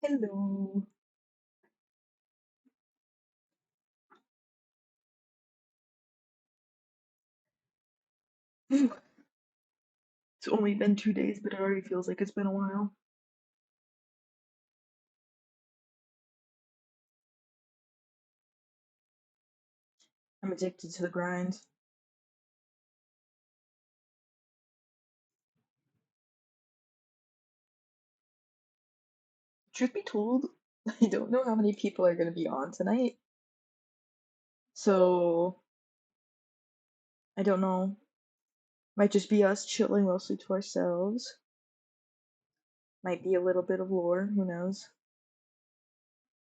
Hello. It's only been 2 days, but it already feels like it's been a while. I'm addicted to the grind. Truth be told, I don't know how many people are going to be on tonight, so I don't know. Might just be us chilling mostly to ourselves. Might be a little bit of lore, who knows?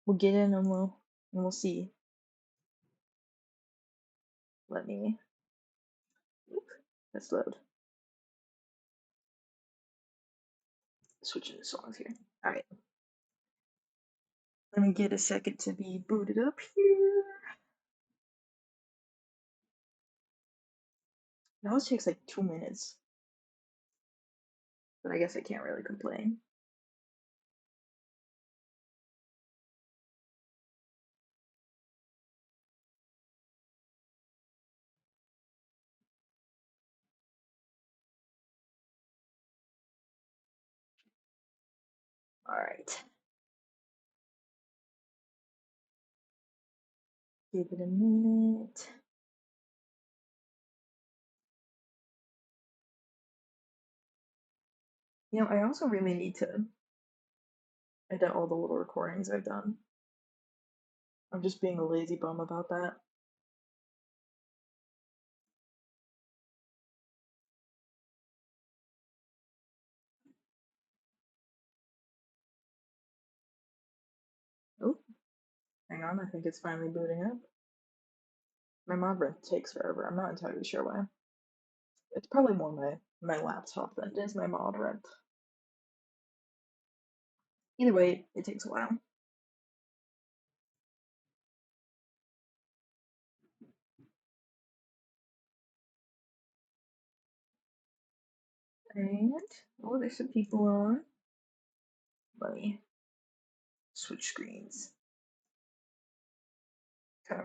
We'll get in and we'll see. Let me. Oop, that's loud. Switching the songs here. All right. Let me get a second to be booted up here. It always takes like 2 minutes, but I guess I can't really complain. All right. Give it a minute. I also really need to edit all the little recordings I've done. I'm just being a lazy bum about that. Oh, hang on, I think it's finally booting up. My mod rent takes forever. I'm not entirely sure why. It's probably more my laptop than it is my mod rent. Either way, it takes a while. And oh, there's some people on. Let me switch screens. Okay.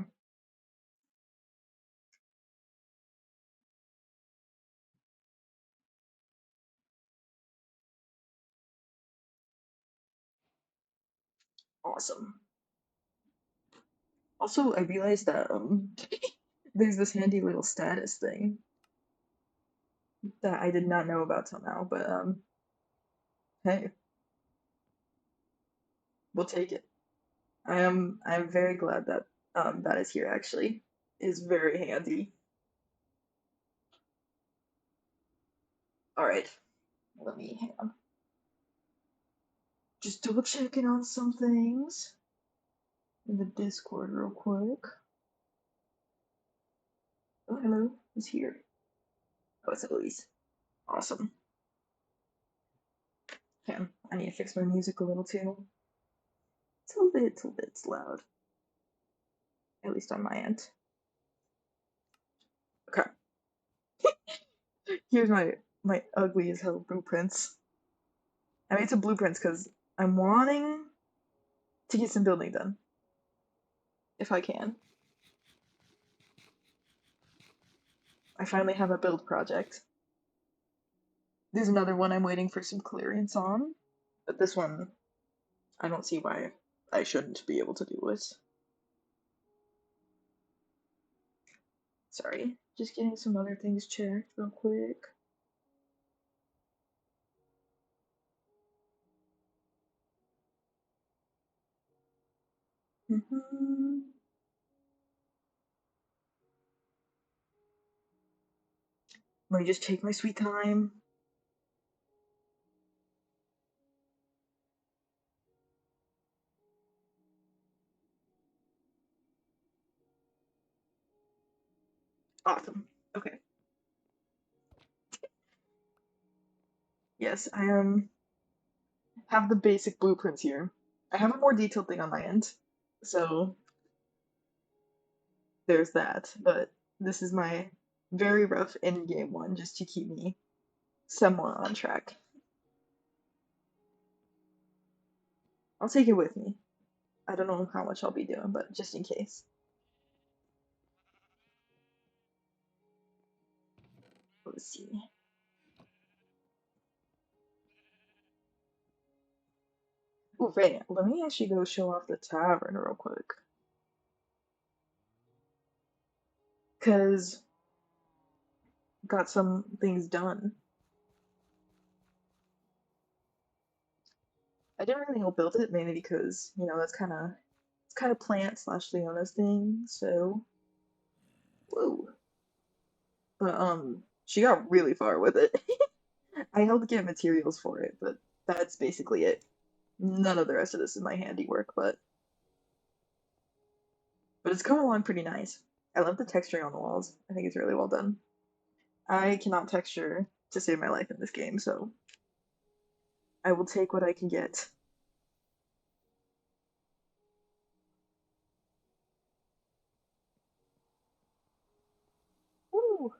Awesome. Also, I realized that there's this handy little status thing that I did not know about till now, but hey, we'll take it. I'm very glad that that is here actually. Is very handy. All right, let me hang on. Just double checking on some things in the Discord real quick. Oh, hello, who's here? Oh, it's Elise. Awesome. Okay, I need to fix my music a little too. It's a little bit loud, at least on my end. Okay. Here's my ugly as hell blueprints. I made some blueprints because I'm wanting to get some building done, if I can. I finally have a build project. There's another one I'm waiting for some clearance on, but this one, I don't see why I shouldn't be able to do it. Sorry, just getting some other things checked real quick. Let me just take my sweet time. Awesome. Okay. Yes, I have the basic blueprints here. I have a more detailed thing on my end, so there's that. But this is my very rough in-game one, just to keep me somewhat on track. I'll take it with me. I don't know how much I'll be doing, but just in case. Let's see. Oh, right. Let me actually go show off the tavern real quick. Because got some things done. I didn't really help build it, mainly because, that's kind of plant slash Leona's thing, so whoa. But she got really far with it. I helped get materials for it, but that's basically it. None of the rest of this is my handiwork, but it's coming along pretty nice. I love the texturing on the walls. I think it's really well done. I cannot texture to save my life in this game, so I will take what I can get. Ooh.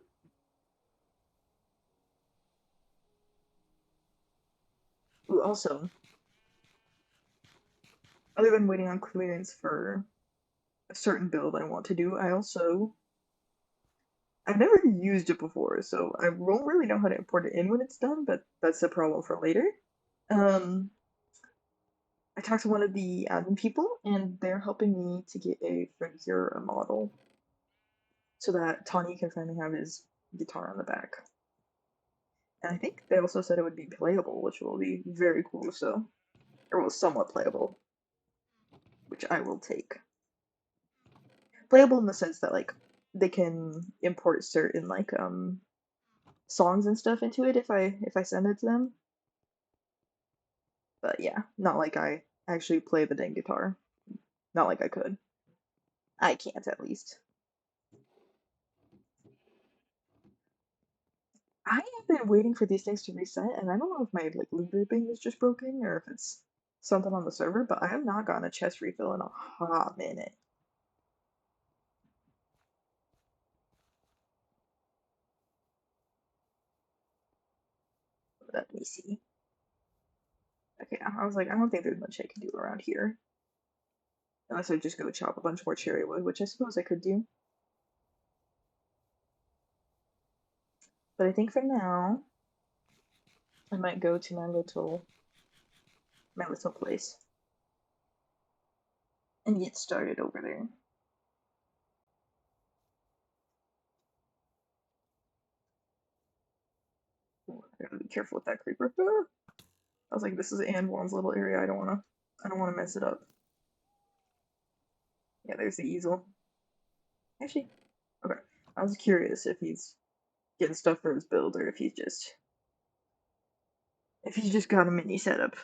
Ooh, also, other than waiting on clearance for a certain build I want to do, I've never used it before, so I won't really know how to import it in when it's done, but that's a problem for later. Um, I talked to one of the admin people, and they're helping me to get a figure model so that Tawny can finally have his guitar on the back. And I think they also said it would be playable, which will be very cool, so, or well, somewhat playable, which I will take. Playable in the sense that, like, they can import certain, like, songs and stuff into it if I send it to them. But yeah, not like I actually play the dang guitar. Not like I could. I can't, at least. I have been waiting for these things to reset, and I don't know if my like looter thing is just broken or if it's something on the server, but I have not gotten a chest refill in a hot minute. Let me see. Okay, I was like, I don't think there's much I can do around here. Unless I just go chop a bunch more cherry wood, which I suppose I could do. But I think for now, I might go to my little place and get started over there. Ooh, I gotta be careful with that creeper. Ah! I was like, this is Anwan's little area. I don't wanna mess it up. Yeah, there's the easel. Actually, okay. I was curious if he's getting stuff for his build or if he's just got a mini setup.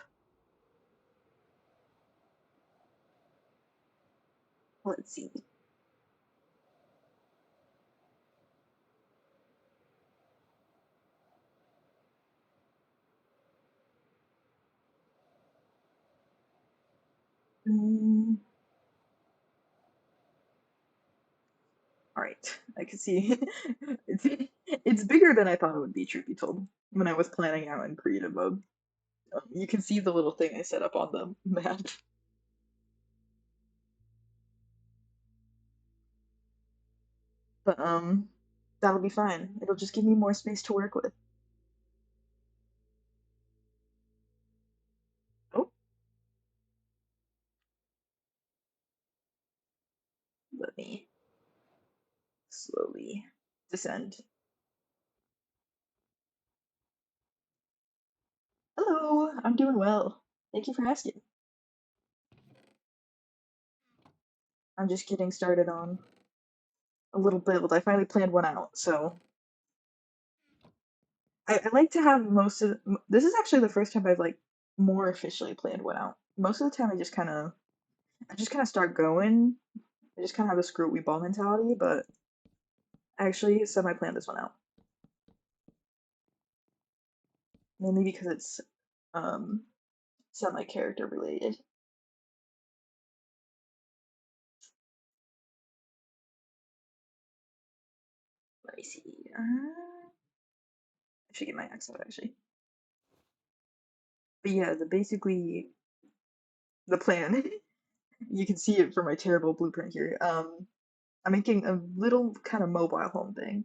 Let's see. Mm, all right, I can see it's it's bigger than I thought it would be. Truth be told, when I was planning out in creative mode, you can see the little thing I set up on the map. But that'll be fine. It'll just give me more space to work with. Oh, let me slowly descend. Hello, I'm doing well. Thank you for asking. I'm just getting started on a little build. I finally planned one out, so I like to have most of this is actually the first time I've like more officially planned one out. Most of the time I just kind of start going. I just kind of have a screw it we ball mentality, but I actually semi planned this one out. Mainly because it's um semi character related. Let me see. I should get my axe out actually. But yeah, the basically the plan. You can see it from my terrible blueprint here. I'm making a little kind of mobile home thing.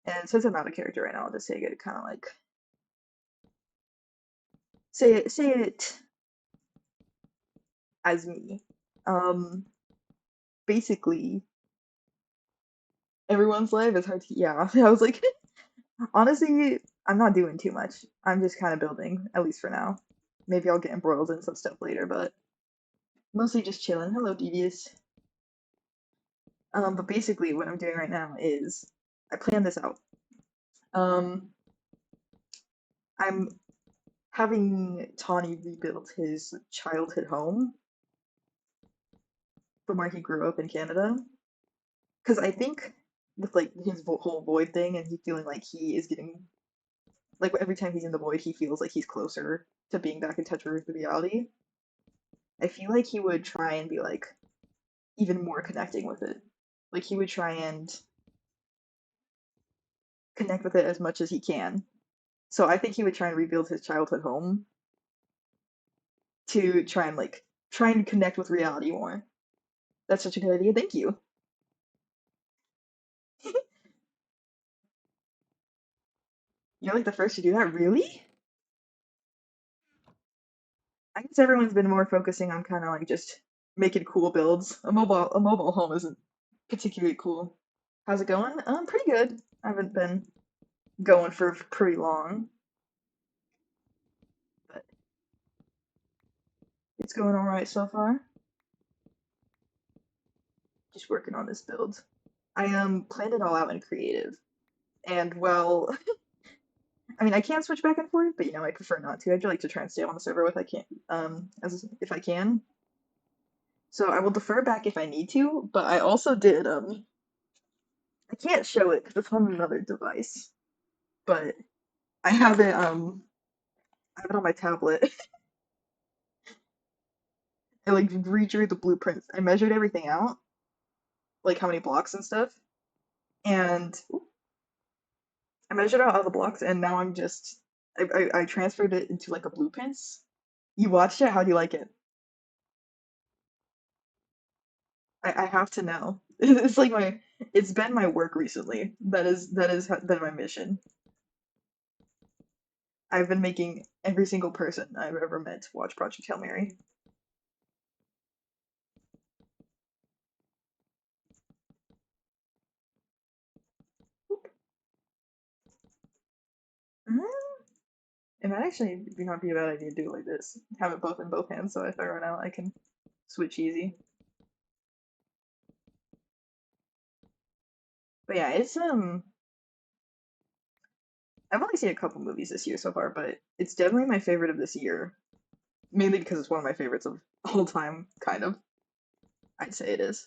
And since I'm not a character right now, I'll just say it kind of like say it as me. Um, Basically, everyone's life is hard to. Yeah, I was like, honestly, I'm not doing too much. I'm just kind of building, at least for now. Maybe I'll get embroiled in some stuff later, but mostly just chilling. Hello, Devious. But basically, what I'm doing right now is I planned this out. Um, I'm having Tawny rebuild his childhood home from where he grew up in Canada. Because I think with like his whole void thing and he feeling like he is getting like every time he's in the void, he feels like he's closer to being back in touch with reality. I feel like he would try and be like even more connecting with it. Like he would try and connect with it as much as he can. So I think he would try and rebuild his childhood home to try and connect with reality more. That's such a good idea. Thank you. You're like the first to do that, really? I guess everyone's been more focusing on kind of like just making cool builds. A mobile home isn't particularly cool. How's it going? Pretty good. I haven't been going for pretty long, but it's going all right so far. Just working on this build. I planned it all out in creative, and well, I mean I can switch back and forth, but I prefer not to. I'd like to try and stay on the server if I can, as if I can. So I will defer back if I need to, but I also did I can't show it because it's on another device, but I have it on my tablet. I like redrew the blueprints. I measured everything out, like how many blocks and stuff, and I measured out all the blocks, and now I transferred it into like a blueprints. You watched it? How do you like it? I have to know. It's like it's been my work recently. That is been my mission. I've been making every single person I've ever met watch Project Hail Mary. Mm, it might actually not be a bad idea to do it like this. Have it both in both hands, so if I run out, I can switch easy. But yeah, it's I've only seen a couple movies this year so far, but it's definitely my favorite of this year. Mainly because it's one of my favorites of all time, kind of. I'd say it is.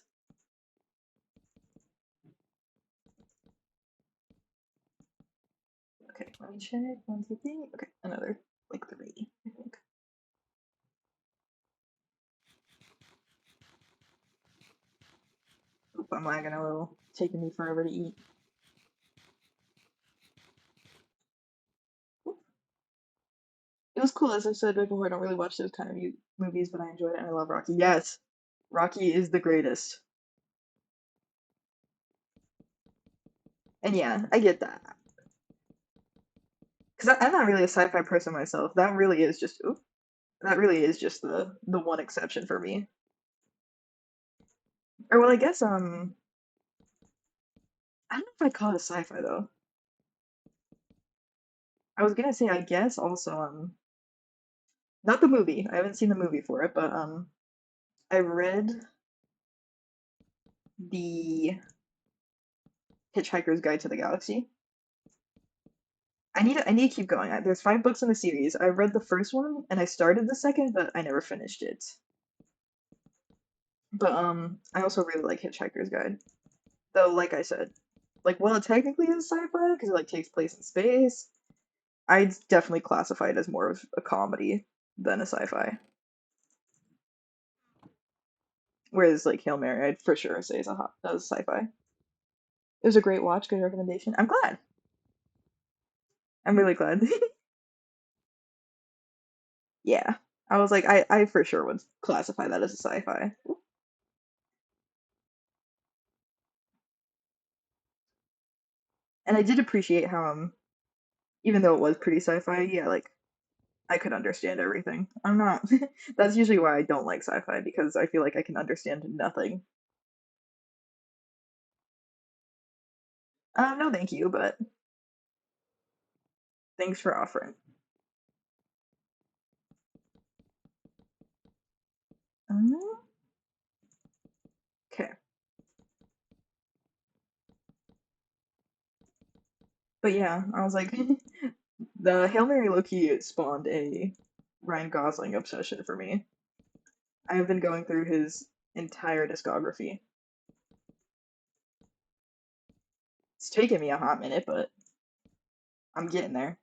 Okay, let me check. 1, 2, 3. Okay, another like 3, I think. Oop, I'm lagging a little. Taking me forever to eat. Oop. It was cool, as I said before. I don't really watch those kind of movies, but I enjoyed it and I love Rocky. Yes, Rocky is the greatest. And yeah, I get that. Because I'm not really a sci-fi person myself. That really is just oop, that really is just the one exception for me. Or well, I guess I don't know if I'd call it sci-fi though. I was gonna say I guess also not the movie. I haven't seen the movie for it, but I read the Hitchhiker's Guide to the Galaxy. I need to keep going. There's 5 books in the series. I read the first one and I started the second, but I never finished it. But I also really like Hitchhiker's Guide. Though, like I said, like well, it technically is sci-fi because it like takes place in space. I'd definitely classify it as more of a comedy than a sci-fi. Whereas like Hail Mary, I'd for sure say is a sci-fi. It was a great watch, good recommendation. I'm glad. I'm really glad. Yeah. I was like, I for sure would classify that as a sci-fi. And I did appreciate how even though it was pretty sci-fi, yeah, like I could understand everything. I'm not that's usually why I don't like sci-fi because I feel like I can understand nothing. No thank you, but thanks for offering. Um, okay. But yeah, I was like the Hail Mary Loki spawned a Ryan Gosling obsession for me. I have been going through his entire discography. It's taken me a hot minute, but I'm getting there.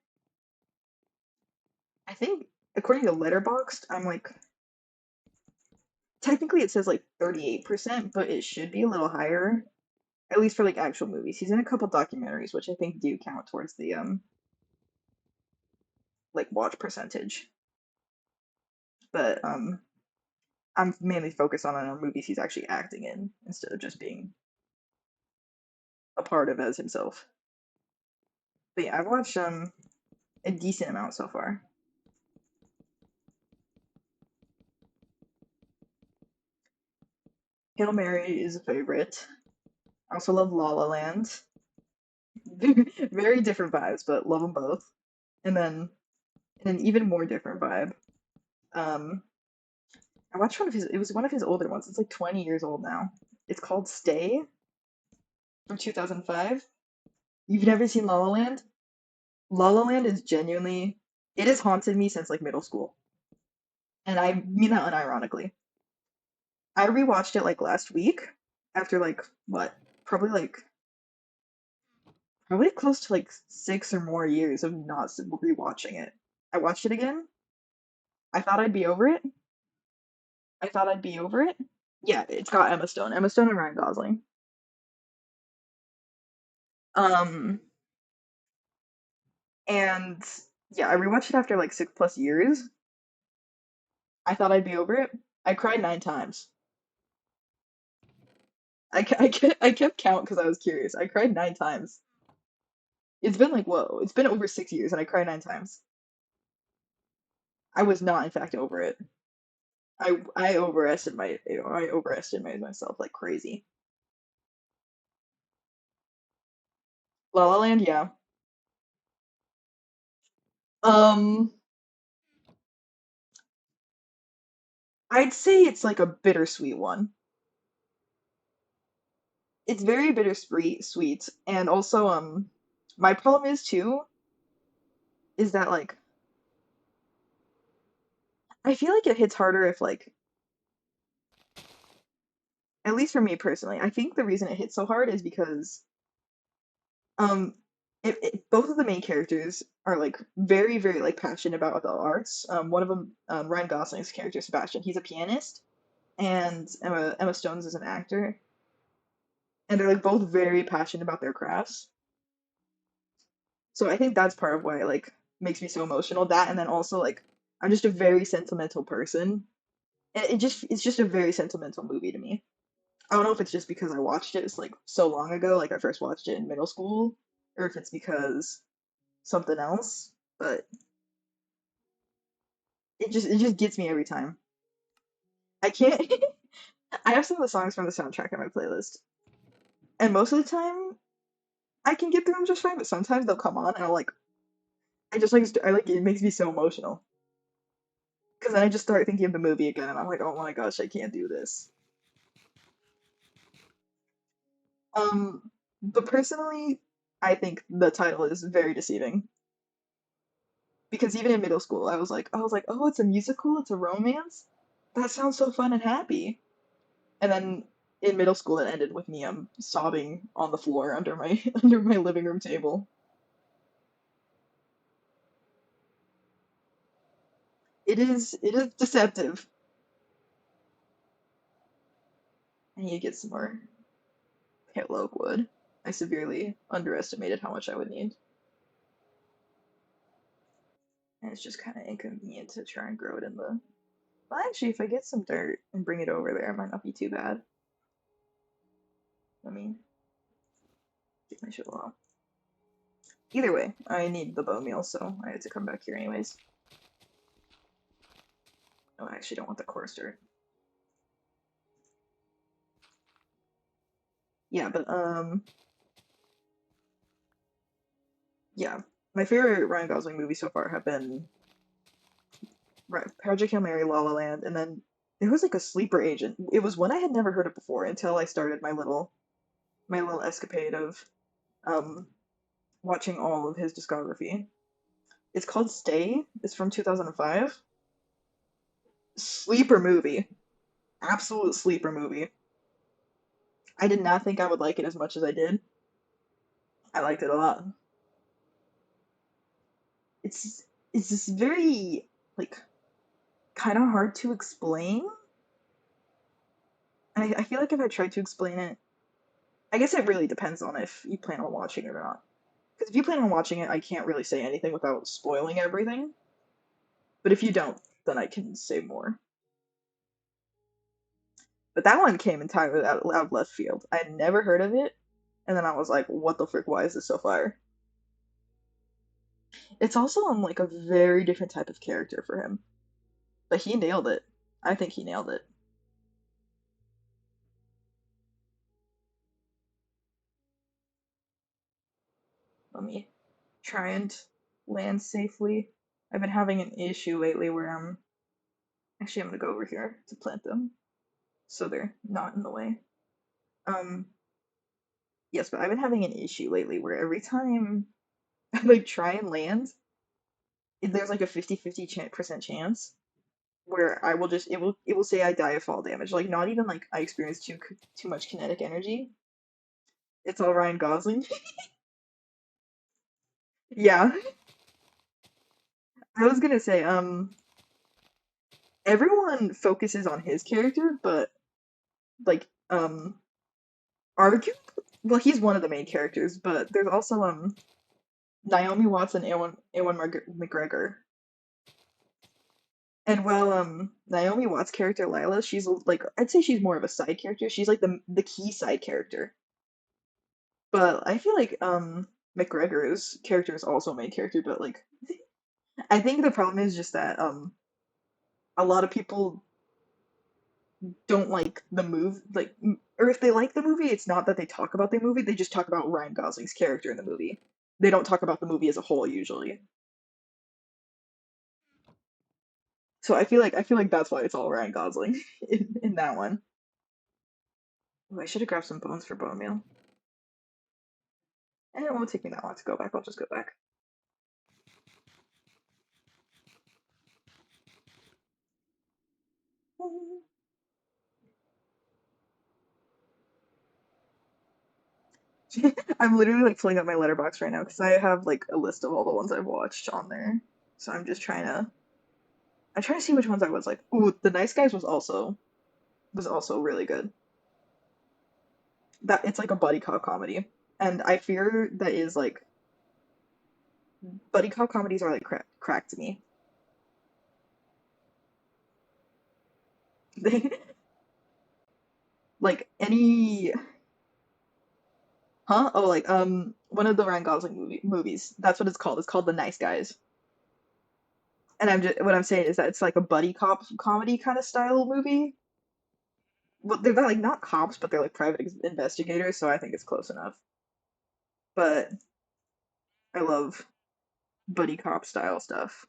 I think according to Letterboxd, I'm like technically it says like 38%, but it should be a little higher, at least for like actual movies. He's in a couple documentaries, which I think do count towards the like watch percentage. But I'm mainly focused on movies he's actually acting in instead of just being a part of as himself. But yeah, I've watched a decent amount so far. Hail Mary is a favorite. I also love La La Land. Very different vibes, but love them both. And then in an even more different vibe, um, I watched one of his. It was one of his older ones. It's like 20 years old now. It's called Stay from 2005. You've never seen La La Land? La La Land is genuinely. It has haunted me since like middle school, and I mean that unironically. I rewatched it like last week after like what? Probably like probably close to like 6 or more years of not rewatching it. I watched it again. I thought I'd be over it. I thought I'd be over it. Yeah, it's got Emma Stone. Emma Stone and Ryan Gosling. Um, and yeah, I rewatched it after like 6 plus years. I thought I'd be over it. I cried 9 times. I kept count because I was curious. I cried 9 times. It's been like, whoa, it's been over 6 years and I cried 9 times. I was not, in fact, over it. I overestimated myself like crazy. La La Land, yeah. Um, I'd say it's like a bittersweet one. It's very bittersweet, sweet, and also my problem is too is that like I feel like it hits harder if like at least for me personally, I think the reason it hits so hard is because um both of the main characters are like very very like passionate about the arts. One of them, Ryan Gosling's character Sebastian, he's a pianist, and Emma Stone's is an actor, and they're like both very passionate about their crafts. So I think that's part of why it like makes me so emotional. That and then also like I'm just a very sentimental person. And it's just a very sentimental movie to me. I don't know if it's just because I watched it it's like so long ago, like I first watched it in middle school, or if it's because something else, but it just gets me every time. I can't I have some of the songs from the soundtrack on my playlist. And most of the time I can get through them just fine, but sometimes they'll come on and I just like I like it makes me so emotional. Because then I just start thinking of the movie again and I'm like, oh my gosh, I can't do this. But personally, I think the title is very deceiving because even in middle school, I was like, oh, it's a musical, it's a romance. That sounds so fun and happy. And then in middle school, it ended with me sobbing on the floor under my under my living room table. It is deceptive. I need to get some more pale oak wood. I severely underestimated how much I would need. and it's just kind of inconvenient to try and grow it in the. Well, actually, if I get some dirt and bring it over there, it might not be too bad. Let me get my shovel off. Either way, I need the bone meal, so I had to come back here anyways. Oh, I actually don't want the coarse dirt. Yeah, but yeah, my favorite Ryan Gosling movies so far have been Project Hail Mary, La La Land, and then there was like a sleeper agent. It was one I had never heard of before until I started my little escapade of um watching all of his discography. It's called Stay. It's from 2005. Sleeper movie. Absolute sleeper movie. I did not think I would like it as much as I did. I liked it a lot. It's it's just very like kind of hard to explain. And I feel like if I tried to explain it, I guess it really depends on if you plan on watching it or not. Because if you plan on watching it, I can't really say anything without spoiling everything. But if you don't, then I can say more. But that one came entirely out of left field. I had never heard of it, and then I was like, "What the frick? Why is this so fire?" It's also like a very different type of character for him, but he nailed it. I think he nailed it. Let me try and land safely. I've been having an issue lately where I'm gonna go over here to plant them so they're not in the way. Um, yes, but I've been having an issue lately where every time I like try and land, there's like a 50-50% chance where I will just it will say I die of fall damage. Like not even like I experience too much kinetic energy. It's all Ryan Gosling. Yeah, I was gonna say everyone focuses on his character, but like argue well he's one of the main characters, but there's also Naomi Watts and Ewan McGregor. And well, Naomi Watts' character Lila, she's like I'd say she's more of a side character. She's like the key side character. But I feel like McGregor's character is also a main character, but like I think the problem is just that a lot of people don't like the move like or if they like the movie, it's not that they talk about the movie, they just talk about Ryan Gosling's character in the movie. They don't talk about the movie as a whole usually. So I feel like that's why it's all Ryan Gosling in that one. Ooh, I should have grabbed some bones for bone meal. And it won't take me that long to go back. I'll just go back. I'm literally like pulling up my letterbox right now because I have like a list of all the ones I've watched on there. So I'm trying to see which ones I was like, ooh, The Nice Guys was also really good. That it's like a buddy cop comedy. And I fear that is like buddy cop comedies are like crack to me. They like any huh? Oh like one of the Ryan Gosling movies. That's what it's called. It's called The Nice Guys. And I'm just what I'm saying is that it's like a buddy cop comedy kind of style movie. Well, they're not, like not cops, but they're like private investigators, so I think it's close enough. But I love buddy cop style stuff,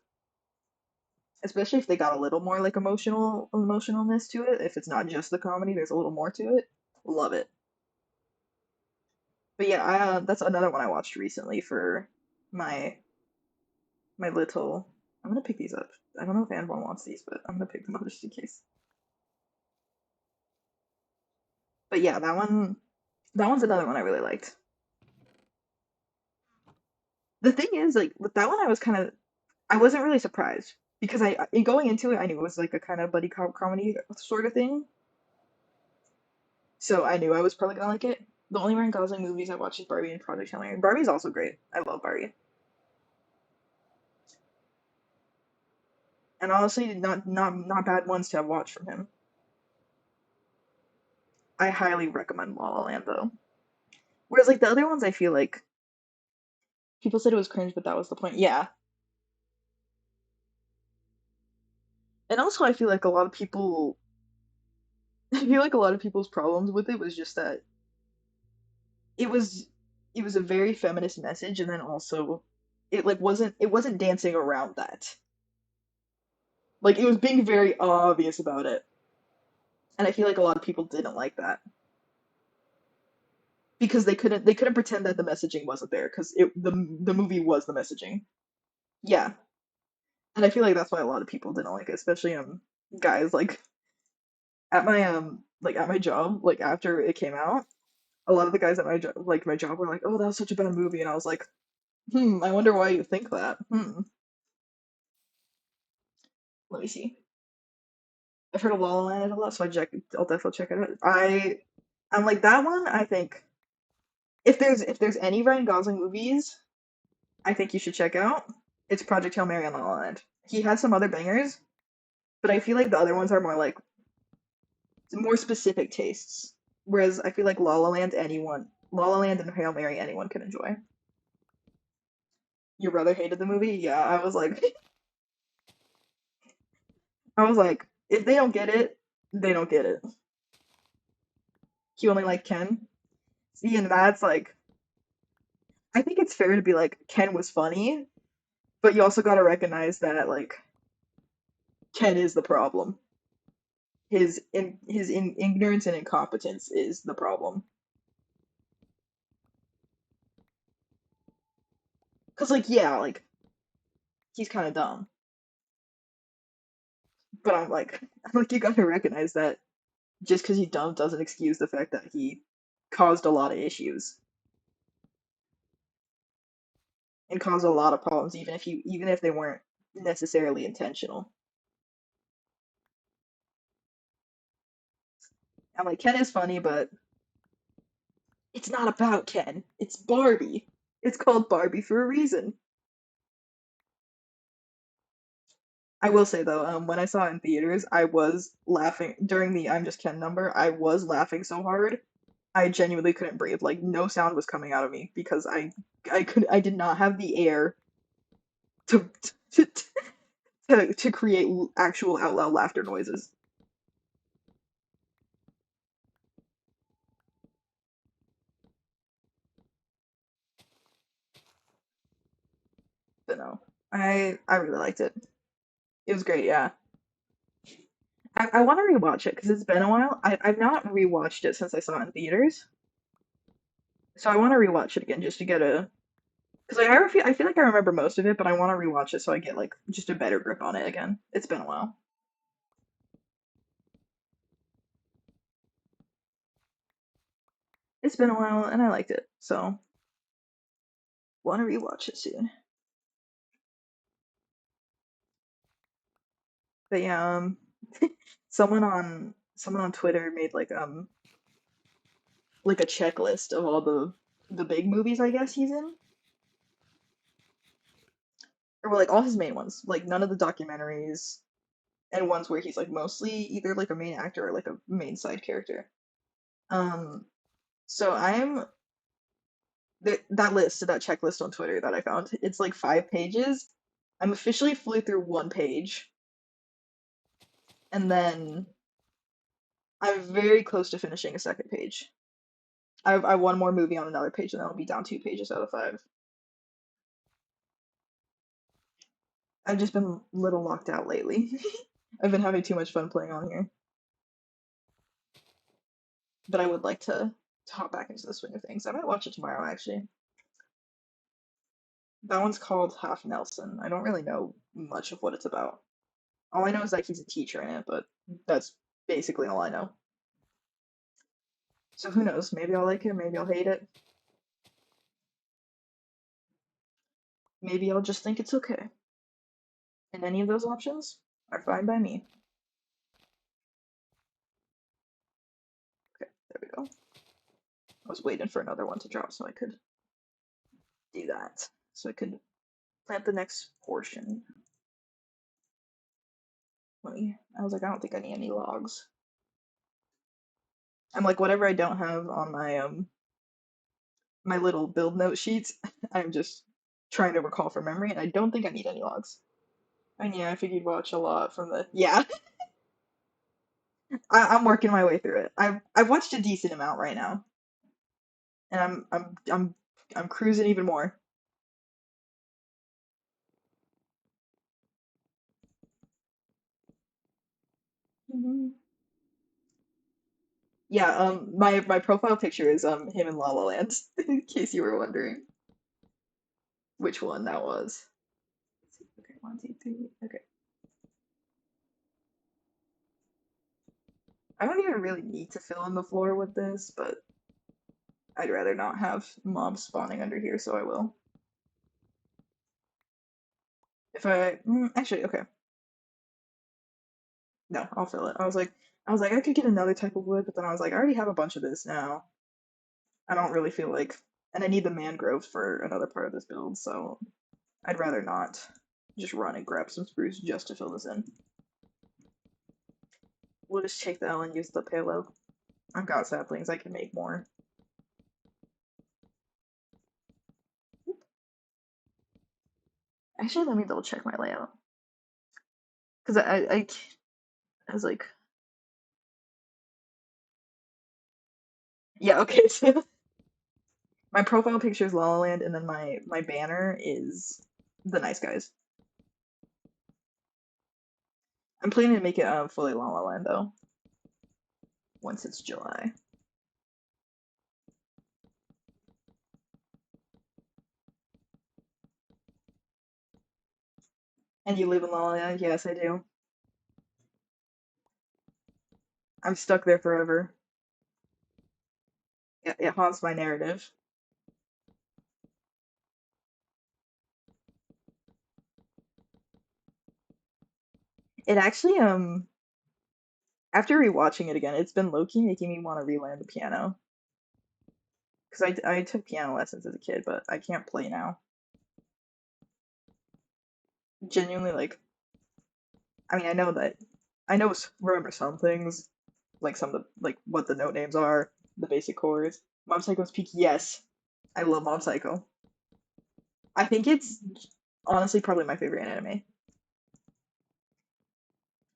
especially if they got a little more like emotionalness to it. If it's not just the comedy, there's a little more to it. Love it. But yeah, that's another one I watched recently for my my little. I'm gonna pick these up. I don't know if anyone wants these, but I'm gonna pick them up just in case. But yeah, that one's another one I really liked. The thing is, like with that one, I wasn't really surprised because in going into it, I knew it was like a kind of buddy cop comedy sort of thing. So I knew I was probably gonna like it. The only Ryan Gosling movies I watched is Barbie and Project Hail Mary. Barbie's also great. I love Barbie. and honestly, not bad ones to have watched from him. I highly recommend La La Land though. Whereas like the other ones, I feel like people said it was cringe, but that was the point. Yeah, and also I feel like a lot of people, I feel like a lot of people's problems with it was just that it was it was a very feminist message, and then also it wasn't dancing around that. Like it was being very obvious about it, and I feel like a lot of people didn't like that because they couldn't pretend that the messaging wasn't there because the movie was the messaging. Yeah, and I feel like that's why a lot of people didn't like it, especially guys at my job like after it came out, a lot of the guys at my job were like, "Oh, that was such a bad movie," and I was like, I wonder why you think that. Let me see. I've heard of La La Land a lot, so I'll definitely check it out. I'm like that one. I think if there's any Ryan Gosling movies, I think you should check out. It's Project Hail Mary and La La Land. He has some other bangers, but I feel like the other ones are more specific tastes. Whereas I feel like La La Land and Hail Mary, anyone can enjoy. Your brother hated the movie? Yeah, I was like, if they don't get it, they don't get it. He only liked Ken. See, and that's like, I think it's fair to be like, Ken was funny, but you also gotta recognize that like Ken is the problem. His ignorance and incompetence is the problem. Cause like yeah, like he's kind of dumb, but I'm like you gotta recognize that just because he's dumb doesn't excuse the fact that he caused a lot of issues and caused a lot of problems, even if they weren't necessarily intentional. I'm like Ken is funny, but it's not about Ken. It's Barbie. It's called Barbie for a reason. I will say though, when I saw it in theaters, I was laughing during the "I'm just Ken" number. I was laughing so hard, I genuinely couldn't breathe. Like no sound was coming out of me because I did not have the air to to to create actual out loud laughter noises. But no, I really liked it. It was great. Yeah, I want to rewatch it because it's been a while. I've not rewatched it since I saw it in theaters, so I want to rewatch it again just to get a because I feel like I remember most of it, but I want to rewatch it so I get like just a better grip on it again. It's been a while. It's been a while, and I liked it, so want to rewatch it soon. But yeah, someone on Twitter made like a checklist of all the big movies I guess he's in, or well, like all his main ones, like none of the documentaries and ones where he's like mostly either like a main actor or like a main side character. Um, so that list, that checklist on Twitter that I found, it's like 5 pages. I'm officially flew through one page, and then I'm very close to finishing a second page. I have one more movie on another page, and then I'll be down 2 pages out of 5. I've just been a little locked out lately. I've been having too much fun playing on here, but I would like to hop back into the swing of things. I might watch it tomorrow, actually. That one's called Half Nelson. I don't really know much of what it's about. All I know is that he's a teacher in it, but that's basically all I know. So who knows? Maybe I'll like it, maybe I'll hate it. Maybe I'll just think it's okay. And any of those options are fine by me. Okay, there we go. I was waiting for another one to drop so I could do that. So I could plant the next portion. I was like, I don't think I need any logs. I'm like, whatever I don't have on my little build note sheets, I'm just trying to recall from memory, and I don't think I need any logs. And yeah, I figured you'd watch a lot from the yeah. I'm working my way through it. I've watched a decent amount right now, and I'm cruising even more. Mhm. Yeah, my profile picture is him in La La Land, in case you were wondering which one that was. Okay, one, two, three. Okay. I don't even really need to fill in the floor with this, but I'd rather not have mobs spawning under here, so I will. If I actually okay, no, I'll fill it. I was like I could get another type of wood, but then I was like I already have a bunch of this now. I don't really feel like, and I need the mangroves for another part of this build, so I'd rather not just run and grab some spruce just to fill this in. We'll just take the L and use the payload. I've got saplings, I can make more. Actually, let me double check my layout. Because I was like, yeah, okay, so my profile picture is La La Land, and then my banner is the nice guys. I'm planning to make it fully La La Land though, once it's July. And you live in La La Land? Yes, I do. I'm stuck there forever. It haunts my narrative. It actually after rewatching it again, it's been low-key making me want to relearn the piano. Because I took piano lessons as a kid, but I can't play now. Genuinely, like, I mean, I know remember some things, like some of the like what the note names are, the basic chords. Mob Psycho's peak, yes, I love Mob Psycho. I think it's honestly probably my favorite anime.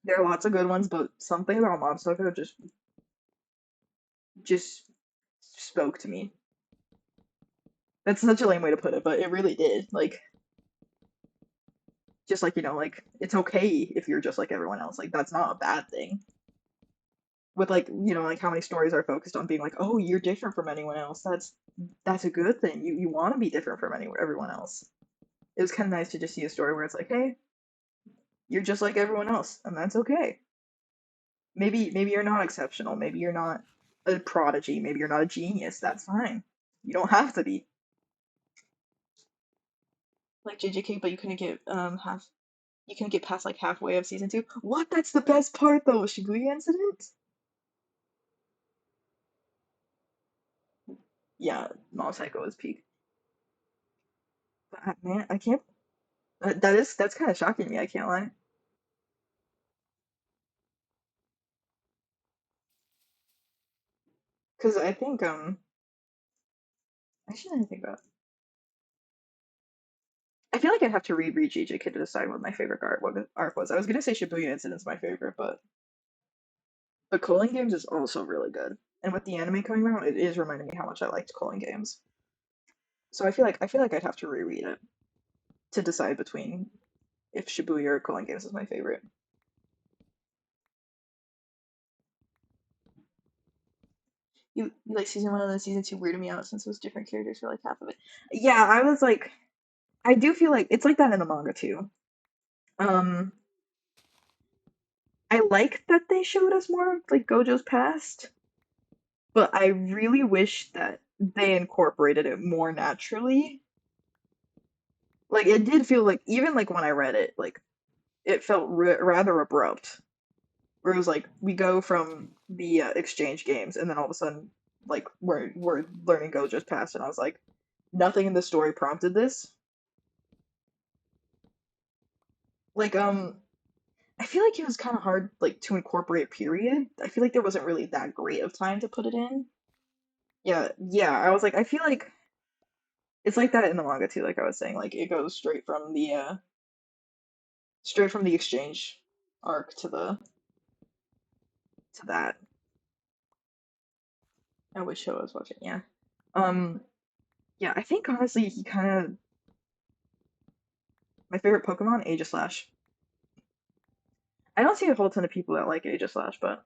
There are lots of good ones, but something about Mob Psycho just spoke to me. That's such a lame way to put it, but it really did. Like, just like like it's okay if you're just like everyone else. Like that's not a bad thing. With like like how many stories are focused on being like, oh, you're different from anyone else. That's a good thing. You want to be different from everyone else. It was kind of nice to just see a story where it's like, hey, you're just like everyone else, and that's okay. Maybe you're not exceptional. Maybe you're not a prodigy. Maybe you're not a genius. That's fine. You don't have to be like JJK, but you couldn't get half. You couldn't get past like halfway of season 2. What? That's the best part though. Shibuya incident. Yeah, Mob Psycho is peak. But man, I can't. That's kind of shocking to me. I can't lie. Because I think actually, I think about. I feel like I'd have to reread JJK to decide what my favorite arc was. I was gonna say Shibuya Incident's my favorite, but Cooling Games is also really good. And with the anime coming out, it is reminding me how much I liked Cooling Games. So I feel like I'd have to reread it to decide between if Shibuya or Cooling Games is my favorite. You like season 1 and then season 2 weirded me out since it was different characters for like half of it. Yeah, I was like, I do feel like it's like that in the manga too. Um, I like that they showed us more of like Gojo's past, but I really wish that they incorporated it more naturally. Like it did feel like even like when I read it, like it felt rather abrupt. Where it was like we go from the exchange games, and then all of a sudden, like we're learning Gojo's past, and I was like, nothing in the story prompted this. Like I feel like it was kind of hard like to incorporate period. I feel like there wasn't really that great of time to put it in. Yeah, yeah. I was like, I feel like it's like that in the manga too, like I was saying, like it goes straight from the exchange arc to that. I wish I was watching, yeah. Um yeah, I think honestly he kinda my favorite Pokemon, Aegislash. I don't see a whole ton of people that like Aegislash, but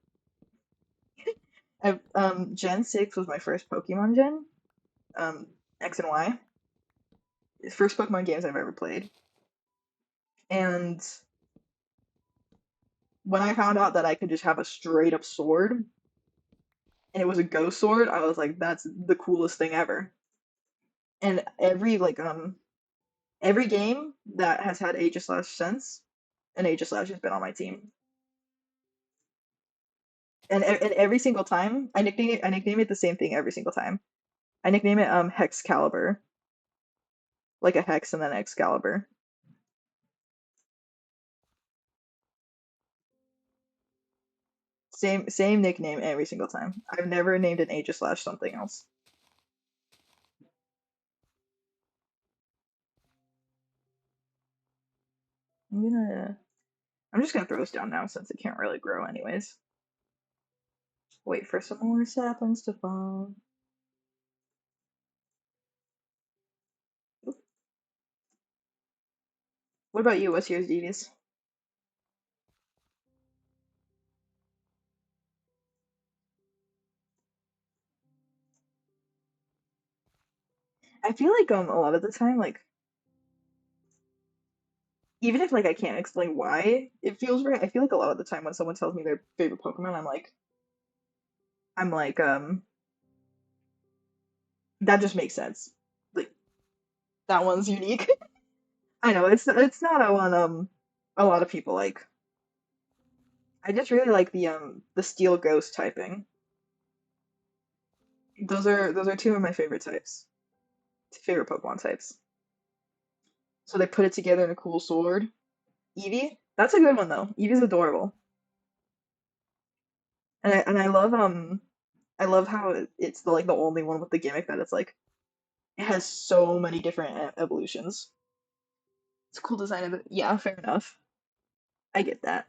Gen 6 was my first Pokemon gen. X and Y. It's first Pokemon games I've ever played. And when I found out that I could just have a straight up sword and it was a ghost sword, I was like, that's the coolest thing ever. And every game that has had Aegislash since, and Aegislash has been on my team. And every single time, I nickname it the same thing every single time. I nickname it Hexcalibur, like a hex and then Excalibur. Same nickname every single time. I've never named an Aegislash something else. I'm gonna I'm just gonna throw this down now since it can't really grow anyways. Wait for some more saplings to fall. What about you? What's yours, Devious? I feel like a lot of the time, like even if like I can't explain why it feels right, I feel like a lot of the time when someone tells me their favorite Pokemon, I'm like, that just makes sense. Like that one's unique. I know it's not a one a lot of people like. I just really like the Steel Ghost typing. Those are two of my favorite types. Favorite Pokemon types. So they put it together in a cool sword. Eevee, that's a good one though. Eevee's adorable. I love how it's the only one with the gimmick that it's like it has so many different evolutions. It's a cool design of it. Yeah, fair enough. I get that.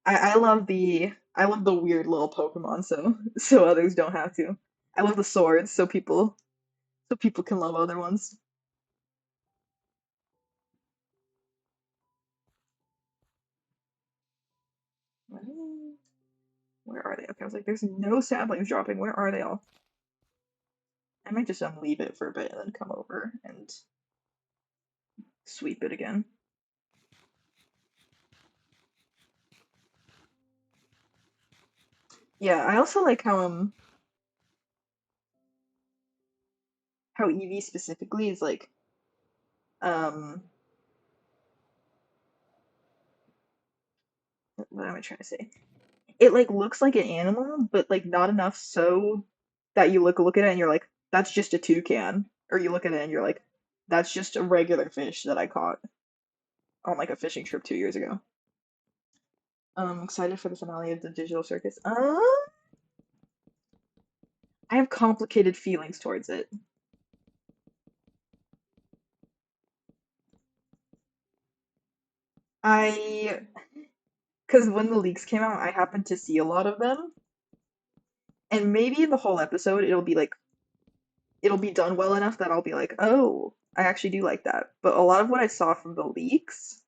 I love the weird little Pokemon so others don't have to. I love the swords so people can love other ones. Where are they? Okay, I was like, there's no saplings dropping. Where are they all? I might just leave it for a bit and then come over and sweep it again. Yeah, I also like how Eevee specifically is like um what am I trying to say? It like looks like an animal, but like not enough so that you look at it and you're like, that's just a toucan. Or you look at it and you're like, that's just a regular fish that I caught on like a fishing trip 2 years ago. Excited for the finale of the Digital Circus. I have complicated feelings towards it. I, because when the leaks came out, I happened to see a lot of them, and maybe in the whole episode, it'll be done well enough that I'll be like, oh, I actually do like that. But a lot of what I saw from the leaks,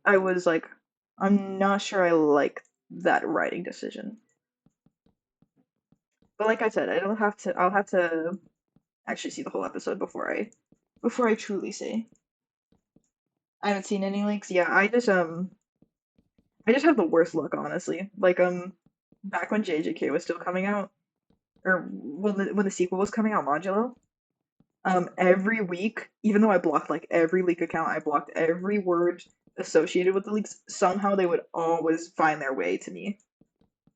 I was like, I'm not sure I like that writing decision. But like I said, I'll have to actually see the whole episode before I truly say. I haven't seen any leaks. Yeah, I just have the worst luck, honestly. Like back when JJK was still coming out, or when the sequel was coming out, Modulo, every week, even though I blocked like every leak account, I blocked every word associated with the leaks, somehow they would always find their way to me.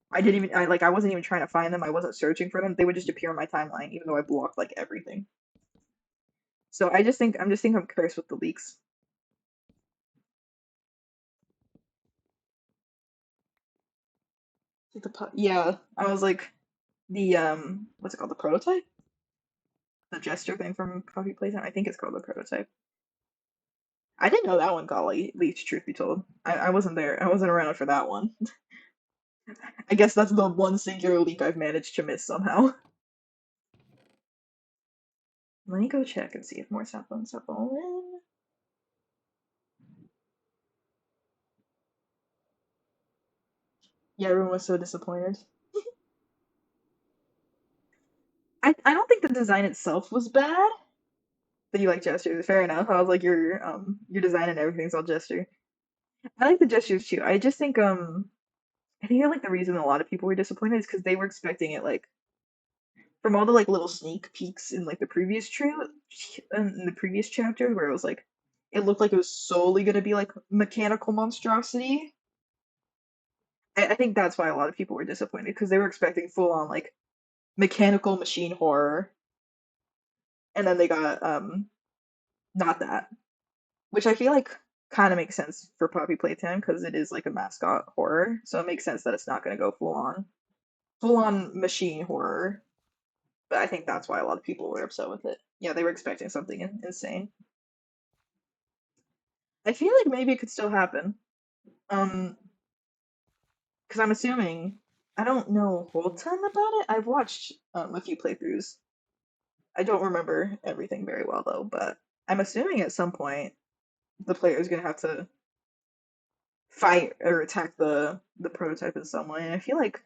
I wasn't even trying to find them, I wasn't searching for them, they would just appear on my timeline, even though I blocked like everything. So I'm just think I'm cursed with the leaks. Yeah, I was like the what's it called, the prototype, the gesture thing from Coffee Playtime. I think it's called the prototype. I didn't know that one got leaked. Truth be told, I wasn't there. I wasn't around for that one. I guess that's the one singular leak I've managed to miss somehow. Let me go check and see if more saplings have fallen. Yeah, everyone was so disappointed. I don't think the design itself was bad. But you like gestures, fair enough. I was like your design and everything's all gesture. I like the gestures too. I just think I think like the reason a lot of people were disappointed is because they were expecting it like from all the like little sneak peeks in like the previous in the previous chapter where it was like it looked like it was solely gonna be like mechanical monstrosity. I think that's why a lot of people were disappointed because they were expecting full on like mechanical machine horror, and then they got not that, which I feel like kind of makes sense for Poppy Playtime because it is like a mascot horror, so it makes sense that it's not gonna go full on machine horror. But I think that's why a lot of people were upset with it. Yeah, they were expecting something insane. I feel like maybe it could still happen. Um, because I'm assuming I don't know a whole ton about it. I've watched a few playthroughs. I don't remember everything very well though, but I'm assuming at some point the player is gonna have to fight or attack the prototype in some way. And I feel like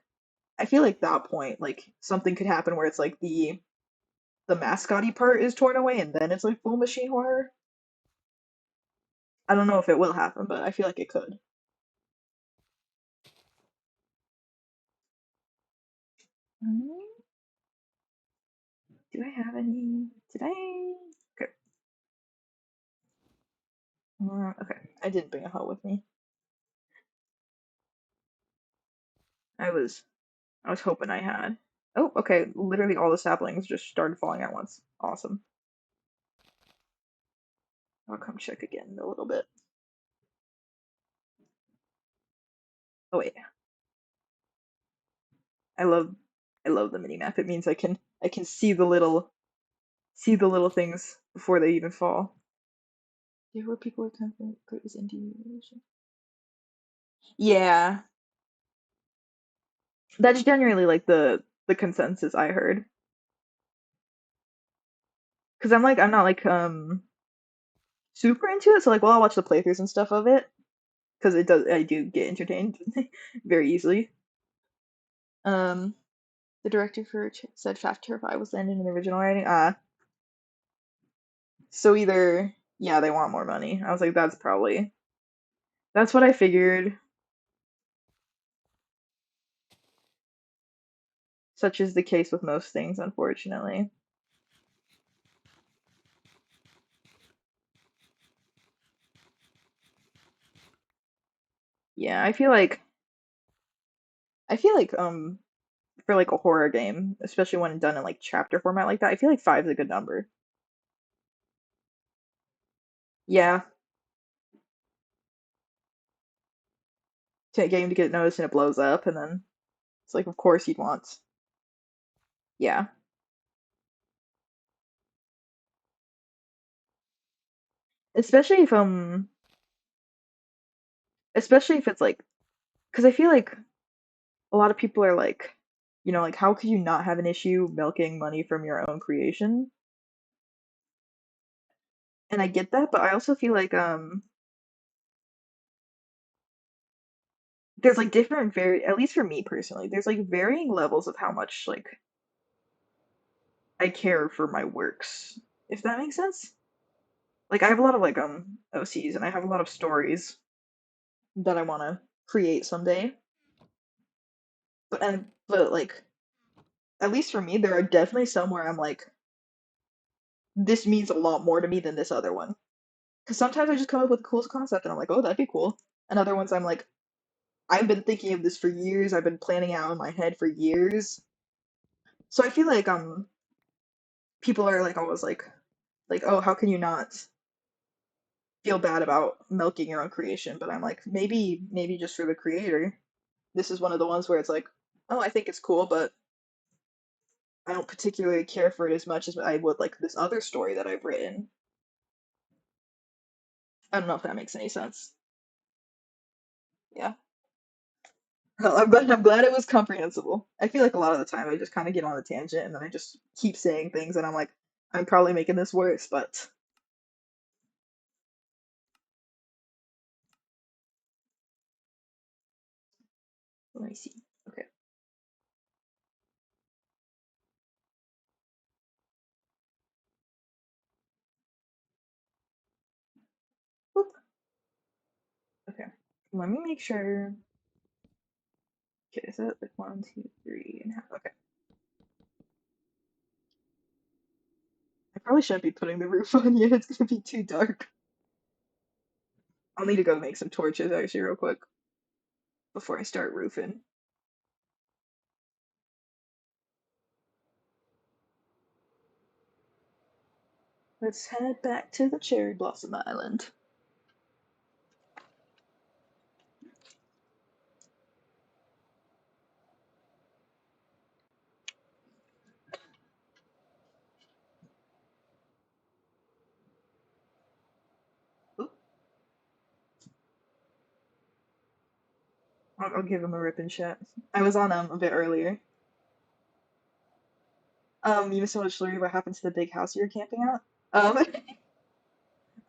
that point, like something could happen where it's like the mascotty part is torn away and then it's like full machine horror. I don't know if it will happen, but I feel like it could. Mm, do I have any? Did I? Okay. Okay. I didn't bring a hoe with me. I was I was hoping I had. Oh, okay. Literally all the saplings just started falling at once. Awesome. I'll come check again in a little bit. Oh wait. I love I love the mini map. It means I can see the little things before they even fall. Yeah, where people are confident is Indian. Yeah, that's generally like the consensus I heard. Because I'm not like super into it, so like well I'll watch the playthroughs and stuff of it because it does I do get entertained very easily. Um, the director for said Fast Terrify was landed in the original writing. So either yeah they want more money. I was like that's what I figured. Such is the case with most things, unfortunately. Yeah, I feel like for like a horror game, especially when done in like chapter format like that, I feel like five is a good number. Yeah, to get game to get noticed and it blows up, and then it's like, of course you'd want. Yeah, especially if especially if it's like, because I feel like a lot of people are like, like how could you not have an issue milking money from your own creation? And I get that, but I also feel like there's like different very at least for me personally, there's like varying levels of how much like I care for my works, if that makes sense. Like I have a lot of like OCs and I have a lot of stories that I want to create someday. But like at least for me, there are definitely some where I'm like, this means a lot more to me than this other one. Because sometimes I just come up with a cool concept and I'm like, oh, that'd be cool. And other ones I'm like, I've been thinking of this for years. I've been planning it out in my head for years. So I feel like people are like always Like, oh, how can you not feel bad about milking your own creation? But I'm like, maybe just for the creator, this is one of the ones where it's like, oh, I think it's cool, but I don't particularly care for it as much as I would like this other story that I've written. I don't know if that makes any sense. Yeah. Well, I'm glad it was comprehensible. I feel like a lot of the time I just kind of get on a tangent and then I just keep saying things and I'm like, I'm probably making this worse, but let me see. Okay. Boop. Okay. Let me make sure. Okay, is that like one, two, three and a half? Okay. I probably shouldn't be putting the roof on yet. It's gonna be too dark. I'll need to go make some torches actually real quick before I start roofing. Let's head back to the Cherry Blossom Island. Oop, I'll give him a rip and chat. I was on a bit earlier. You just want to show you what happened to the big house you were camping out?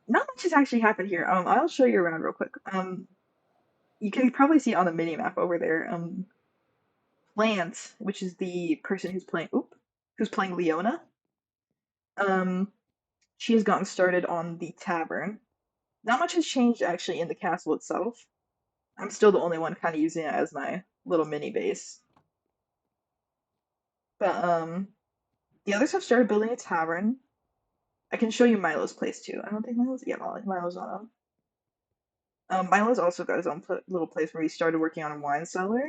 Not much has actually happened here. I'll show you around real quick. You can probably see on the mini map over there. Lance, which is the person who's playing Leona. Um, she has gotten started on the tavern. Not much has changed actually in the castle itself. I'm still the only one kind of using it as my little mini base. But the others have started building a tavern. I can show you Milo's place too. I don't think Milo's on them. Milo's also got his own little place where he started working on a wine cellar.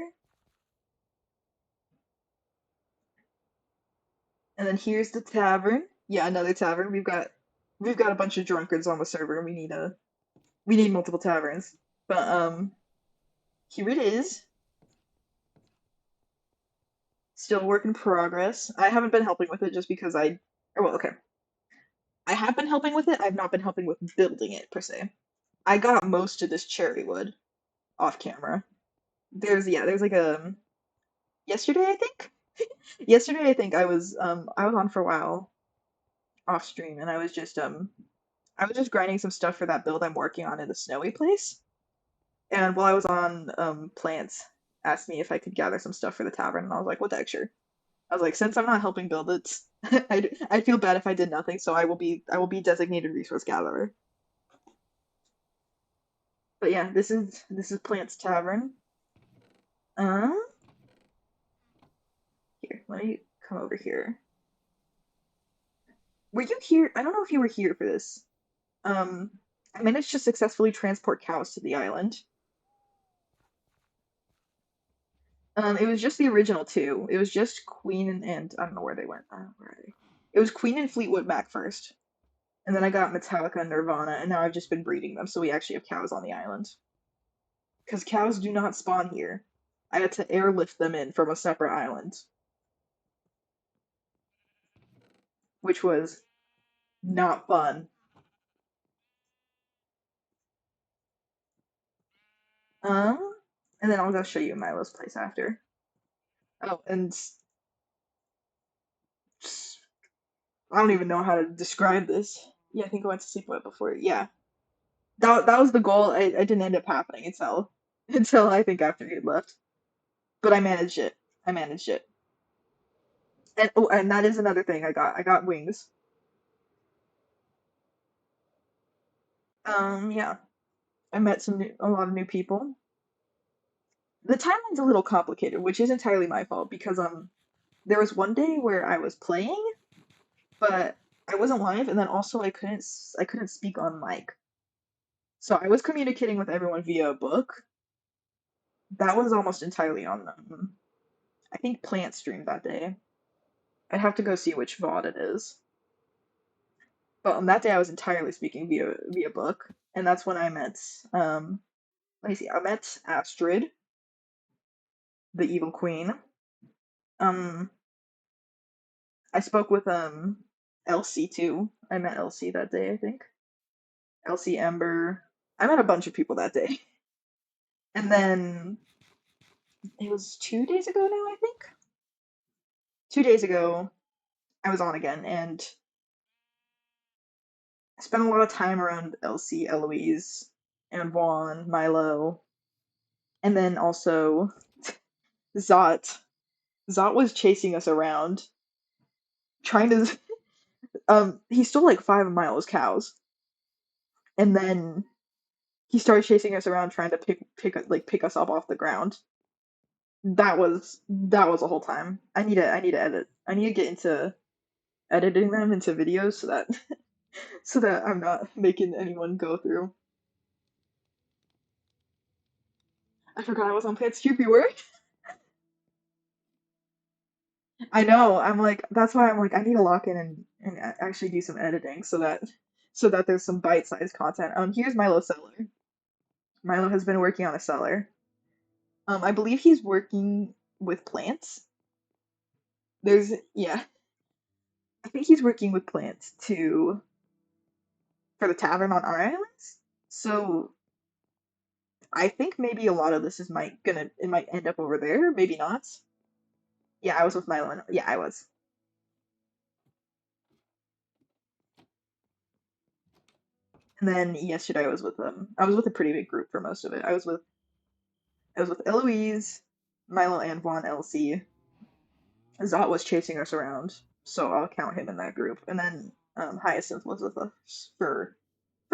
And then here's the tavern. Yeah, another tavern. We've got a bunch of drunkards on the server. We need multiple taverns. But here it is. Still work in progress. I haven't been helping with it just because well, okay. I have been helping with it. I've not been helping with building it per se. I got most of this cherry wood off camera. There's like yesterday I think. Yesterday I think I was on for a while off stream and I was just grinding some stuff for that build I'm working on in the snowy place. And while I was on, Plants asked me if I could gather some stuff for the tavern, and I was like, "What the heck, sure." I was like, "Since I'm not helping build it, I'd feel bad if I did nothing, so I will be designated resource gatherer." But yeah, this is Plants Tavern. Uh, Here, let me come over here. Were you here? I don't know if you were here for this. Um, I managed to successfully transport cows to the island. It was just the original two. It was just Queen and I don't know where they went. Where are they? It was Queen and Fleetwood Mac first, and then I got Metallica and Nirvana, and now I've just been breeding them, so we actually have cows on the island. Because cows do not spawn here. I had to airlift them in from a separate island, which was not fun. Um, and then I'll go show you Milo's place after. Oh, and I don't even know how to describe this. Yeah, I think I went to sleep right before. Yeah, that was the goal. I didn't end up happening until I think after he had left. But I managed it. I managed it. And oh, and that is another thing I got. I got wings. Yeah. I met a lot of new people. The timeline's a little complicated, which is entirely my fault because there was one day where I was playing, but I wasn't live, and then also I couldn't speak on mic. So I was communicating with everyone via a book. That was almost entirely on them. I think Plant streamed that day. I'd have to go see which VOD it is. But on that day, I was entirely speaking via book, and that's when I met. Let me see. I met Astrid, the evil queen. Um, I spoke with Elsie too. I met Elsie that day, I think. Elsie Ember. I met a bunch of people that day. And then it was 2 days ago now, I think. 2 days ago, I was on again, and I spent a lot of time around Elsie, Eloise, and Vaughn, Milo, and then also Zot. Zot was chasing us around, trying to. He stole like 5 of Milo's cows, and then he started chasing us around, trying to pick us up off the ground. That was the whole time. I need to edit. I need to get into editing them into videos so that so that I'm not making anyone go through. I forgot I was on Plants Troop. You were? I know. I'm like that's why I'm like I need to lock in and actually do some editing so that there's some bite-sized content. Here's Milo's cellar. Milo has been working on a cellar. I believe he's working with plants. Yeah, I think he's working with plants to for the tavern on our islands. So I think maybe a lot of this is might end up over there, maybe not. Yeah, I was with Milo. Yeah, I was. And then yesterday I was with a pretty big group for most of it. I was with Eloise, Milo, and Vaughn Elsie. Zot was chasing us around, so I'll count him in that group. And then Hyacinth was with us for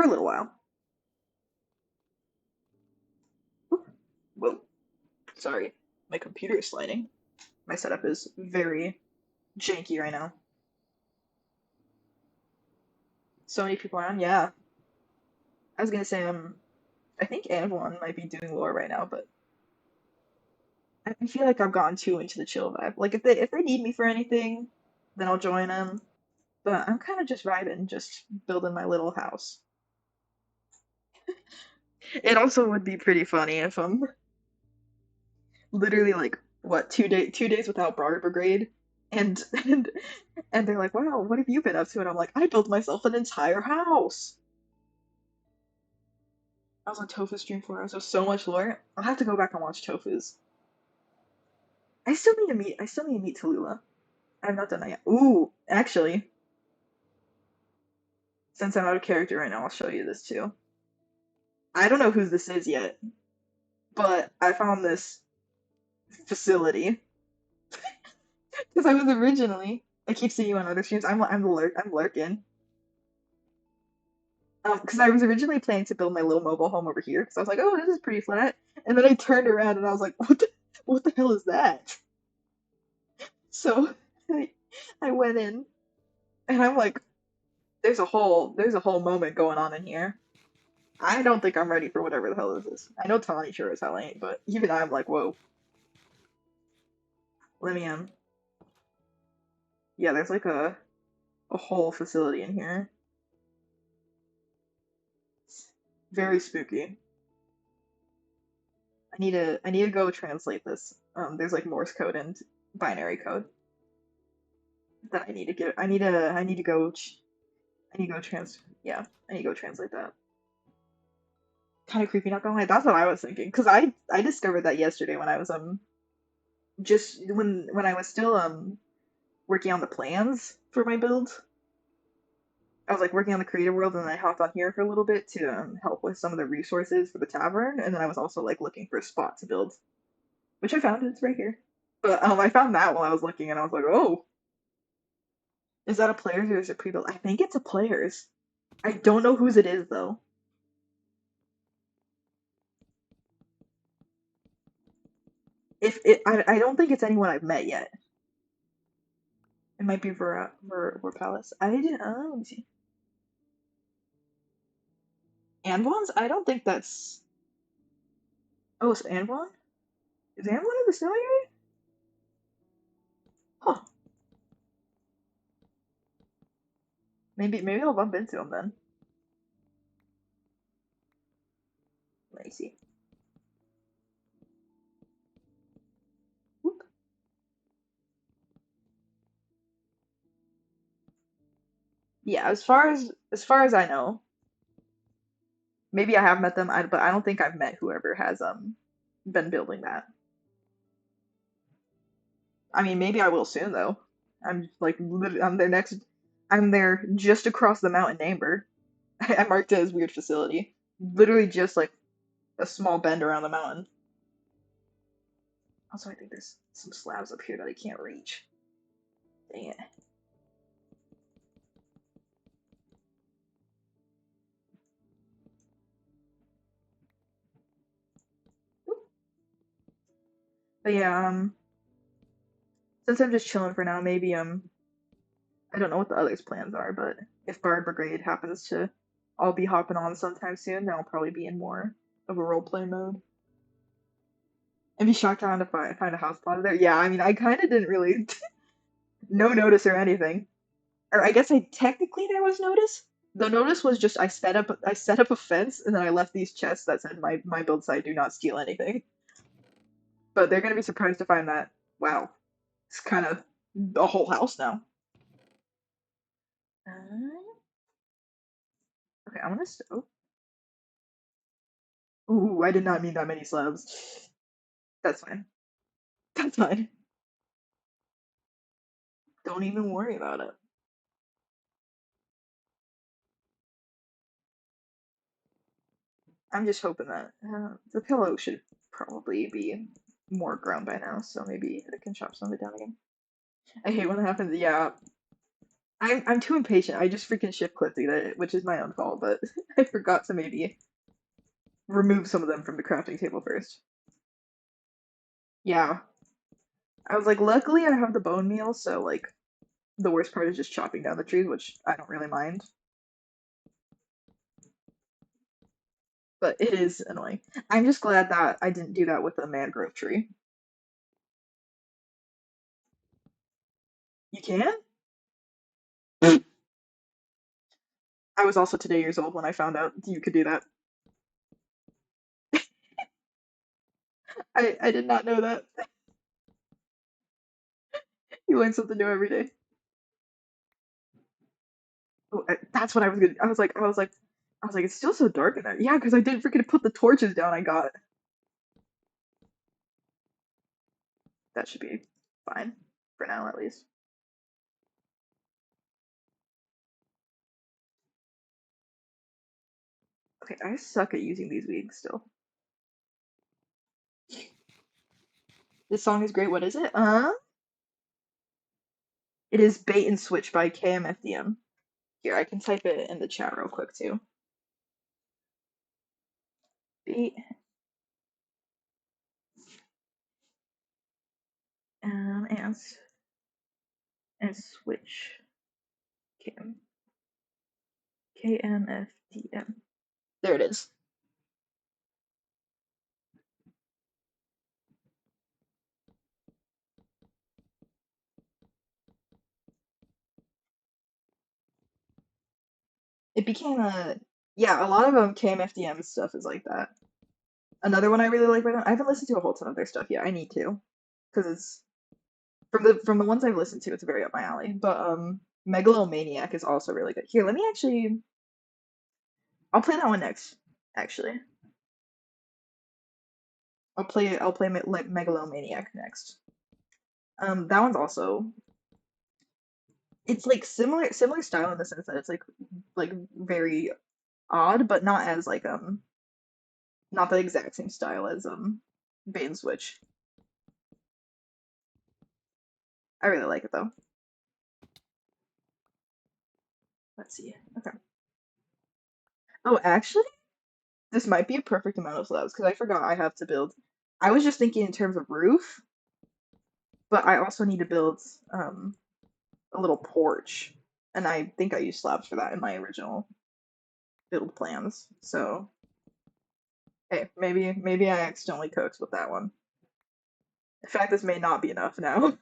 a little while. Whoa, sorry, my computer is sliding. My setup is very janky right now. So many people around. Yeah, I was gonna say I think Antoine might be doing lore right now, but I feel like I've gone too into the chill vibe. Like if they need me for anything, then I'll join them. But I'm kind of just vibing, just building my little house. It also would be pretty funny if I'm literally like what 2 days without Broader Brigade, and and and they're like, "Wow, what have you been up to?" And I'm like, "I built myself an entire house." I was on Tofu's stream for hours. There's so much lore. I'll have to go back and watch Tofu's. I still need to meet Tallulah. I have not done that yet. Ooh, actually, since I'm out of character right now, I'll show you this too. I don't know who this is yet, but I found this facility because I was originally. I keep seeing you on other streams. I'm lurking. Because I was originally planning to build my little mobile home over here because I was like, oh, this is pretty flat, and then I turned around and I was like, what the hell is that? So I, I went in and I'm like, there's a whole moment going on in here. I don't think I'm ready for whatever the hell this is. I know Tawny sure as hell ain't, but even I'm like, whoa. Let me Yeah, there's like a whole facility in here. Very spooky. I need to go translate this. There's like Morse code and binary code that I need to get. I need to go yeah, I need to go translate that. Kind of creepy, not gonna lie. That's what I was thinking. Cause I discovered that yesterday when I was just when I was still working on the plans for my build. I was like working on the creative world, and then I hopped on here for a little bit to help with some of the resources for the tavern, and then I was also like looking for a spot to build, which I found. It's right here. But I found that while I was looking, and I was like, oh, is that a player's or is it pre-built? I think it's a player's. I don't know whose it is though. I don't think it's anyone I've met yet. It might be Ver Palace. I didn't. Let me see. Anvon's? I don't think that's. Oh, it's Anvon? Is Anvon in the snow area? Huh. Maybe I'll bump into him then. Let me see. Whoop. Yeah, as far as I know, maybe I have met them, but I don't think I've met whoever has been building that. I mean, maybe I will soon though. I'm like I'm their next. I'm there just across the mountain in Amber. I marked it as weird facility. Literally just like a small bend around the mountain. Also, I think there's some slabs up here that I can't reach. Dang it. But yeah, since I'm just chilling for now, maybe I don't know what the others' plans are, but if Bard Brigade happens to all be hopping on sometime soon, then I'll probably be in more of a roleplay mode. And be shocked to find a house plot there. Yeah, I mean, I kind of didn't really no notice or anything. Or I guess I technically there was notice. The notice was just I set up a fence and then I left these chests that said my build site do not steal anything. But they're gonna be surprised to find that wow, it's kind of a whole house now. Okay, I'm gonna. Oh, ooh, I did not mean that many slabs. That's fine. That's fine. Don't even worry about it. I'm just hoping that the pillow should probably be more grown by now, so maybe I can chop some of it down again. I hate when that happens. Yeah, I'm too impatient. I just freaking shift clicked it, which is my own fault, but I forgot to maybe remove some of them from the crafting table first. Yeah, I was like, luckily I have the bone meal, so like the worst part is just chopping down the trees, which I don't really mind, but it is annoying. I'm just glad that I didn't do that with the mangrove tree. You can? I was also today years old when I found out you could do that. I did not know that. You learn something new every day. Oh, that's what I was gonna. I was like, it's still so dark in there. Yeah, because I didn't freaking put the torches down I got. That should be fine for now, at least. Okay, I suck at using these wigs still. This song is great. What is it? It is Bait and Switch by KMFDM. Here, I can type it in the chat real quick too. Bait and Switch KM KMFDM. There it is. It became a yeah. A lot of KMFDM stuff is like that. Another one I really like by them. I haven't listened to a whole ton of their stuff yet. I need to because it's from the ones I've listened to, it's very up my alley. But Megalomaniac is also really good. Here, let me actually. I'll play that one next. Actually, I'll play Megalomaniac next. That one's also it's like similar style in the sense that it's like very odd, but not as like not the exact same style as Bait and Switch. I really like it though. Let's see. Okay. Oh, actually, this might be a perfect amount of slabs because I forgot I have to build. I was just thinking in terms of roof, but I also need to build a little porch, and I think I used slabs for that in my original build plans. So, hey, maybe I accidentally coaxed with that one. In fact, this may not be enough now.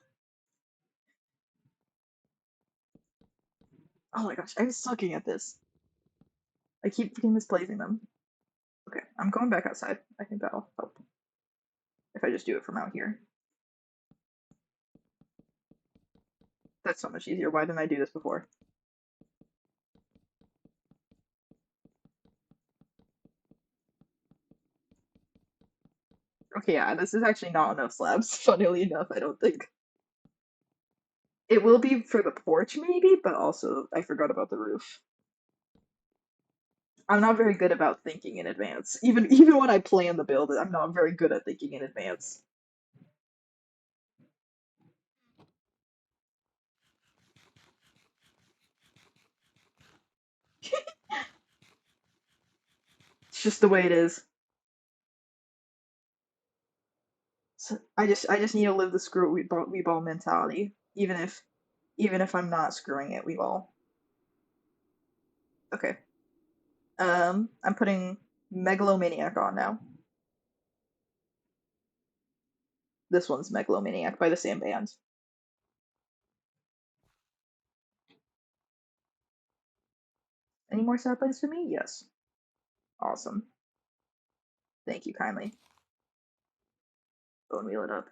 Oh my gosh, I'm sucking at this. I keep freaking misplacing them. Okay, I'm going back outside. I think that'll help if I just do it from out here. That's so much easier. Why didn't I do this before? Okay, yeah, this is actually not enough slabs, funnily enough, I don't think. It will be for the porch, maybe, but also I forgot about the roof. I'm not very good about thinking in advance. Even when I plan the build, I'm not very good at thinking in advance. It's just the way it is. So I just need to live the screw it we ball mentality, even if I'm not screwing it we ball. Okay. I'm putting Megalomaniac on now. This one's Megalomaniac by the same band. Any more saplings for me? Yes. Awesome. Thank you kindly. Bone wheel it up.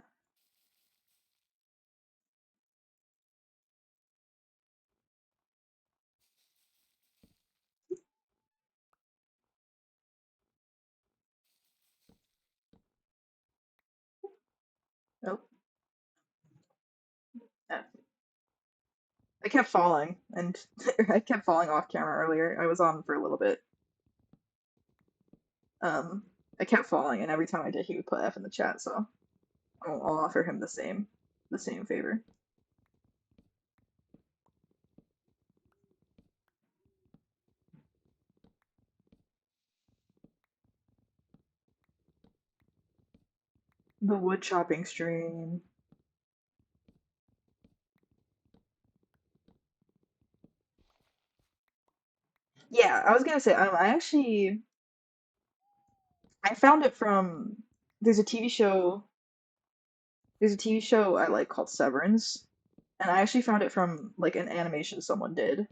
Nope. Yeah. I kept falling, and I kept falling off camera earlier. I was on for a little bit. Um, I kept falling, and every time I did, he would put F in the chat. So I'll offer him the same favor. The wood chopping stream. Yeah, I was gonna say, I found it from there's a TV show there's a TV show I like called Severance, and I actually found it from like an animation someone did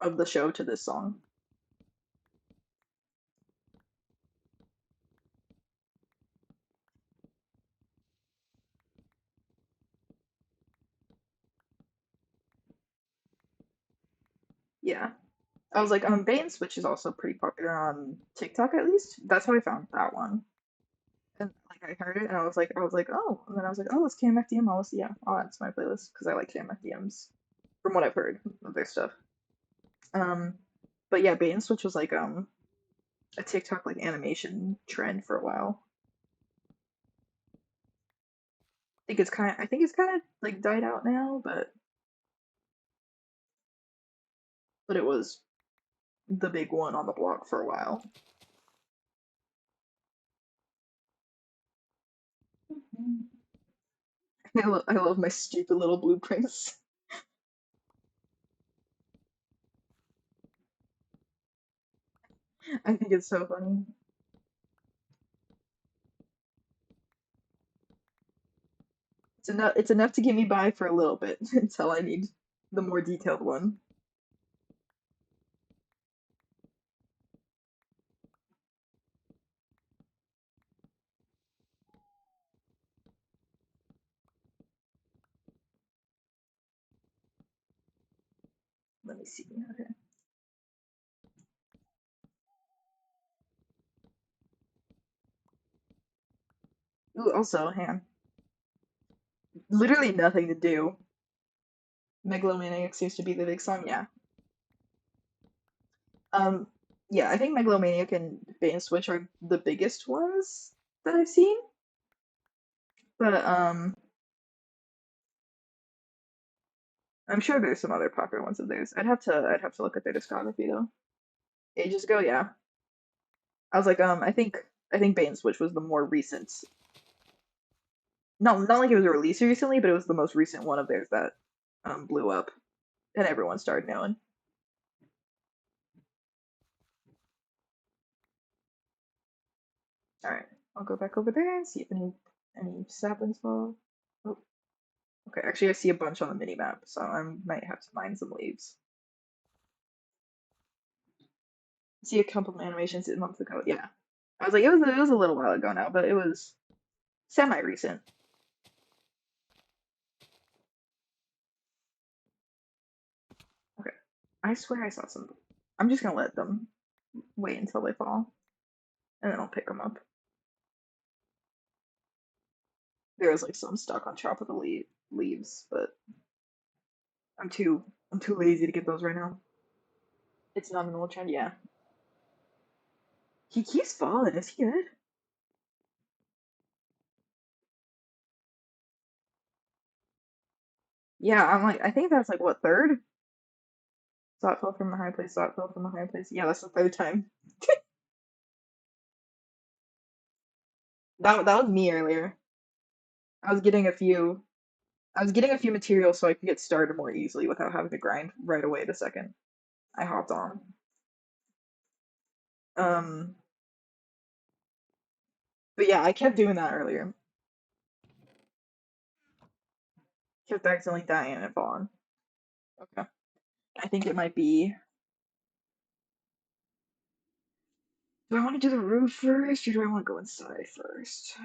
of the show to this song. Yeah. I was like, bait and switch is also pretty popular on TikTok at least. That's how I found that one. And like I heard it and I was like, oh, and then I was like, oh, it's KMFDM. Yeah, I'll add it to my playlist because I like KMFDMs from what I've heard of their stuff. Um, but yeah, bait and switch was like a TikTok like animation trend for a while. I think it's kind of like died out now, but it was the big one on the block for a while. I love my stupid little blueprints. I think it's so funny. It's enough to get me by for a little bit until I need the more detailed one. Let me see. Okay. Ooh, also, hang on. Literally nothing to do. Megalomaniac seems to be the big song. Yeah. Um. Yeah, I think Megalomaniac and Bait and Switch are the biggest ones that I've seen. But I'm sure there's some other popular ones of theirs. I'd have to look at their discography though. Ages ago, yeah. I was like, I think Bait and Switch was the more recent. Not like it was released recently, but it was the most recent one of theirs that blew up and everyone started knowing. All right, I'll go back over there and see if any saplings fall. Oh, okay. Actually, I see a bunch on the mini map, so I might have to mine some leaves. See a couple of animations a month ago. Yeah, I was like, it was a little while ago now, but it was semi recent. Okay, I swear I saw some. I'm just gonna let them wait until they fall, and then I'll pick them up. There was like some stuck on top of the leaves, but I'm too lazy to get those right now. It's not an old trend, yeah. He keeps falling. Is he good? Yeah, I'm like, I think that's like what, third? Thought fell from the high place. Thought fell from the high place. Yeah, that's the third time. That was me earlier. I was getting a few. I was getting a few materials so I could get started more easily without having to grind right away the second I hopped on. Um, but yeah, I kept doing that earlier. Kept accidentally dying and falling. Okay. I think it might be. Do I want to do the roof first, or do I want to go inside first?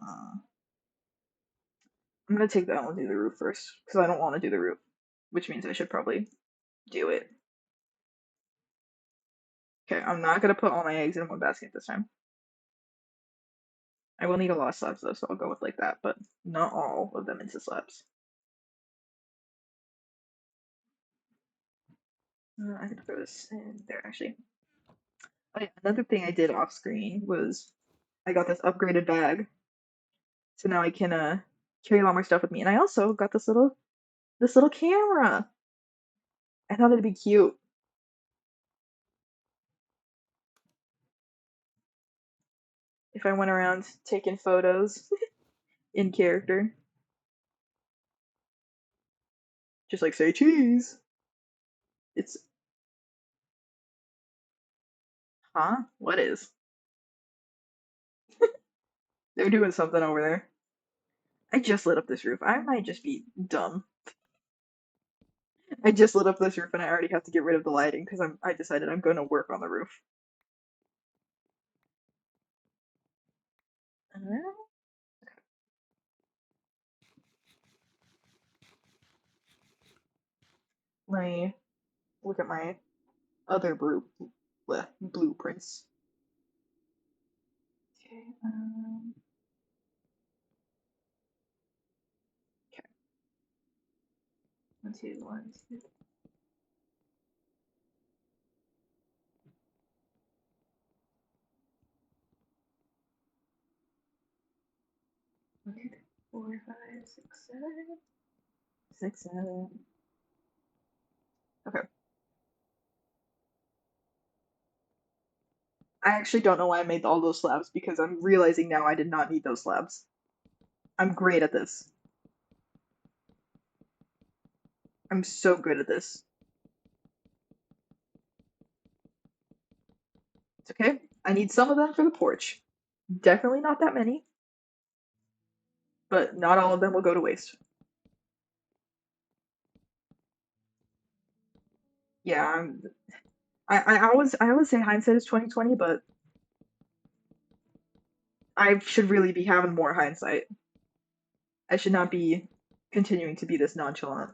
Uh, I'm gonna take that one and do the roof first because I don't want to do the roof, which means I should probably do it. Okay, I'm not gonna put all my eggs in one basket this time. I will need a lot of slabs though, so I'll go with like that, but not all of them into slabs. I can throw this in there actually. Oh, yeah, another thing I did off screen was I got this upgraded bag, so now I can carry a lot more stuff with me. And I also got this little camera. I thought it'd be cute if I went around taking photos in character. Just like say cheese. It's huh? What is? They're doing something over there. I just lit up this roof. I might just be dumb. I just lit up this roof and I already have to get rid of the lighting because I decided I'm going to work on the roof. Let me look at my other blueprints. Okay. Okay. One, two, one, two. Okay. 4, 5, 6, 7. 6, 7. Okay. I actually don't know why I made all those slabs because I'm realizing now I did not need those slabs. I'm great at this. I'm so good at this. It's okay. I need some of them for the porch. Definitely not that many, but not all of them will go to waste. Yeah, I always say hindsight is 2020, but I should really be having more hindsight. I should not be continuing to be this nonchalant.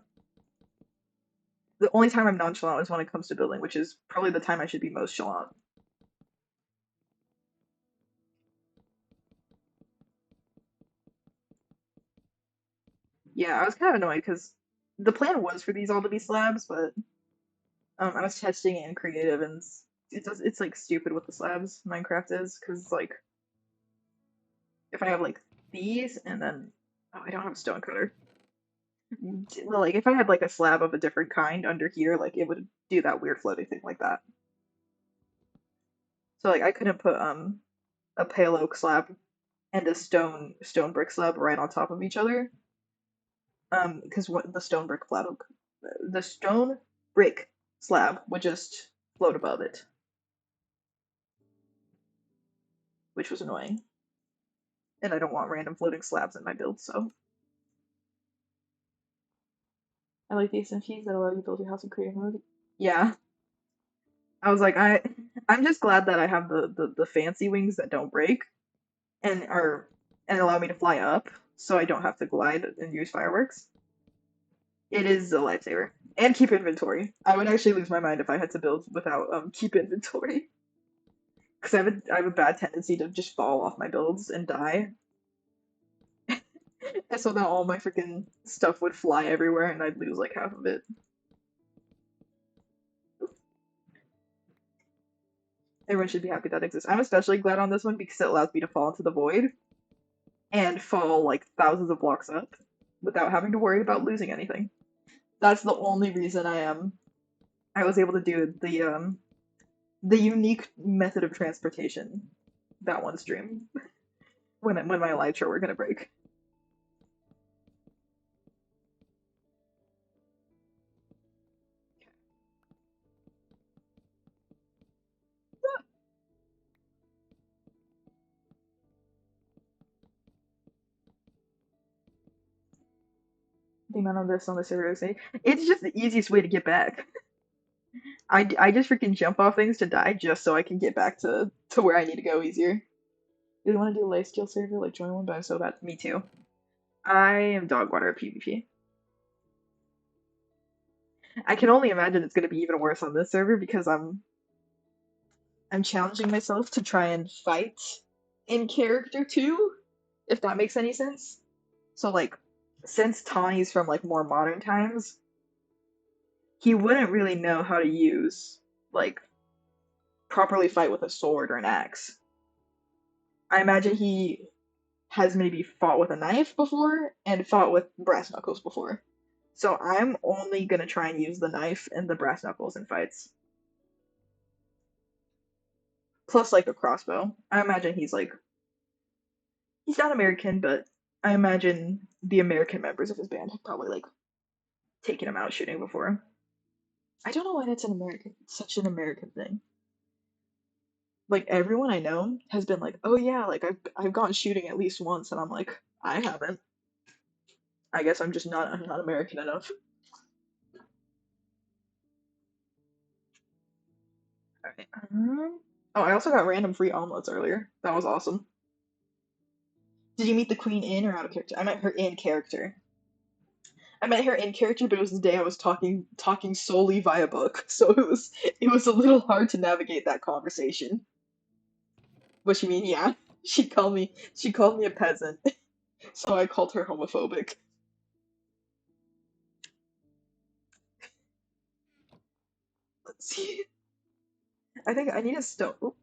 The only time I'm nonchalant is when it comes to building, which is probably the time I should be most chalant. Yeah, I was kind of annoyed because the plan was for these all to be slabs, but I was testing it in creative and it's like stupid with the slabs Minecraft is because like if I have like these and then oh I don't have a stone cutter. Well, like if I had like a slab of a different kind under here, like it would do that weird floating thing like that. So like I couldn't put a pale oak slab and a stone brick slab right on top of each other. Because what the stone brick slab would just float above it, which was annoying. And I don't want random floating slabs in my build, so I like the SMPs that allow you to build your house in creative mode. Yeah. I was like, I'm just glad that I have the fancy wings that don't break and are and allow me to fly up, so I don't have to glide and use fireworks. It is a lifesaver. And keep inventory. I would actually lose my mind if I had to build without keep inventory. Because I have a bad tendency to just fall off my builds and die. And so now all my freaking stuff would fly everywhere and I'd lose like half of it. Everyone should be happy that exists. I'm especially glad on this one because it allows me to fall into the void and fall like thousands of blocks up without having to worry about losing anything. That's the only reason I was able to do the unique method of transportation that one stream when my elytra were gonna break. The amount of this on the server is it's just the easiest way to get back. I just freaking jump off things to die just so I can get back to where I need to go easier. Do you want to do a lifesteal server like join one? But I'm so bad. Me too. I am dog water at PvP. I can only imagine it's going to be even worse on this server because I'm challenging myself to try and fight in character too, if that makes any sense. So like, since Tawny's from like more modern times, he wouldn't really know how to use like properly fight with a sword or an axe. I imagine he has maybe fought with a knife before and fought with brass knuckles before. So I'm only gonna try and use the knife and the brass knuckles in fights. Plus like a crossbow. I imagine he's not American, but I imagine the American members of his band have probably like taken him out shooting before. I don't know why that's such an American thing. Like everyone I know has been like, "Oh yeah, like I've gone shooting at least once," and I'm like, "I haven't. I guess I'm not American enough." Alright. Oh, I also got random free omelets earlier. That was awesome. Did you meet the queen in or out of character? I met her in character. I met her in character, but it was the day I was talking solely via book, so it was a little hard to navigate that conversation. What you mean? Yeah, she called me a peasant, so I called her homophobic. Let's see. I think I need a stone. Oop.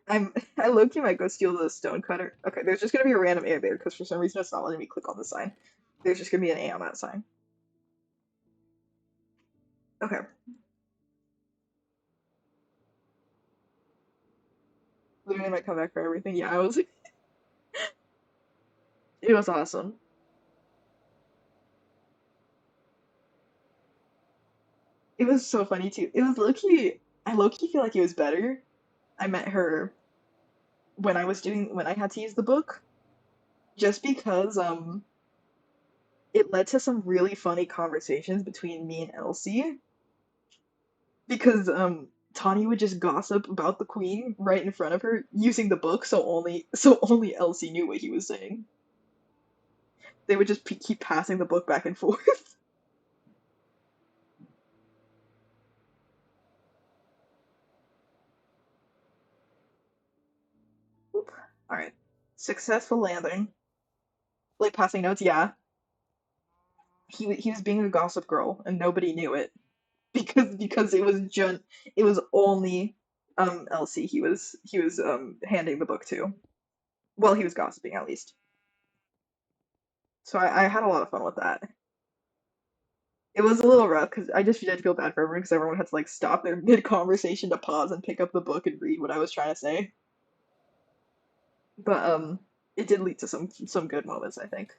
I low key might go steal the stone cutter. Okay, there's just gonna be a random A there because for some reason it's not letting me click on the sign. There's just gonna be an A on that sign. Okay, literally might come back for everything. Yeah, I was. It was awesome. It was so funny too. It was low key. I low key feel like it was better. I met her when I had to use the book, just because it led to some really funny conversations between me and Elsie. Because Tawny would just gossip about the queen right in front of her using the book, so only Elsie knew what he was saying. They would just keep passing the book back and forth. All right, successful landing. Like passing notes, yeah. He was being a gossip girl and nobody knew it because it was only Elsie he was handing the book to. Well, he was gossiping at least. So I had a lot of fun with that. It was a little rough because I just did feel bad for everyone because everyone had to like stop their mid conversation to pause and pick up the book and read what I was trying to say. But it did lead to some good moments, I think.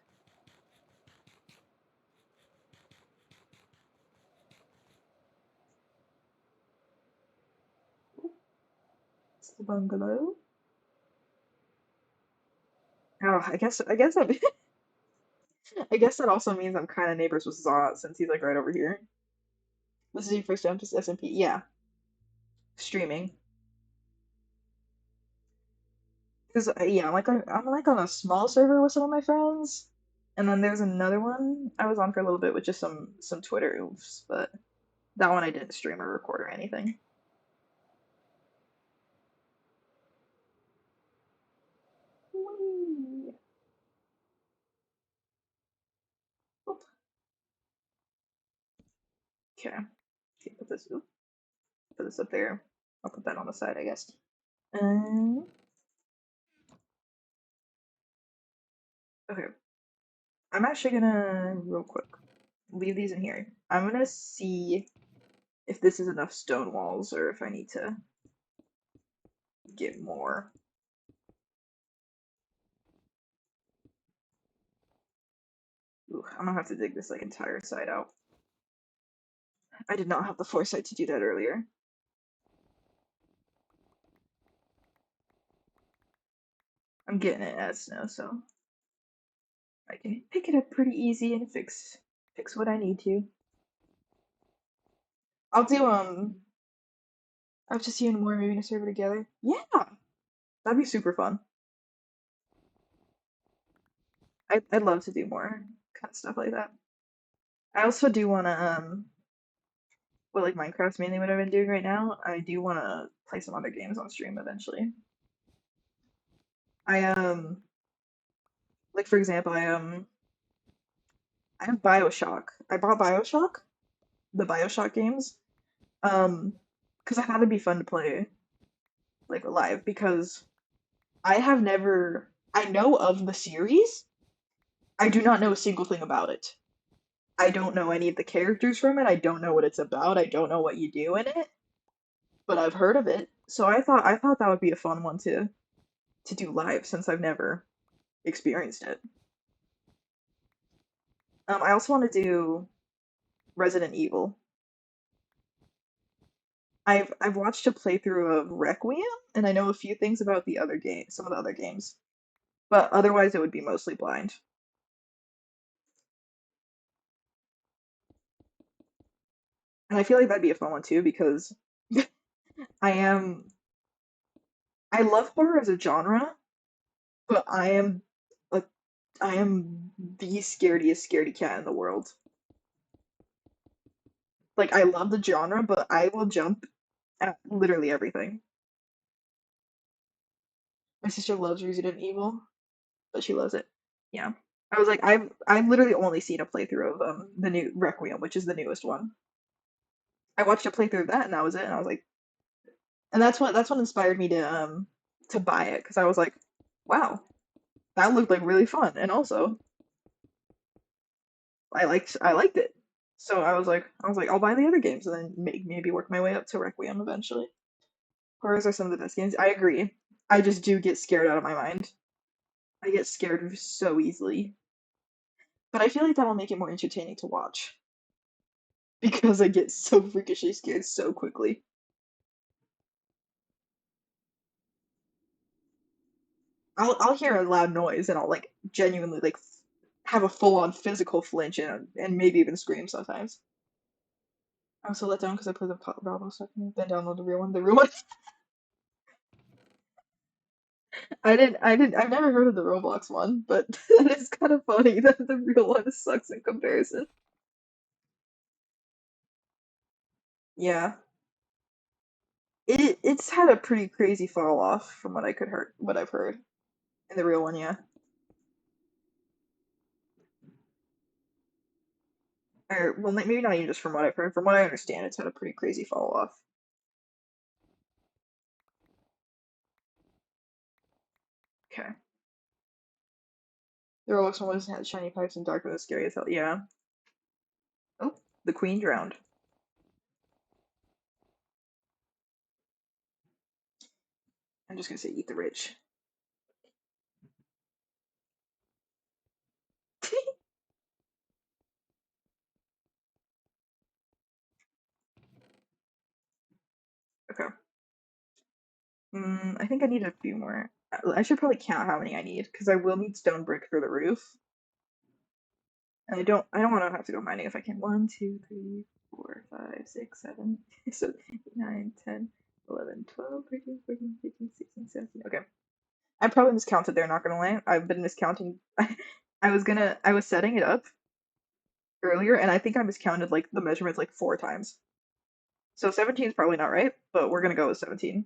It's the bungalow. Oh, I guess that also means I'm kind of neighbors with Zot since he's like right over here. This is your first time to SMP? Yeah, streaming. Because yeah, I'm like on a small server with some of my friends, and then there's another one I was on for a little bit with just some Twitter oofs, but that one I didn't stream or record or anything. Whee! Oop. Okay, okay, put this up there. I'll put that on the side, I guess. Um, okay, I'm actually gonna real quick leave these in here. I'm gonna see if this is enough stone walls or if I need to get more. Ooh, I'm gonna have to dig this like entire side out. I did not have the foresight to do that earlier. I'm getting it as snow, so I can pick it up pretty easy and fix what I need to. I'll do I have to see you more maybe in a server together. Yeah, that'd be super fun. I'd love to do more kind of stuff like that. I also do wanna well like Minecraft's mainly what I've been doing right now. I do wanna play some other games on stream eventually. I like for example I have BioShock. I bought BioShock, the BioShock games. Um, because I thought it'd be fun to play like live because I have never I know of the series. I do not know a single thing about it. I don't know any of the characters from it. I don't know what it's about. I don't know what you do in it, but I've heard of it. So I thought that would be a fun one to do live since I've never experienced it. I also want to do Resident Evil. I've watched a playthrough of Requiem and I know a few things about the other game, some of the other games, but otherwise it would be mostly blind. And I feel like that'd be a fun one too because I am I love horror as a genre, but like I am the scariest scaredy cat in the world. Like I love the genre, but I will jump at literally everything. My sister loves Resident Evil, but she loves it. Yeah. I was like, I've literally only seen a playthrough of the new Requiem, which is the newest one. I watched a playthrough of that and that was it. And I was like, and that's what inspired me to buy it because I was like, wow, that looked like really fun. And also I liked it. So I was like I'll buy the other games and then maybe work my way up to Requiem eventually. Horrors are some of the best games. I agree. I just do get scared out of my mind. I get scared so easily. But I feel like that'll make it more entertaining to watch because I get so freakishly scared so quickly. I'll hear a loud noise and I'll like genuinely like have a full on physical flinch and maybe even scream sometimes. I'm so let down because I played the Bravo stuff and then download the real one. The real one. I've never heard of the Roblox one, but that is kind of funny that the real one sucks in comparison. Yeah, it's had a pretty crazy fall off from what I've heard in the real one. Yeah, or well, maybe not even just from what I've heard. From what I understand, it's had a pretty crazy fall off. Okay, the Roblox one was had shiny pipes and dark, but it was scary as hell. Yeah. Oh, the queen drowned. I'm just gonna say eat the rich. Okay. I think I need a few more. I should probably count how many I need because I will need stone brick for the roof. And I don't want to have to go mining if I can. One, two, three. 4, 5, 6, 7, 7, 8, 9, 10, 11, 12, 13, 14, 15, 16, 17. Okay. I probably miscounted there, not gonna lie. I've been miscounting. I was setting it up earlier, and I think I miscounted like the measurements like 4 times. So 17 is probably not right, but we're gonna go with 17.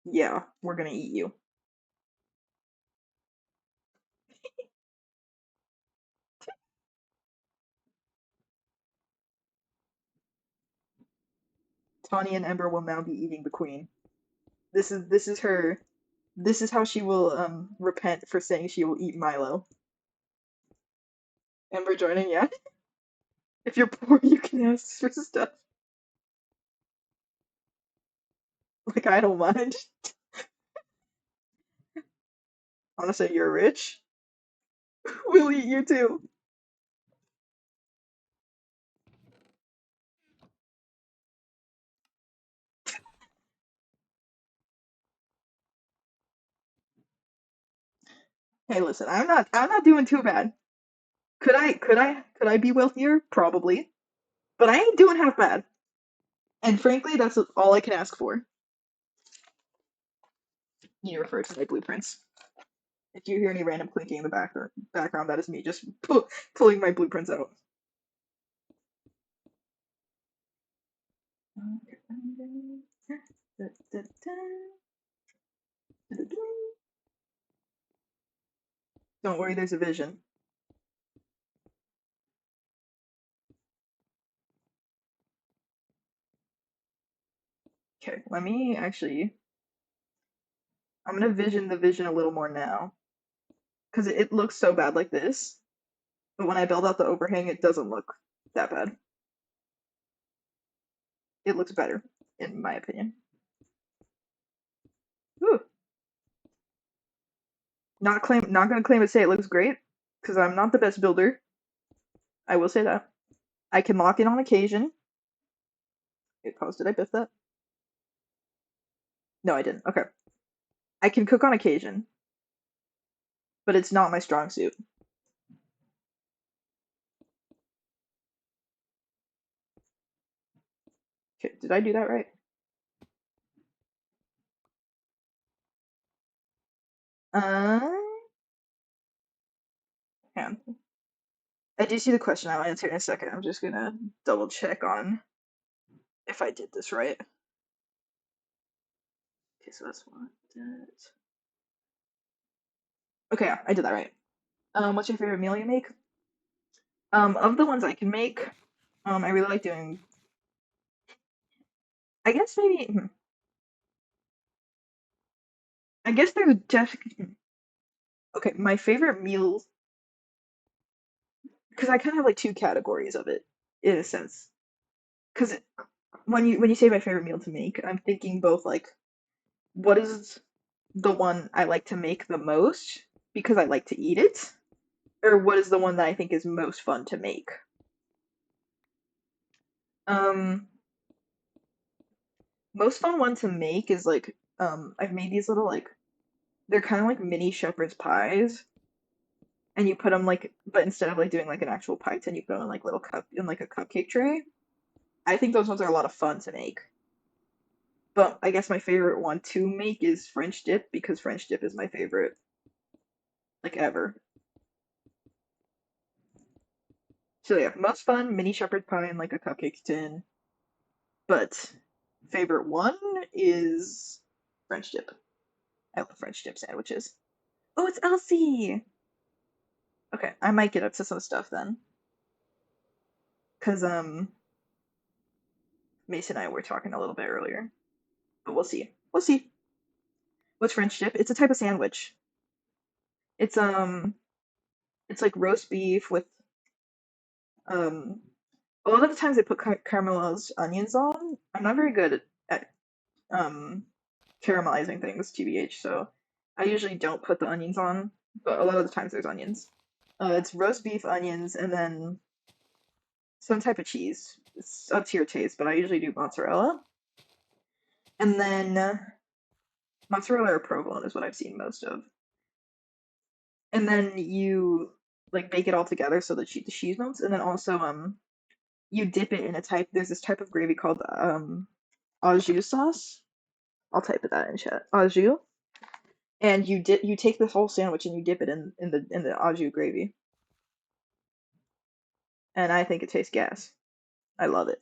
Yeah, we're gonna eat you. Tawny and Ember will now be eating the queen. This is her. This is how she will repent for saying she will eat Milo. Ember joining, yeah. If you're poor, you can ask for stuff. Like I don't mind. Honestly, you're rich. We'll eat you too. Hey, listen, I'm not doing too bad. Could I be wealthier? Probably. But I ain't doing half bad. And frankly, that's all I can ask for. You refer to my blueprints. If you hear any random clinking in the background, that is me just pulling my blueprints out. Don't worry, there's a vision. Okay, let me actually. I'm gonna vision the vision a little more now. Because it looks so bad like this. But when I build out the overhang, it doesn't look that bad. It looks better, in my opinion. Ooh. Not gonna claim it say it looks great, because I'm not the best builder. I will say that. I can lock in on occasion. Wait, pause, did I biff that? No, I didn't. Okay. I can cook on occasion, but it's not my strong suit. Okay, did I do that right? Uh, yeah. I do see the question. I'll answer in a second. I'm just gonna double check on if I did this right. Okay, so that's what that. Okay, yeah, I did that right. What's your favorite meal you make? Of the ones I can make, I really like doing. I guess maybe. I guess there's just. Okay, my favorite meals, because I kind of have like two categories of it, in a sense. Because when you say my favorite meal to make, I'm thinking both like, what is the one I like to make the most because I like to eat it, or what is the one that I think is most fun to make? Um, Most fun one to make is like I've made these little like they're kind of like mini shepherd's pies, and you put them like but instead of like doing like an actual pie tin, you put them in like little cup in like a cupcake tray. I think those ones are a lot of fun to make. But I guess my favorite one to make is French dip because French dip is my favorite like ever. So yeah, most fun mini shepherd pie in like a cupcake tin. But favorite one is French dip. I love French dip sandwiches. Oh, it's Elsie. Okay, I might get up to some stuff then, cause Mason and I were talking a little bit earlier, but we'll see. We'll see. What's French dip? It's a type of sandwich. It's it's like roast beef with um. A lot of the times they put caramelized onions on. I'm not very good at um caramelizing things, tbh. So I usually don't put the onions on, but a lot of the times there's onions. It's roast beef, onions, and then some type of cheese. It's up to your taste, but I usually do mozzarella. And then mozzarella or provolone is what I've seen most of. And then you like bake it all together so that the cheese melts, and then also you dip it in a type. There's this type of gravy called au jus sauce. I'll type that in chat. Au jus, and you take this whole sandwich and you dip it in the au jus gravy, and I think it tastes gas. I love it.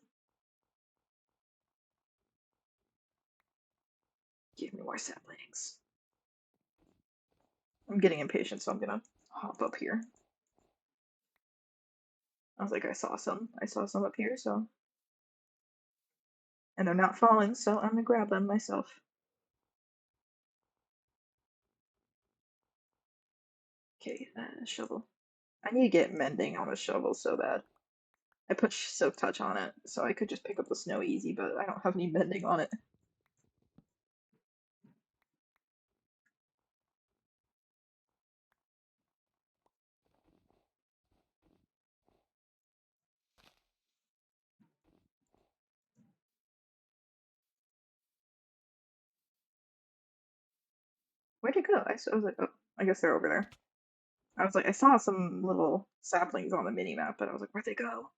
Give me more saplings. I'm getting impatient, so I'm gonna hop up here. I was like, I saw some up here, so, and they're not falling, so I'm gonna grab them myself. Okay, shovel. I need to get mending on a shovel so bad. I put silk touch on it, so I could just pick up the snow easy, but I don't have any mending on it. Where'd it go? I was like, oh, I guess they're over there. I was like, I saw some little saplings on the mini map, but I was like, where'd they go?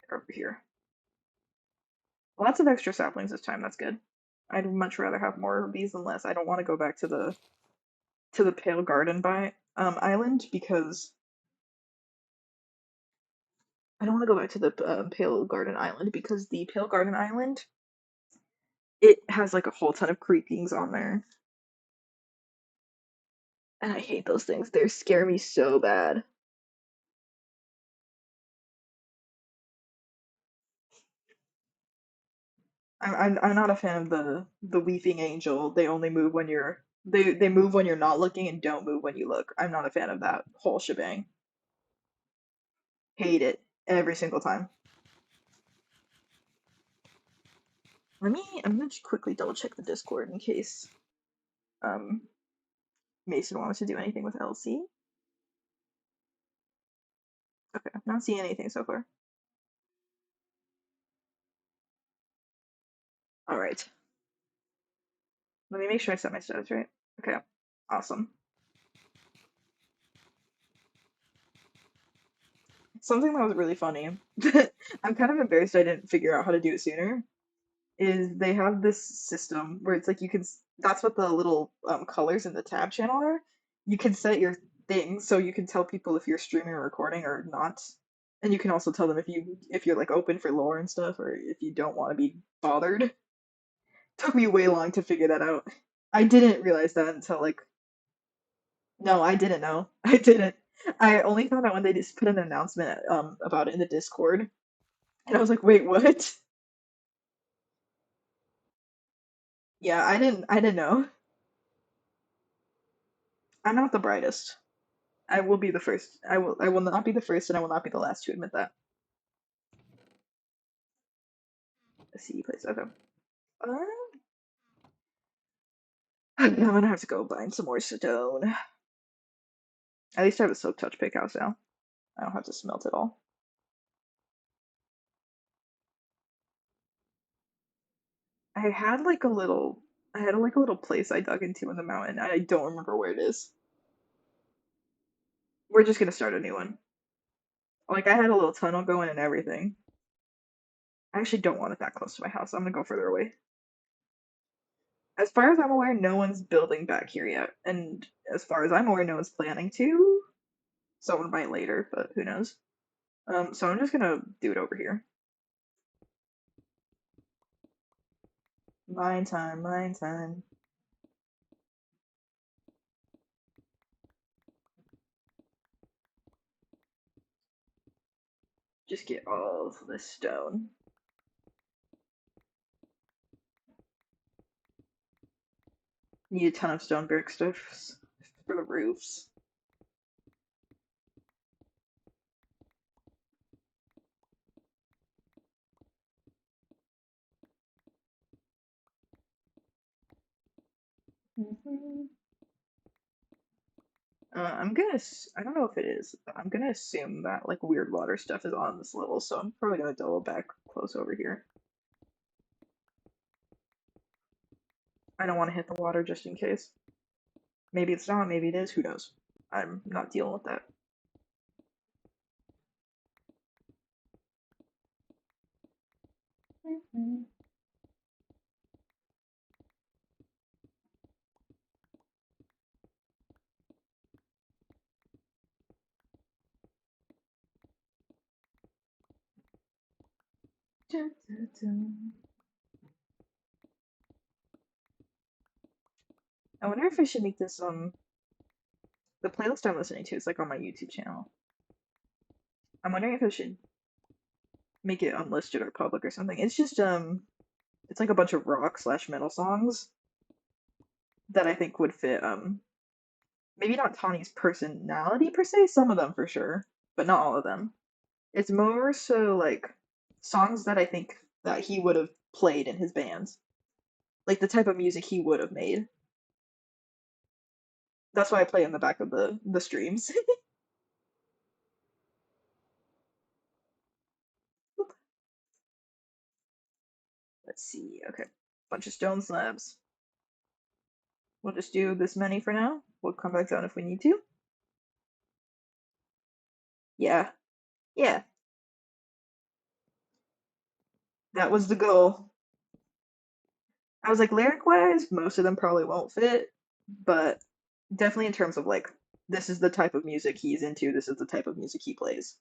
They're over here. Lots of extra saplings this time. That's good. I'd much rather have more of these than less. I don't want to go back to the Pale Garden by island because I don't want to go back to the Pale Garden Island because the Pale Garden Island, it has like a whole ton of creepings on there, and I hate those things. They scare me so bad. I'm not a fan of the weeping angel. They only move when they move when you're not looking and don't move when you look. I'm not a fan of that whole shebang. Hate it every single time. I'm gonna just quickly double check the Discord in case um Mason wanted to do anything with LC. Okay, not seeing anything so far. All right. Let me make sure I set my status right. Okay, awesome. Something that was really funny, I'm kind of embarrassed I didn't figure out how to do it sooner, is they have this system where it's like you can, that's what the little colors in the tab channel are. You can set your things so you can tell people if you're streaming or recording or not. And you can also tell them if you're like open for lore and stuff or if you don't want to be bothered. Took me way long to figure that out. I didn't realize that until like, no, I didn't know. I didn't. I only found out when they just put an announcement about it in the Discord. And I was like, wait, what? Yeah, I didn't know. I'm not the brightest. I will be the first. I will not be the first and I will not be the last to admit that. A CD place. Okay. I'm gonna have to go find some more stone. At least I have a silk touch pickaxe now. I don't have to smelt it all. I had like a little place I dug into in the mountain. I don't remember where it is. We're just gonna start a new one. Like I had a little tunnel going and everything. I actually don't want it that close to my house. I'm gonna go further away. As far as I'm aware, no one's building back here yet. And as far as I'm aware, no one's planning to. Someone might later, but who knows. So I'm just gonna do it over here. Mine time, mine time. Just get all of this stone. Need a ton of stone brick stuff for the roofs. I don't know if it is, but I'm gonna assume that like weird water stuff is on this level, so I'm probably gonna double back close over here. I don't want to hit the water just in case. Maybe it's not, maybe it is, who knows. I'm not dealing with that. I wonder if I should make this the playlist I'm listening to is like on my YouTube channel. I'm wondering if I should make it unlisted or public or something. It's just it's like a bunch of rock slash metal songs that I think would fit maybe not Tawny's personality per se, some of them for sure, but not all of them. It's more so like songs that I think that he would have played in his bands. Like the type of music he would have made. That's why I play in the back of the streams. Let's see. Okay. Bunch of stone slabs. We'll just do this many for now. We'll come back down if we need to. Yeah. Yeah. That was the goal. I was like, lyric wise, most of them probably won't fit, but definitely in terms of like, this is the type of music he's into, this is the type of music he plays.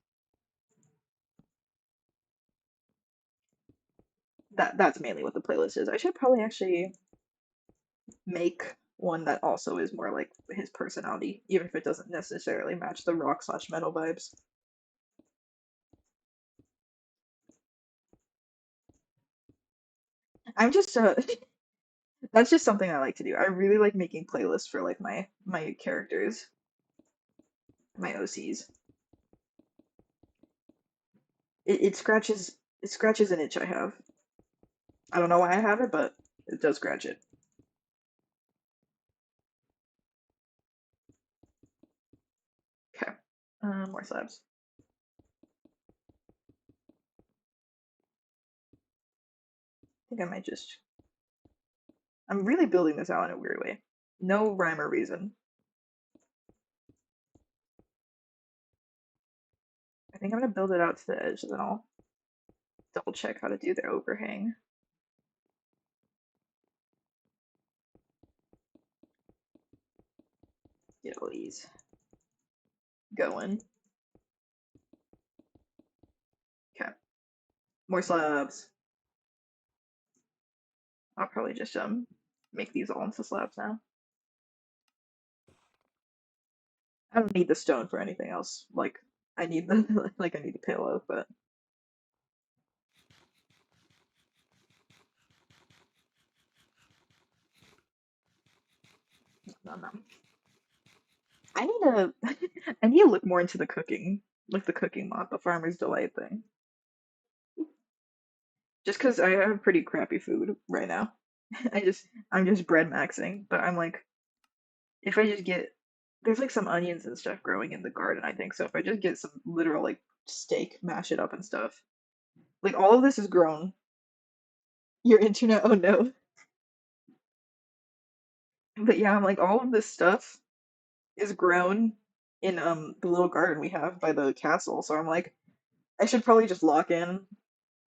That's mainly what the playlist is. I should probably actually make one that also is more like his personality, even if it doesn't necessarily match the rock slash metal vibes. I'm just that's just something I like to do. I really like making playlists for like my characters, my OCs. It scratches an itch I have. I don't know why I have it, but it does scratch it. Okay. More slabs. I think I might just. I'm really building this out in a weird way. No rhyme or reason. I think I'm gonna build it out to the edge, then I'll double check how to do the overhang. Get all these going. Okay. More slabs. I'll probably just make these all into slabs now. I don't need the stone for anything else. Like I need the like I need the pillow, but no. I need to I need to look more into the cooking, like the cooking mod, the farmer's delight thing. Just because I have pretty crappy food right now. I'm just bread maxing, but I'm like if I just get there's like some onions and stuff growing in the garden, I think. So if I just get some literal like steak, mash it up and stuff. Like all of this is grown. Your internet, oh no. But yeah, I'm like all of this stuff is grown in the little garden we have by the castle. So I'm like I should probably just lock in,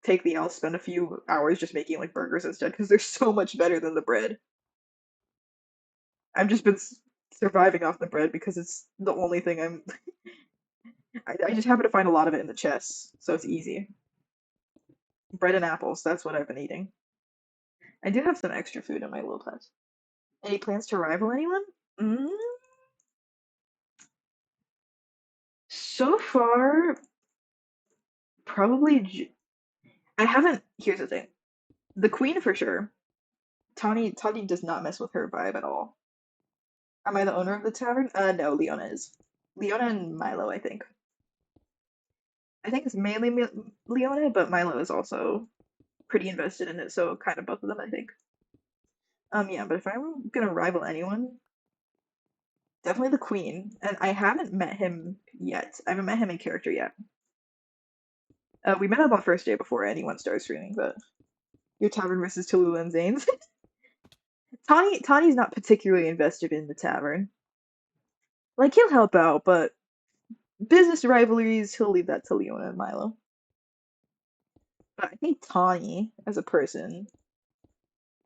take the L, spend a few hours just making like burgers instead because they're so much better than the bread. I've just been surviving off the bread because it's the only thing I just happen to find a lot of it in the chests, so it's easy. Bread and apples, that's what I've been eating. I do have some extra food in my little hut. Any plans to rival anyone? Mm, so far, probably. I haven't. Here's the thing: the queen for sure. Tawny does not mess with her vibe at all. Am I the owner of the tavern? No, Leona is. Leona and Milo, I think. I think it's mainly Leona, but Milo is also pretty invested in it, so kind of both of them, I think. Yeah, but if I'm gonna rival anyone, definitely the Queen. And I haven't met him yet. I haven't met him in character yet. We met up on first day before anyone started streaming, but your tavern versus Tallulah and Zane's. Tawny's not particularly invested in the tavern. Like he'll help out, but business rivalries, he'll leave that to Leona and Milo. But I think Tawny, as a person,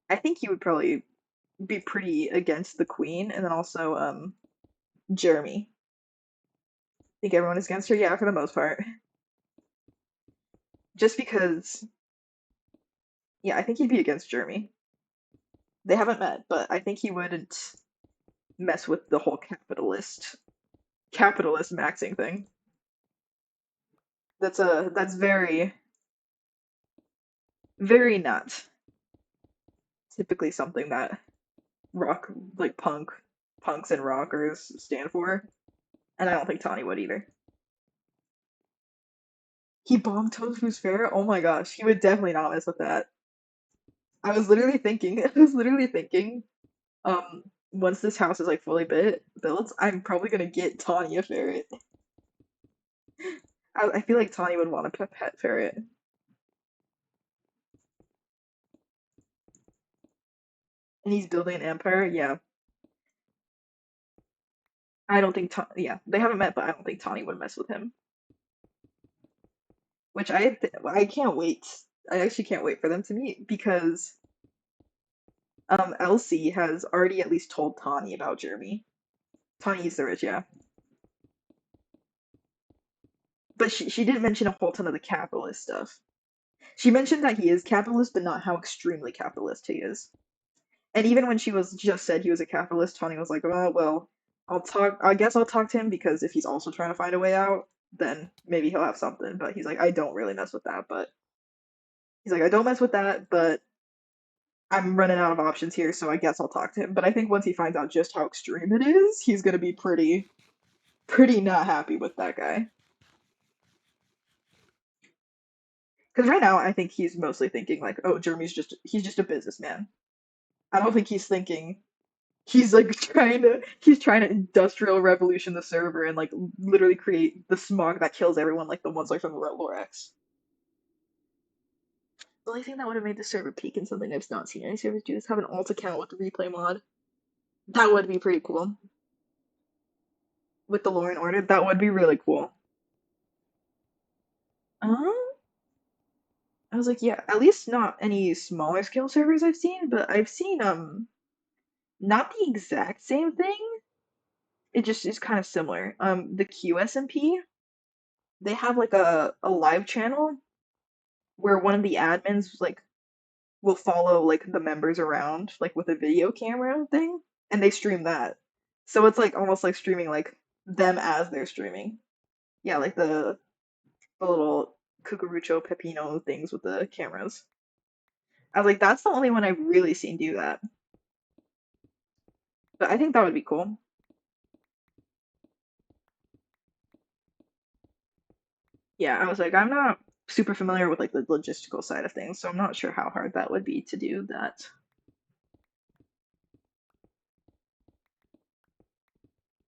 I think he would probably be pretty against the queen, and then also Jeremy. I think everyone is against her, yeah, for the most part. Just because, yeah, I think he'd be against Jeremy. They haven't met, but I think he wouldn't mess with the whole capitalist maxing thing. That's very very not typically something that rock like punks and rockers stand for, and I don't think Tawny would either. He bombed Tofu's fair. Oh my gosh, he would definitely not mess with that. I was literally thinking, once this house is like fully built, I'm probably gonna get Tawny a ferret. I feel like Tawny would want a pet ferret, and he's building an empire. Yeah, I don't think yeah, they haven't met, but I don't think Tawny would mess with him. Which I can't wait. I actually can't wait for them to meet because Elsie has already at least told Tawny about Jeremy. Tawny is the rich, yeah. But she didn't mention a whole ton of the capitalist stuff. She mentioned that he is capitalist, but not how extremely capitalist he is. And even when she was just said he was a capitalist, Tawny was like, "Oh well, I guess I'll talk to him because if he's also trying to find a way out, then maybe he'll have something." But he's like, "I don't really mess with that." But he's like, "I don't mess with that, but I'm running out of options here, so I guess I'll talk to him." But I think once he finds out just how extreme it is, he's gonna be pretty not happy with that guy. Because right now, I think he's mostly thinking like, "Oh, Jeremy's he's just a businessman." I don't think he's thinking he's like he's trying to industrial revolution the server and like literally create the smog that kills everyone, like the ones like from Lorex. The only thing that would have made the server peak and something I've not seen any servers do is have an alt account with the replay mod. That would be pretty cool. With the lore and order, that would be really cool. Um, I was like, yeah, at least not any smaller scale servers I've seen, but I've seen not the exact same thing. It just is kind of similar. The QSMP, they have like a live channel where one of the admins like will follow like the members around like with a video camera thing, and they stream that. So it's like almost like streaming like them as they're streaming. Yeah, like the little cucurucho pepino things with the cameras. I was like, that's the only one I've really seen do that. But I think that would be cool. Yeah, I was like, I'm not super familiar with like the logistical side of things, so I'm not sure how hard that would be to do that.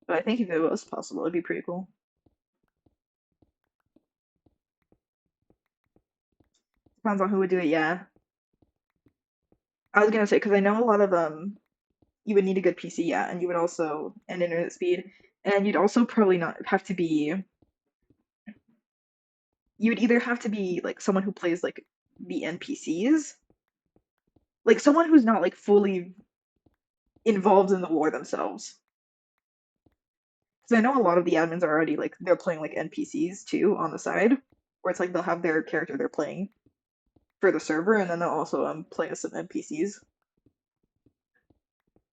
But I think if it was possible, it'd be pretty cool. Depends on who would do it, yeah. I was gonna say, because I know a lot of you would need a good PC, yeah, and you would also and internet speed, and you'd also probably not have to be. You would either have to be like someone who plays like the NPCs, like someone who's not like fully involved in the war themselves. Because I know a lot of the admins are already like they're playing like NPCs too on the side, where it's like they'll have their character they're playing for the server, and then they'll also play as some NPCs.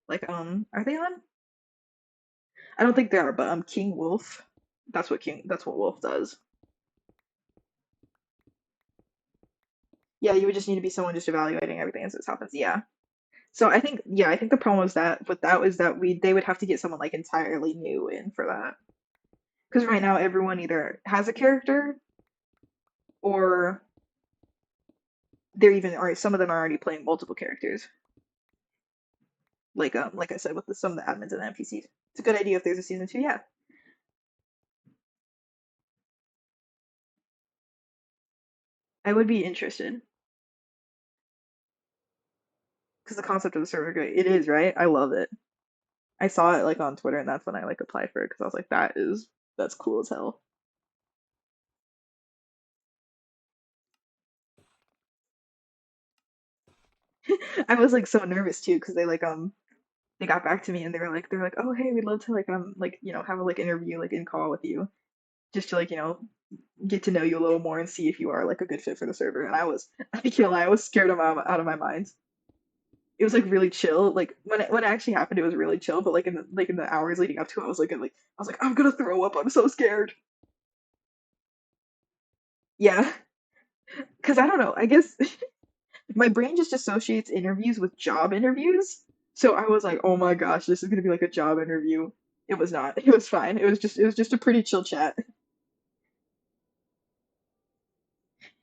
Like are they on? I don't think they are, but King Wolf. That's what Wolf does. Yeah, you would just need to be someone just evaluating everything as it happens. Yeah. So I think yeah, I think the problem was that with that was that they would have to get someone like entirely new in for that. Because right now everyone either has a character or they're even or some of them are already playing multiple characters. Like I said with some of the admins and the NPCs. It's a good idea if there's a season 2, yeah. I would be interested. Because the concept of the server it is, right? I love it. I saw it like on Twitter, and that's when I like applied for it because I was like, that's cool as hell. I was like so nervous too because they got back to me and they were like, oh hey, we'd love to like have a like interview like in call with you just to like get to know you a little more and see if you are like a good fit for the server. And I can't lie, I was scared out of my mind. It was like really chill. Like when it actually happened, it was really chill. But like in the hours leading up to it, I was like I'm gonna throw up. I'm so scared. Yeah, because I don't know. I guess my brain just associates interviews with job interviews. So I was like, oh my gosh, this is gonna be like a job interview. It was not. It was fine. It was just a pretty chill chat.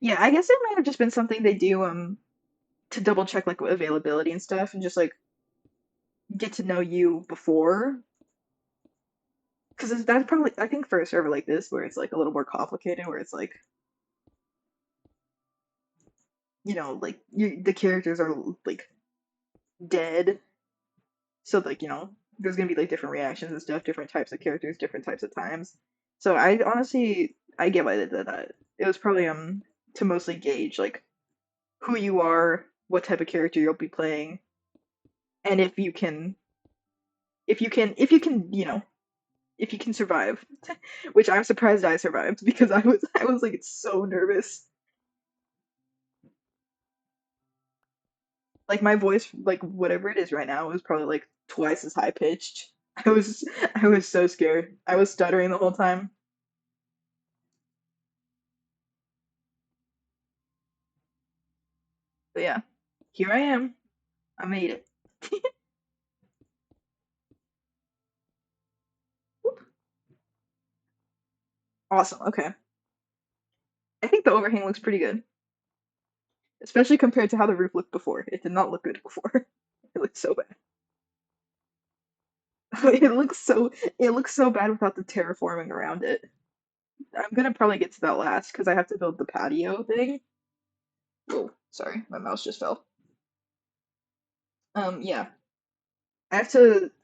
Yeah, I guess it might have just been something they do to double check like availability and stuff and just like get to know you before. Because that's probably I think for a server like this where it's like a little more complicated, where it's like like the characters are like dead, so like there's gonna be like different reactions and stuff, different types of characters, different types of times. So I honestly I get why they did that. It was probably to mostly gauge like who you are, what type of character you'll be playing, and if you can survive. Which I'm surprised I survived because I was like so nervous. Like my voice, like whatever it is right now, was probably like twice as high pitched. I was so scared. I was stuttering the whole time. But yeah, here I am. I made it. Awesome. Okay. I think the overhang looks pretty good, especially compared to how the roof looked before. It did not look good before. It looked so bad. It looks so bad without the terraforming around it. I'm gonna probably get to that last because I have to build the patio thing. Oh, sorry, my mouse just fell. Yeah, I'm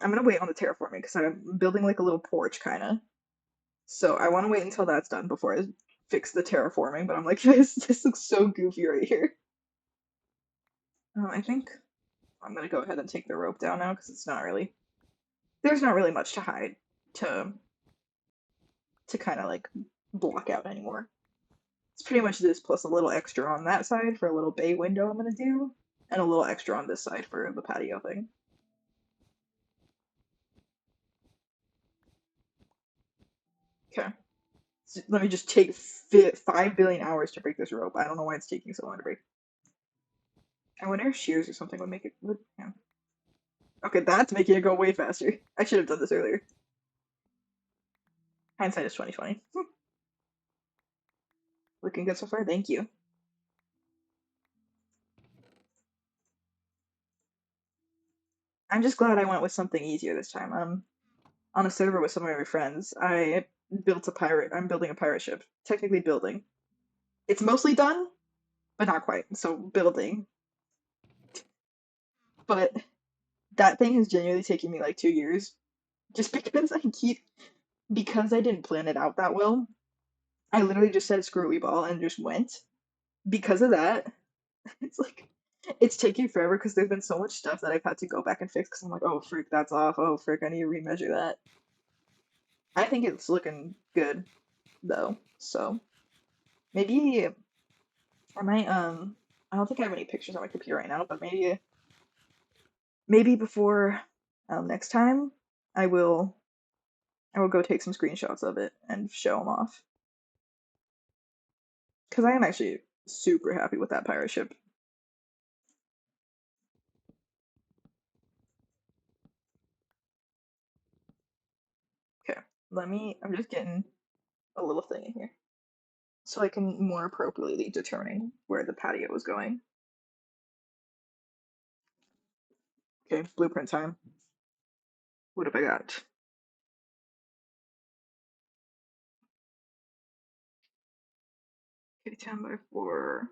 gonna wait on the terraforming because I'm building like a little porch kind of. So I want to wait until that's done before I fix the terraforming. But I'm like, this looks so goofy right here. I think I'm gonna go ahead and take the rope down now because there's not really much to hide to kind of like block out anymore. It's pretty much this plus a little extra on that side for a little bay window I'm gonna do, and a little extra on this side for the patio thing. Okay. So let me just take 5 billion hours to break this rope. I don't know why it's taking so long to break. I wonder if shears or something would make it. Yeah. Okay, that's making it go way faster. I should have done this earlier. Hindsight is 2020. Looking good so far. Thank you. I'm just glad I went with something easier this time. On a server with some of my friends. I'm building a pirate ship. Technically building. It's mostly done, but not quite. So building. But that thing has genuinely taken me like 2 years. Just because I didn't plan it out that well. I literally just said screw it, ball and just went. Because of that, it's like it's taking forever because there's been so much stuff that I've had to go back and fix because I'm like, oh frick, that's off. Oh frick, I need to remeasure that. I think it's looking good though. So maybe I might I don't think I have any pictures on my computer right now, but maybe before next time I will I will go take some screenshots of it and show them off because I am actually super happy with that pirate ship. Okay, I'm just getting a little thing in here so I can more appropriately determine where the patio is going. Okay, blueprint time. What have I got? Okay, 10 by 4.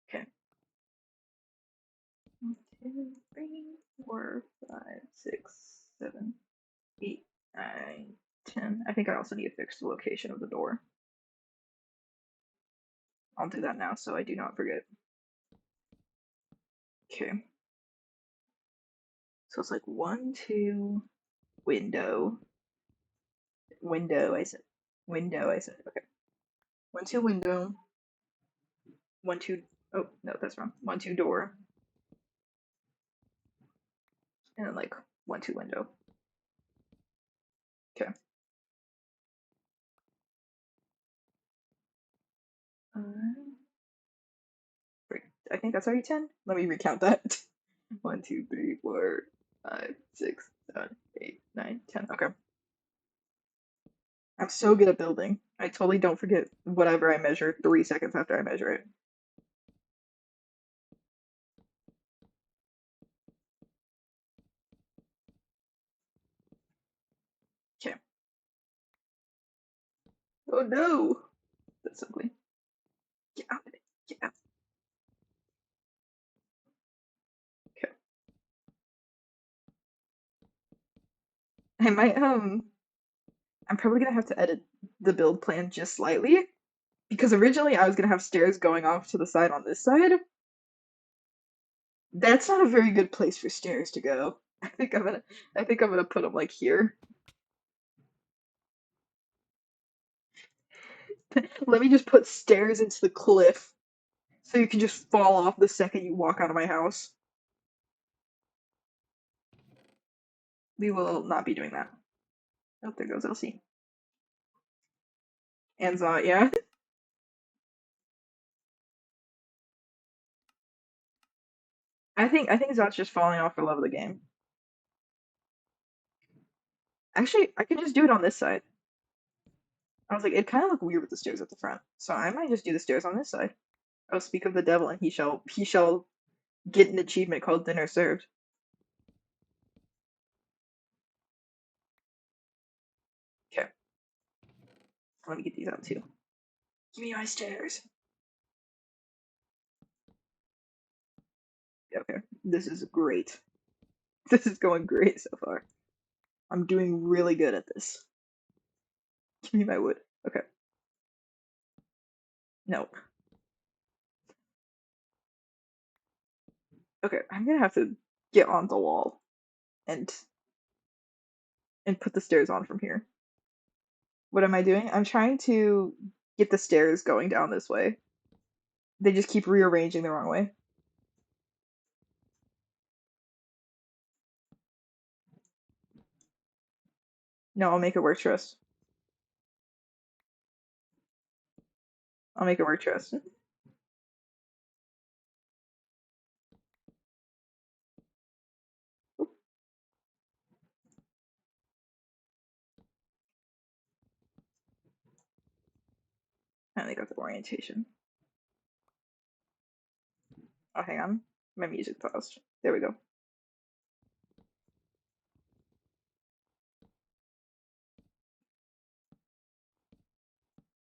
Okay. 2, 3, 4, 5, 6, 7, 8, 9, 10. I think I also need to fix the location of the door. I'll do that now so I do not forget. Okay. So it's like 1, 2, window. Window, I said. Window, I said. Okay. 1, 2, window. 1, 2. Oh, no, that's wrong. 1, 2, door. And then like 1, 2, window. Okay. Great. I think that's already 10. Let me recount that. 1, 2, 3, 4, 5, 6, 7, 8, 9, 10. Okay. I'm so good at building. I totally don't forget whatever I measure 3 seconds after I measure it. Okay. Oh no! That's ugly. Get out of it. Get out. Okay. I might, I'm probably gonna have to edit the build plan just slightly. Because originally I was gonna have stairs going off to the side on this side. That's not a very good place for stairs to go. I think I'm gonna put them like here. Let me just put stairs into the cliff so you can just fall off the second you walk out of my house. We will not be doing that. Oh, there goes Elsie. And Zot, yeah. I think Zot's just falling off for love of the game. Actually, I can just do it on this side. I was like, it kind of look weird with the stairs at the front, so I might just do the stairs on this side. Oh, speak of the devil, and he shall get an achievement called dinner served. Okay, let me get these out too. Give me my stairs. Okay, this is great. This is going great so far. I'm doing really good at this. Give me my wood. Okay. No. Okay, I'm gonna have to get on the wall and put the stairs on from here. What am I doing? I'm trying to get the stairs going down this way. They just keep rearranging the wrong way. No, I'll make it work, trust. I'll make it work, trust. I only got the orientation. Oh, hang on. My music paused. There we go.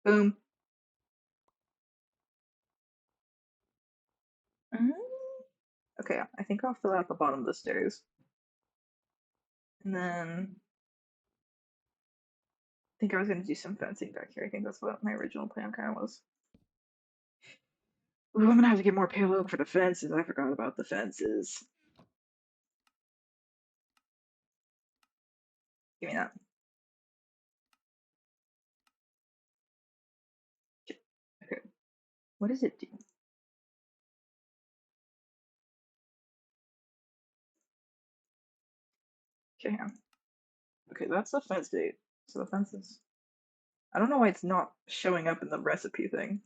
Boom. Mhm. Okay, I think I'll fill out the bottom of the stairs. And then I think I was gonna do some fencing back here. I think that's what my original plan kind of was. Ooh, I'm gonna have to get more payload for the fences. I forgot about the fences. Give me that. Okay. What does it do? Okay, hang on. Okay, that's the fence date. So the fences. I don't know why it's not showing up in the recipe thing.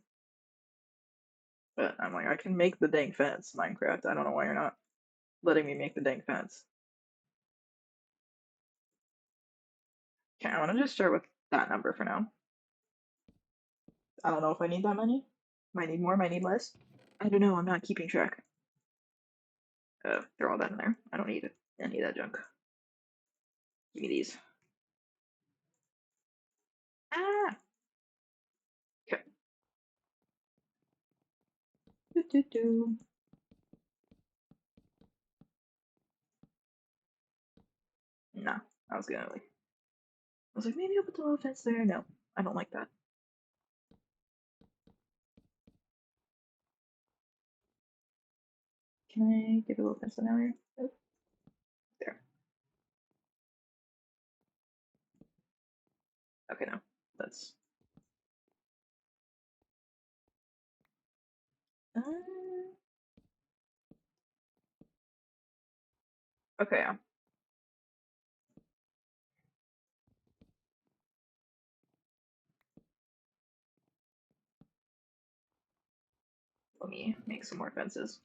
But I'm like, I can make the dang fence, Minecraft. I don't know why you're not letting me make the dang fence. Okay, I want to just start with that number for now. I don't know if I need that many. Might need more, might need less. I don't know, I'm not keeping track. They're all that in there. I don't need any of that junk. Give me these. Ah! Okay. Do, do, do. Nah, I was gonna like, I was like, maybe I'll put the little fence there. No, I don't like that. Can I get a little fence down here? Oh, there. Okay, no, that's. Uh, okay, yeah. Let me make some more fences.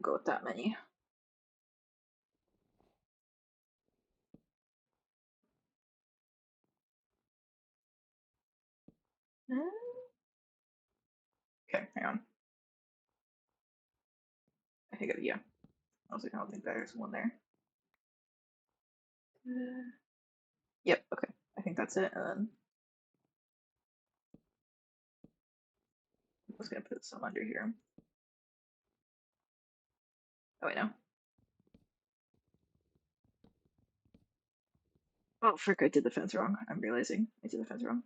Go with that many. Okay, hang on. I think, yeah. I was like, I don't think there's one there. Yep, okay. I think that's it. And then I was gonna put some under here. Oh, wait, no. Oh, frick, I did the fence wrong. I'm realizing I did the fence wrong.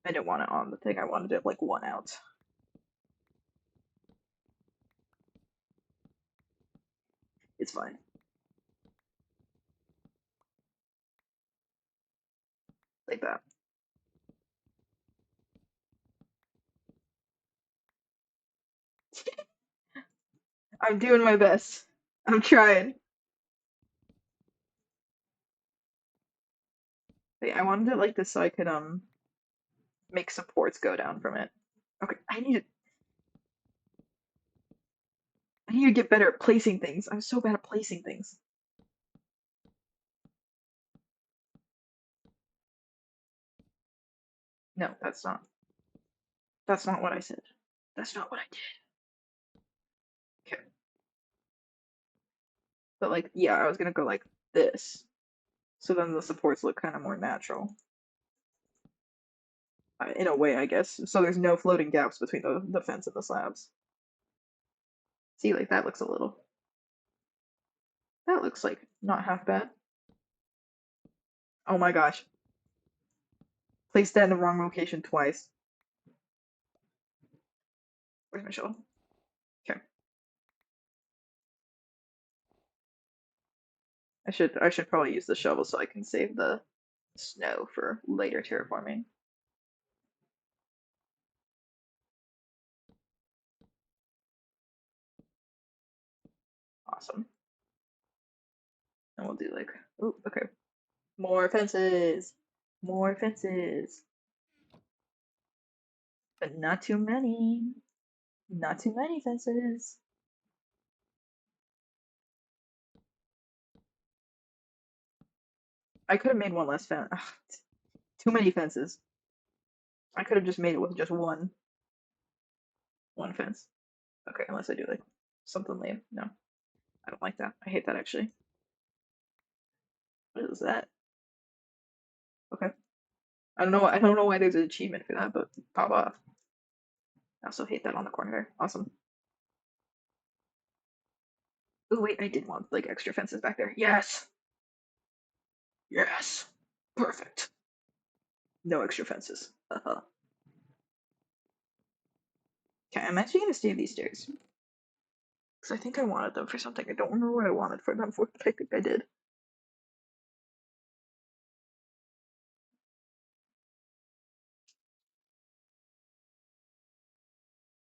I didn't want it on the thing. I wanted it like one out. It's fine. Like that. I'm doing my best. I'm trying. But yeah, I wanted it like this so I could make supports go down from it. Okay, I need to get better at placing things. I'm so bad at placing things. No, that's not what I said. That's not what I did. Okay. But like, yeah, I was gonna go like this. So then the supports look kind of more natural. In a way, I guess. So there's no floating gaps between the fence and the slabs. See, like that looks a little. That looks like not half bad. Oh my gosh. Placed that in the wrong location twice. Where's my shovel? Okay. I should probably use the shovel so I can save the snow for later terraforming. Awesome. And we'll do like, oh, okay. More fences. More fences. But not too many. Not too many fences. I could have made one less fence. Too many fences. I could have just made it with just one fence. Okay, unless I do like something lame. No, I don't like that. I hate that actually. What is that? Okay. I don't know why there's an achievement for that, but pop off. I also hate that on the corner there. Awesome. Oh wait, I did want like extra fences back there. Yes. Yes. Perfect. No extra fences. Okay, I'm actually gonna stay these stairs. Because I think I wanted them for something. I don't remember what I wanted for them for, but I think I did.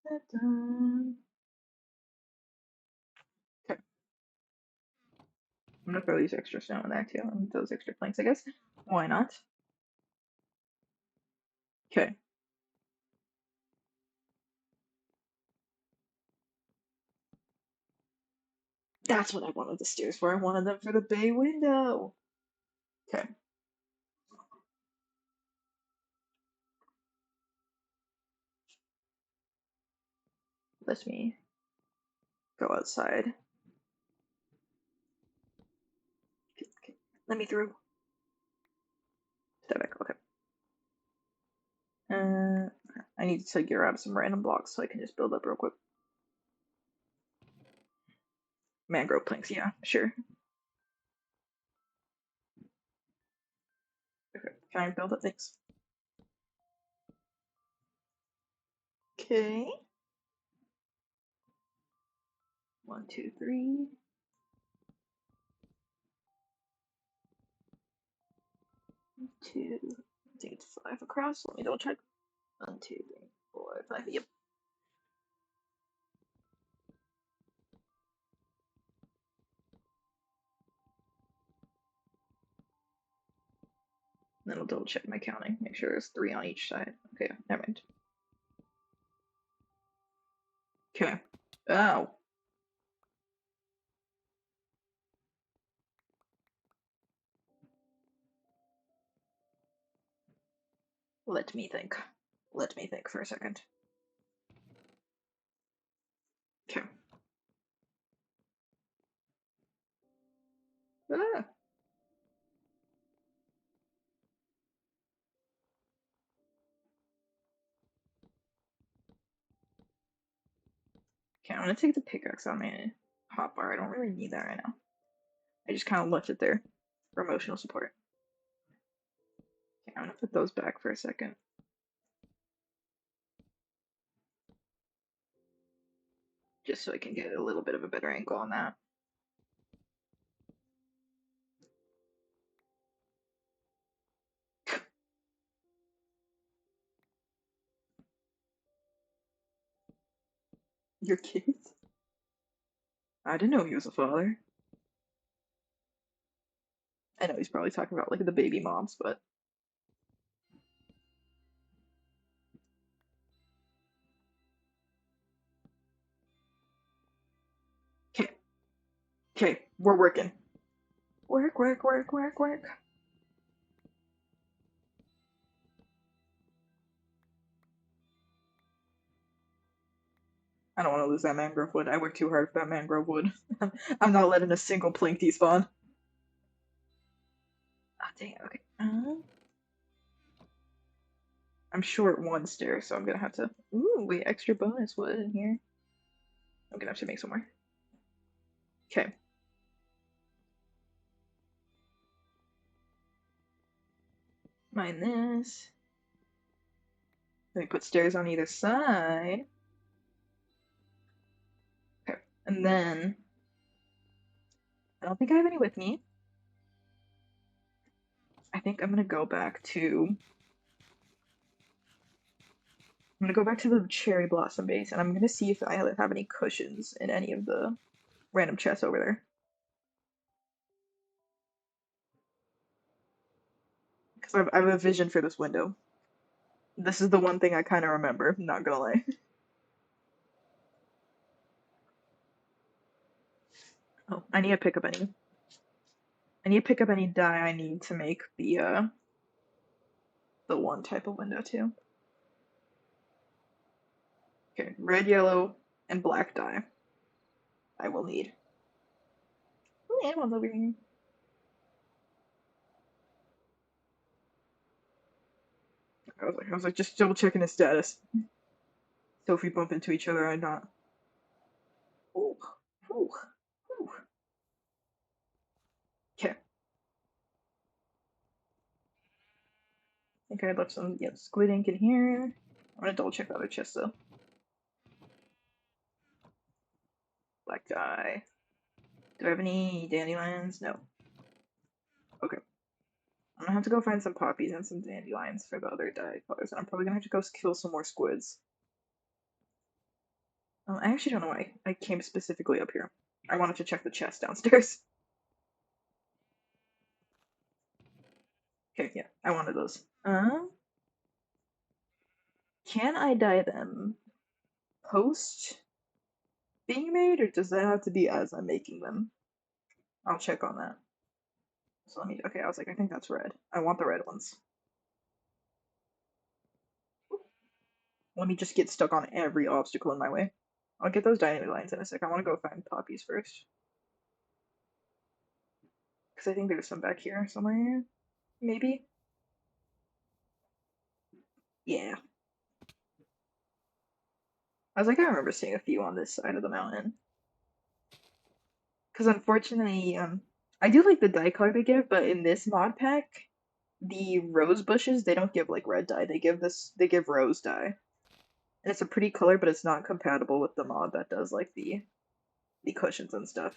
Okay. I'm gonna throw these extra snow in there too, and those extra planks, I guess. Why not? Okay. That's what I wanted the stairs for. I wanted them for the bay window. Okay. Let me go outside. Okay. Let me through. Step back. Okay. I I need to grab some random blocks so I can just build up real quick. Mangrove planks, yeah, sure. Okay, can I build up things? Okay. 1, 2, 3. 2. I think it's 5 across. Let me double check. 1, 2, 3, 4, 5. Yep. Then I'll double check my counting. Make sure there's 3 on each side. Okay, never mind. Okay. Oh. Let me think. Let me think for a second. Okay. Ah. Okay, I'm gonna take the pickaxe on my hotbar. I don't really need that right now. I just kind of left it there for emotional support. Okay, I'm gonna put those back for a second. Just so I can get a little bit of a better angle on that. Your kids? I didn't know he was a father. I know he's probably talking about like the baby moms, but okay, okay, we're working. Work, work, work, work, work. I don't want to lose that mangrove wood. I worked too hard for that mangrove wood. I'm not letting a single plink despawn. Ah, dang it, okay. I'm short 1 stair, so I'm gonna have to. Ooh, wait, extra bonus wood in here. I'm gonna have to make some more. Okay. Mine this. Let me put stairs on either side. Okay. And then I don't think I have any with me. I think I'm gonna go back to the cherry blossom base, and I'm gonna see if I have any cushions in any of the random chests over there. Because I have a vision for this window. This is the one thing I kind of remember, not gonna lie. Oh, I need to pick up any. I need to pick up any dye I need to make the one type of window too. Okay, red, yellow, and black dye. I will need. Oh, animals over here. I was like, just double checking his status. So if we bump into each other, I'm not. Ooh, ooh, ooh. Okay. I think I left some squid ink in here. I'm gonna double check the other chest though. Black dye. Do I have any dandelions? No. Okay. I'm gonna have to go find some poppies and some dandelions for the other dye colors. And I'm probably gonna have to go kill some more squids. I actually don't know why I came specifically up here. I wanted to check the chest downstairs. Okay, yeah, I wanted those. Can I dye them post being made, or does that have to be as I'm making them? I'll check on that. So let me. Okay, I was like, I think that's red. I want the red ones. Let me just get stuck on every obstacle in my way. I'll get those dandelions in a sec. I want to go find poppies first. Because I think there's some back here somewhere. Maybe? Yeah. I was like, I remember seeing a few on this side of the mountain. Because unfortunately, I do like the dye color they give, but in this mod pack, the rose bushes they don't give like red dye. They give rose dye, and it's a pretty color, but it's not compatible with the mod that does like the cushions and stuff.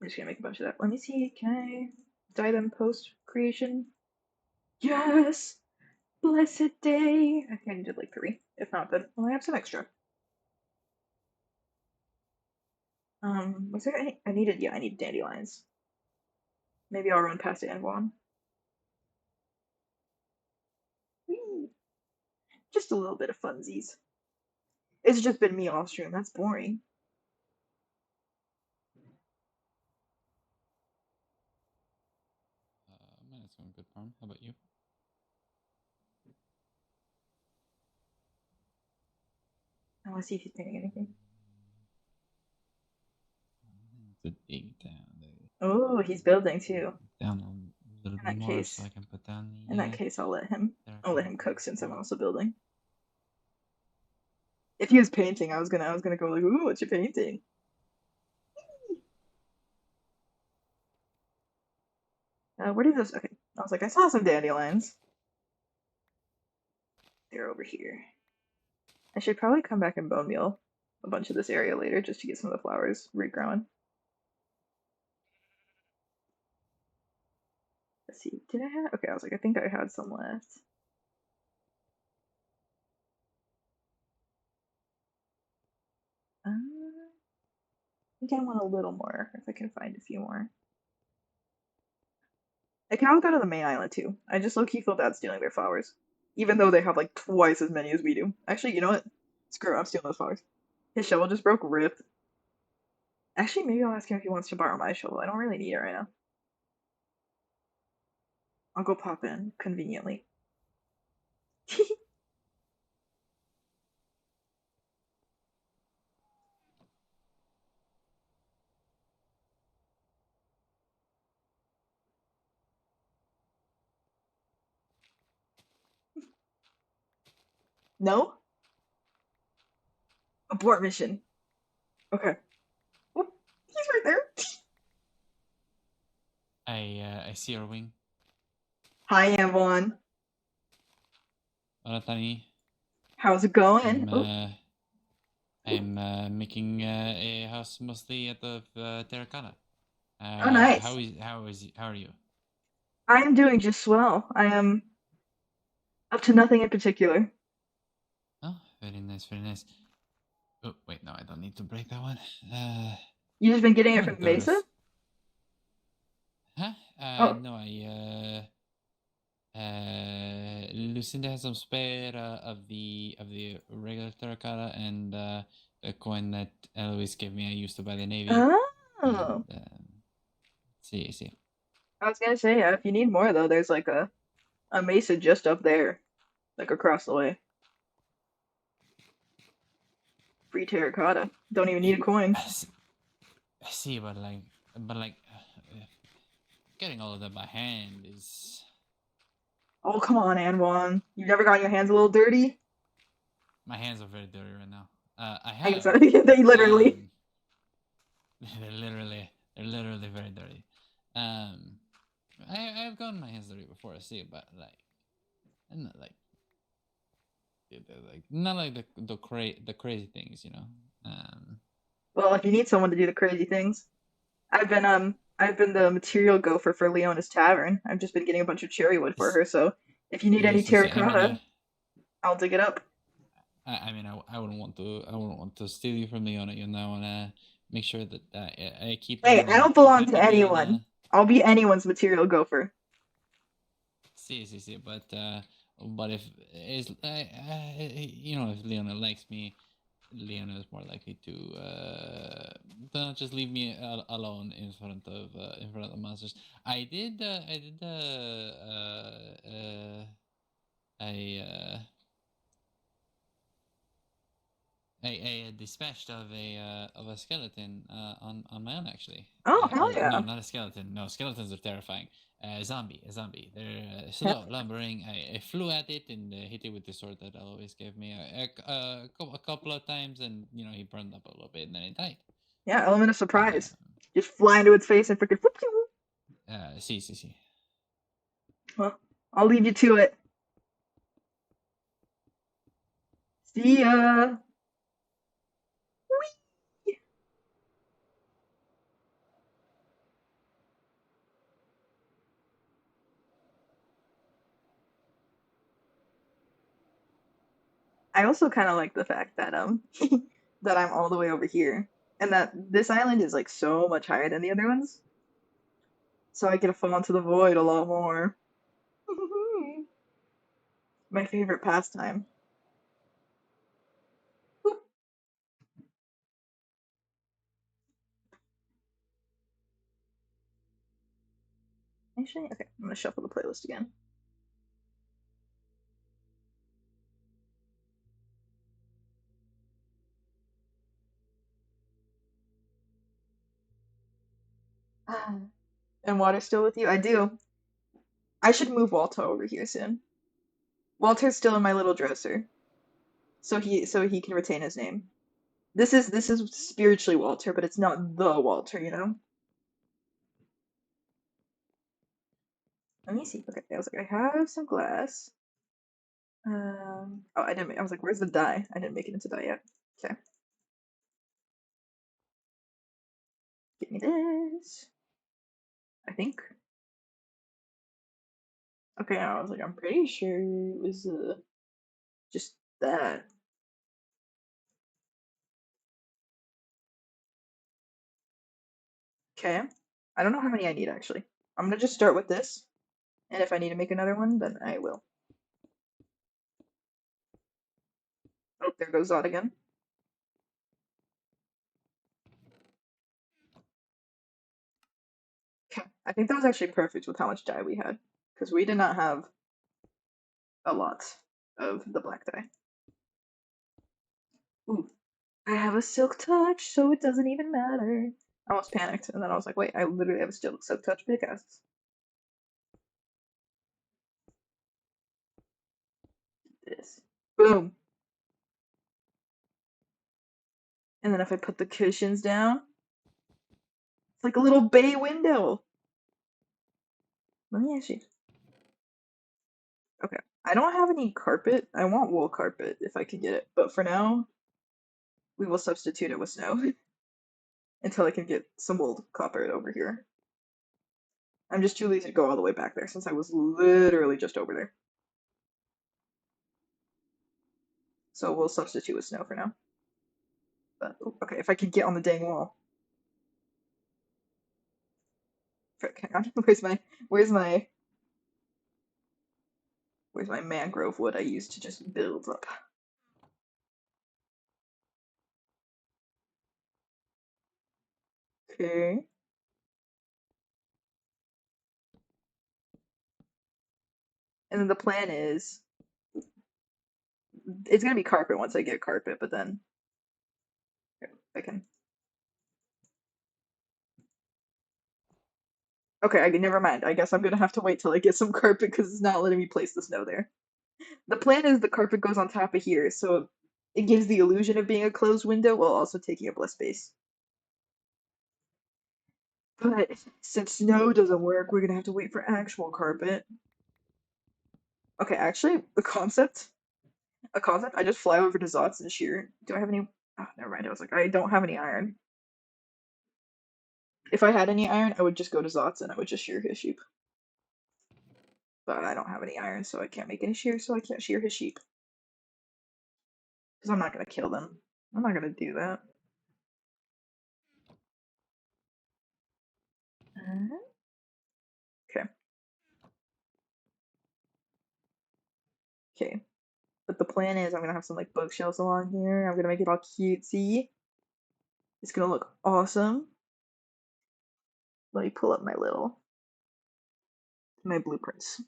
I'm just gonna make a bunch of that. Let me see. Can I dye them post creation? Yes! Blessed day! I think I needed like 3. If not, then I have some extra. Was there any? I need dandelions. Maybe I'll run past Anwan. Whee! Just a little bit of funsies. It's just been me off stream. That's boring. That's going good farm. How about you? I want to see if he's painting anything. To dig down. Oh, he's building too. Down a little bit more, so I can put down the. In that case, I'll let him cook since I'm also building. If he was painting, I was gonna go like, ooh, what you painting? Where did those? Okay, I was like, I saw some dandelions. They're over here. I should probably come back and bone meal a bunch of this area later just to get some of the flowers regrowing. Let's see, did I have? Okay, I was like, I think I had some left. I think I want a little more, if I can find a few more. I can all go to the main island too. I just low-key feel bad stealing their flowers. Even though they have like twice as many as we do. Actually, you know what? Screw it, I'm stealing those flowers. His shovel just broke, rip. Actually, maybe I'll ask him if he wants to borrow my shovel. I don't really need it right now. I'll go pop in, conveniently. No? Abort mission. Okay. Oh, he's right there. I see your wing. Hi, everyone. Hola, Tani. How's it going? I'm making a house mostly out of terracotta. Oh, nice. How are you? I am doing just well. I am up to nothing in particular. Oh, very nice, very nice. Oh, wait, no, I don't need to break that one. You just been getting it I'm from gonna go Mesa? Huh? Oh. No, Lucinda has some spare of the regular terracotta, and the coin that Eloise gave me I used to buy the Navy. Oh. And, see. I was gonna say, if you need more though, there's like a Mesa just up there, like across the way. Free terracotta. Don't even need a coin. I see, but getting all of that by hand is. Oh, come on, Anwan. You've never gotten your hands a little dirty? My hands are very dirty right now. I I guess have. they literally. They're literally very dirty. I've gotten my hands dirty before, I see, but I'm not not like the crazy things, you know. Well, if you need someone to do the crazy things, I've been the material gopher for Leona's Tavern. I've just been getting a bunch of cherry wood for her, so if you need any terracotta, I'll dig it up. I mean, I wouldn't want to steal you from Leona. You know, I want to make sure that I keep. Hey, I don't belong to anyone. I'll be anyone's material gopher. See, but if is you know, if Leona likes me, Leona is more likely to not just leave me alone in front of the monsters. I dispatched of a skeleton on my own, actually. Oh, hell yeah. No, not a skeleton. No, skeletons are terrifying. A zombie. They're Huh? slow, lumbering. I flew at it and hit it with the sword that always gave me a couple of times, and he burned up a little bit, and then it died. Yeah, element of Uh, surprise. Just fly into its face and freaking whoop. see, see, see. Well, I'll leave you to it. See ya. Whee! I also kind of like the fact that that I'm all the way over here, and that this island is like so much higher than the other ones, so I get to fall into the void a lot more. My favorite pastime. Actually, okay, I'm gonna shuffle the playlist again. And Water's still with you? I do. I should move Walter over here soon. Walter's still in my little dresser, so he can retain his name. This is spiritually Walter, but it's not the Walter, you know. Let me see. Okay, I was like, I have some glass. Oh, I didn't. I was like, where's the dye? I didn't make it into dye yet. Okay, give me this. I think. Okay, I was like, I'm pretty sure it was just that. Okay, I don't know how many I need actually. I'm gonna just start with this, and if I need to make another one, then I will. Oh, there goes Zod again. Okay, I think that was actually perfect with how much dye we had, because we did not have a lot of the black dye. Ooh, I have a silk touch, so it doesn't even matter. I almost panicked, and then I was like, wait, I literally have a silk touch pickaxe. This. Boom. And then if I put the cushions down, it's like a little bay window. Let me actually. Okay. I don't have any carpet. I want wool carpet if I can get it. But for now, we will substitute it with snow until I can get some wool carpet over here. I'm just too lazy to go all the way back there since I was literally just over there. So we'll substitute with snow for now. But okay, if I can get on the dang wall. Frick, hang on. Where's my where's my mangrove wood I used to just build up? Okay. And then the plan is it's gonna be carpet once I get carpet, but then I can. Okay, never mind. I guess I'm gonna have to wait till I get some carpet because it's not letting me place the snow there. The plan is the carpet goes on top of here, so it gives the illusion of being a closed window while also taking up less space. But since snow doesn't work, we're gonna have to wait for actual carpet. Okay, actually, a concept. I just fly over to Zots and shear. Do I have any? Oh, never mind. I was like, I don't have any iron. If I had any iron, I would just go to Zots and I would just shear his sheep. But I don't have any iron, so I can't make any shears, so I can't shear his sheep. Because I'm not gonna kill them. I'm not gonna do that. Okay. Okay. But the plan is I'm gonna have some like bookshelves along here. I'm gonna make it all cutesy. It's gonna look awesome. Let me pull up my blueprints.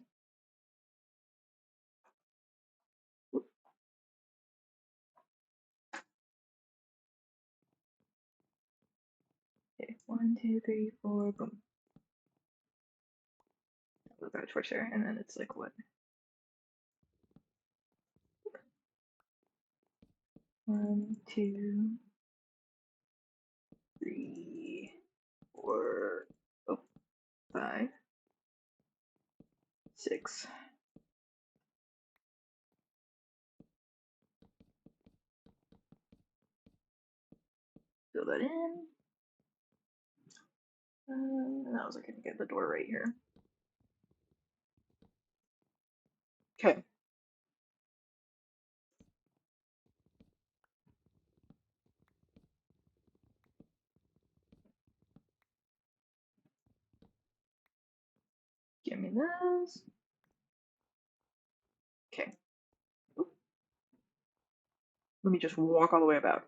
Okay, 1, 2, 3, 4, boom. Put that torch there, and then it's like what? 1, 2, 3, 4, oh, 5, 6. Fill that in. And I was gonna get the door right here. Okay. Give me this. Okay. Oop. Let me just walk all the way back.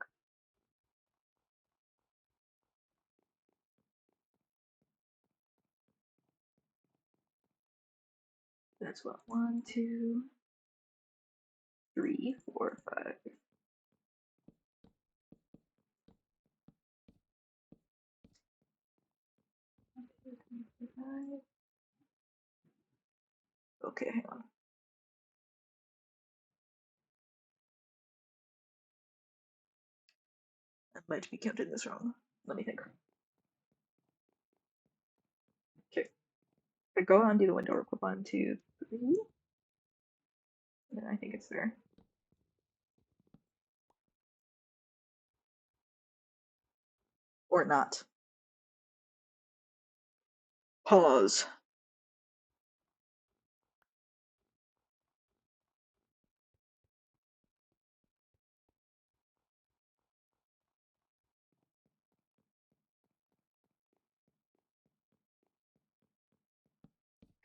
That's what? 1, 2, 3, 4, 5. Okay, hang on. I might be counting this wrong. Let me think. Okay. I go undo the window real quick. 1, 2, 3. And I think it's there. Or not. Pause.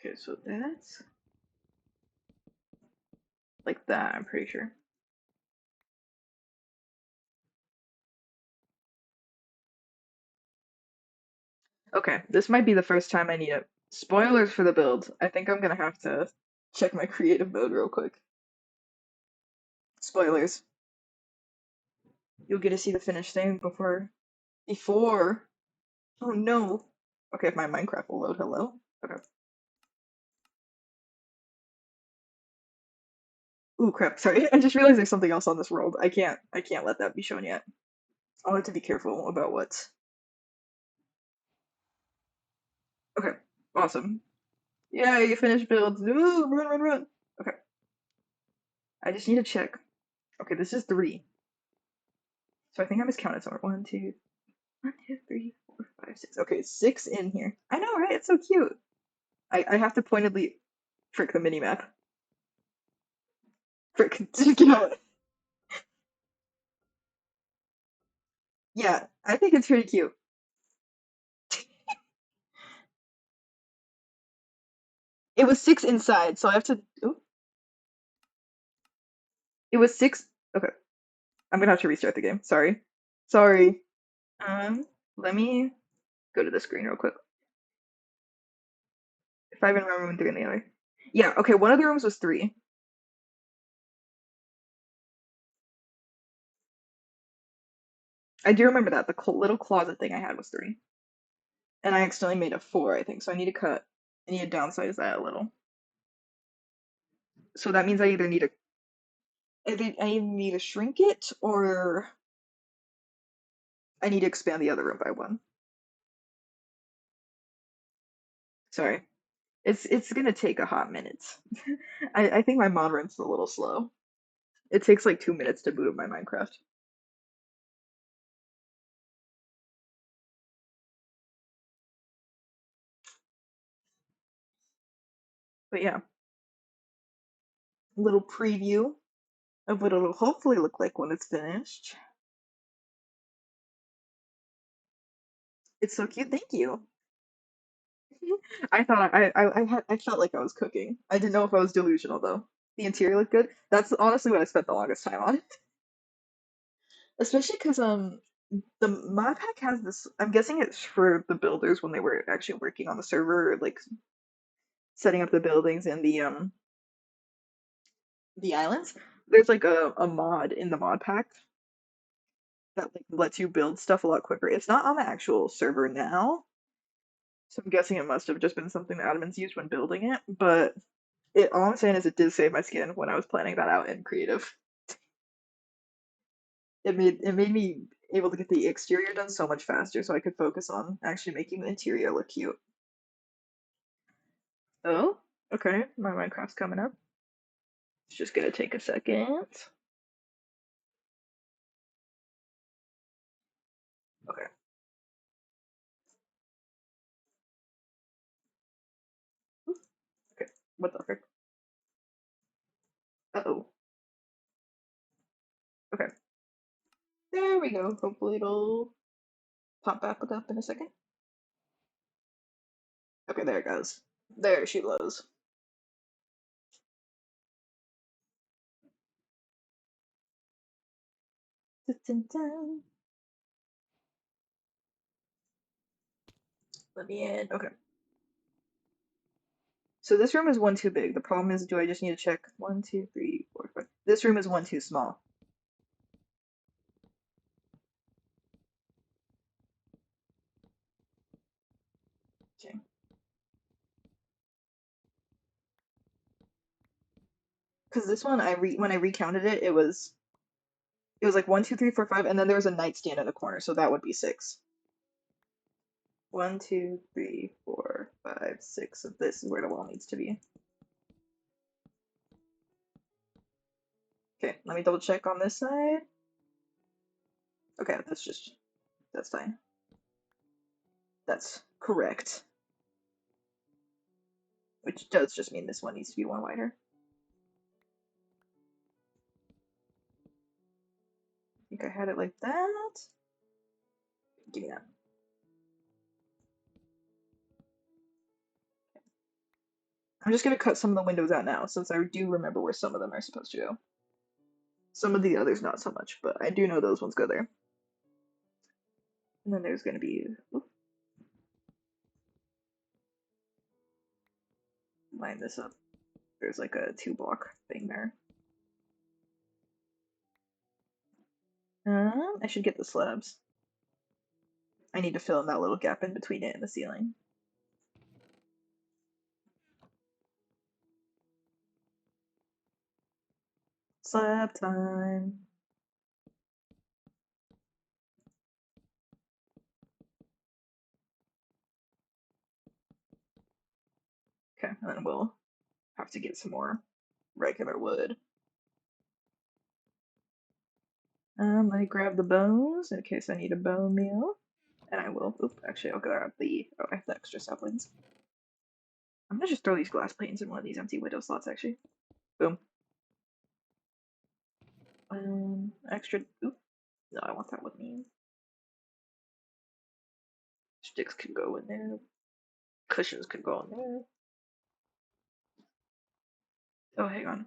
Okay, so that's like that, I'm pretty sure. Okay, this might be the first time I need it. Spoilers for the build. I think I'm gonna have to check my creative mode real quick. Spoilers. You'll get to see the finished thing before. Oh no. Okay, if my Minecraft will load, hello. Okay. Ooh, crap. Sorry. I just realized there's something else on this world. I can't let that be shown yet. I'll have to be careful about what. Okay. Awesome. Yeah, you finished builds. Ooh, run, run, run. Okay. I just need to check. Okay, this is 3. So I think I miscounted somewhere. 1, 2, 1, 2, 3, 4, 5, 6. Okay, 6 in here. I know, right? It's so cute. I have to pointedly trick the minimap. Frick, you know. Yeah, I think it's pretty cute. It was 6 inside, so I have to. Oh, it was 6. Okay, I'm gonna have to restart the game. Sorry. Sorry. Um, Let me go to the screen real quick. If I even remember when doing the other. Yeah, okay, one of the rooms was 3. I do remember that. The little closet thing I had was 3. And I accidentally made a 4, I think, so I need to cut. I need to downsize that a little. So that means I either need to shrink it or I need to expand the other room by 1. Sorry. It's gonna take a hot minute. I think my mod runs a little slow. It takes like 2 minutes to boot up my Minecraft. But yeah, little preview of what it'll hopefully look like when it's finished. It's so cute. Thank you. I felt like I was cooking. I didn't know if I was delusional though. The interior looked good. That's honestly what I spent the longest time on. Especially because the mod pack has this. I'm guessing it's for the builders when they were actually working on the server, like setting up the buildings and the islands. There's like a mod in the mod pack that like lets you build stuff a lot quicker. It's not on the actual server now, So I'm guessing it must have just been something the admins used when building it, but all I'm saying is it did save my skin when I was planning that out in creative. It made me able to get the exterior done so much faster so I could focus on actually making the interior look cute. Oh, okay, my Minecraft's coming up. It's just gonna take a second. Okay, okay. What the frick? Uh-oh. Okay. There we go. Hopefully it'll pop back up in a second. Okay, there it goes. There she blows. Dun, dun, dun. Let me in. Okay. So this room is one too big. The problem is, do I just need to check one, two, three, four, five? This room is one too small. Okay. Because this one, when I recounted it, it was like one, two, three, four, five, and then there was a nightstand in the corner, so that would be six. One, two, three, four, five, six. So this is where the wall needs to be. Okay, let me double check on this side. Okay, that's fine. That's correct. Which does just mean this one needs to be one wider. I think I had it like that. Give me that. I'm just gonna cut some of the windows out now, since I do remember where some of them are supposed to go. Some of the others not so much, but I do know those ones go there. And then there's gonna be, oop, line this up. There's like a 2 block thing there. I should get the slabs. I need to fill in that little gap in between it and the ceiling. Slab time. Okay, and then we'll have to get some more regular wood. Let me grab the bones in case I need a bone meal. And I will. Oop, actually, I'll grab I have the extra saplings. I'm gonna just throw these glass planes in one of these empty window slots, actually. Boom. Extra. Oop. No, I want that with me. Sticks can go in there. Cushions can go in there. Oh, hang on.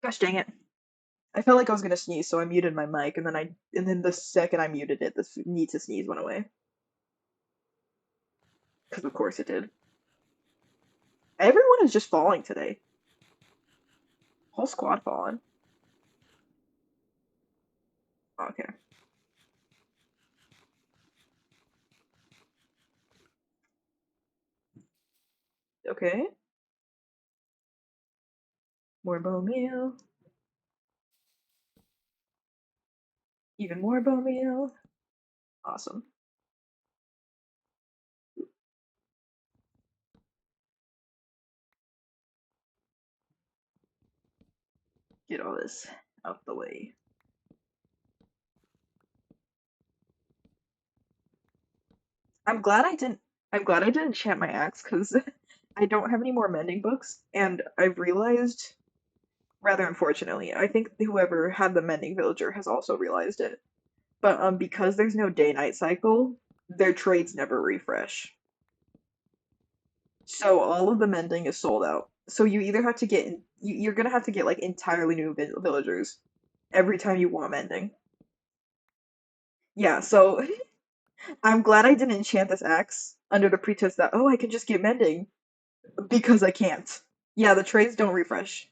Gosh dang it. I felt like I was gonna sneeze, so I muted my mic, and then the second I muted it, the need to sneeze went away. Because of course it did. Everyone is just falling today. Whole squad falling. Okay. Okay. More bone meal. Even more bone meal. Awesome. Get all this out the way. I'm glad I didn't. I'm glad I didn't enchant my axe because I don't have any more mending books, and I've realized, rather unfortunately, I think whoever had the mending villager has also realized it. But because there's no day-night cycle, their trades never refresh. So all of the mending is sold out. So you either have to you're gonna have to get like entirely new villagers every time you want mending. Yeah, so I'm glad I didn't enchant this axe under the pretense that, oh, I can just get mending, because I can't. Yeah, the trades don't refresh.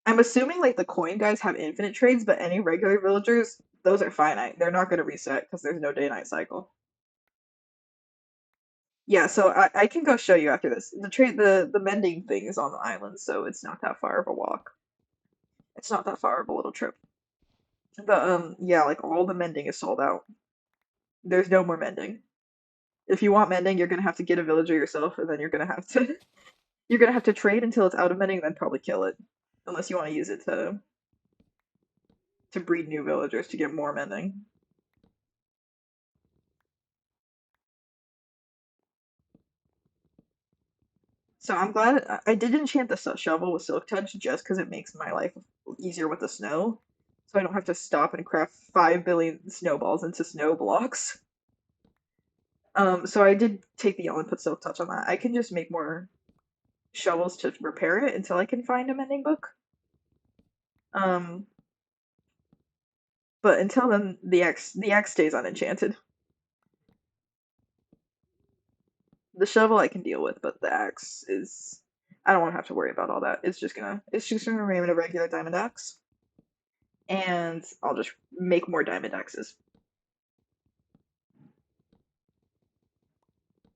I'm assuming like the coin guys have infinite trades, but any regular villagers, those are finite. They're not going to reset because there's no day-night cycle. Yeah, so I can go show you after this. The mending thing is on the island, so it's not that far of a walk. It's not that far of a little trip. But yeah, like all the mending is sold out. There's no more mending. If you want mending, you're gonna have to get a villager yourself, and then you're gonna have to you're gonna have to trade until it's out of mending, then probably kill it. Unless you want to use it to breed new villagers to get more mending. So I'm glad I did enchant the shovel with Silk Touch just because it makes my life easier with the snow. So I don't have to stop and craft 5 billion snowballs into snow blocks. So I did take the yellow and put Silk Touch on that. I can just make more shovels to repair it until I can find a mending book. Um, but until then, the axe stays unenchanted. The shovel I can deal with, but the axe is I don't want to have to worry about all that. It's just gonna remain a regular diamond axe, and I'll just make more diamond axes.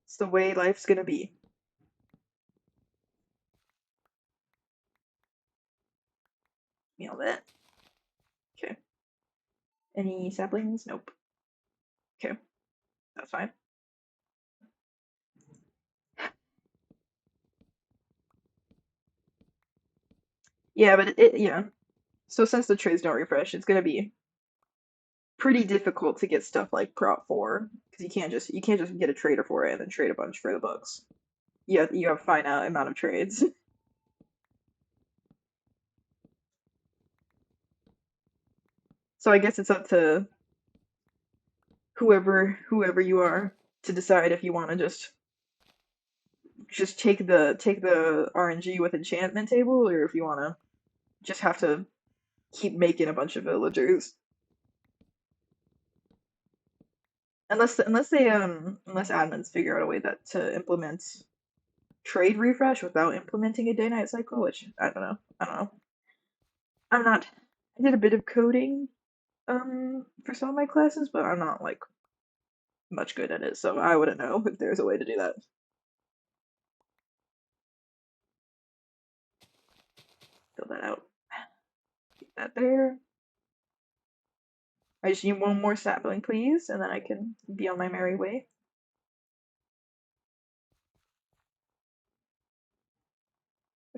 It's the way life's gonna be. Nailed it. Okay. Any saplings? Nope. Okay, that's fine. Yeah, but yeah. So since the trades don't refresh, it's gonna be pretty difficult to get stuff like Prop 4 because you can't just get a trader for it and then trade a bunch for the books. You have a finite amount of trades. So I guess it's up to whoever you are to decide if you want to just take the RNG with enchantment table or if you want to just have to keep making a bunch of villagers. Unless admins figure out a way that to implement trade refresh without implementing a day night cycle, which I don't know. I don't know. I'm not. I did a bit of coding for some of my classes, but I'm not like much good at it, so I wouldn't know if there's a way to do that. Fill that out. Keep that there. I just need one more sapling, please, and then I can be on my merry way.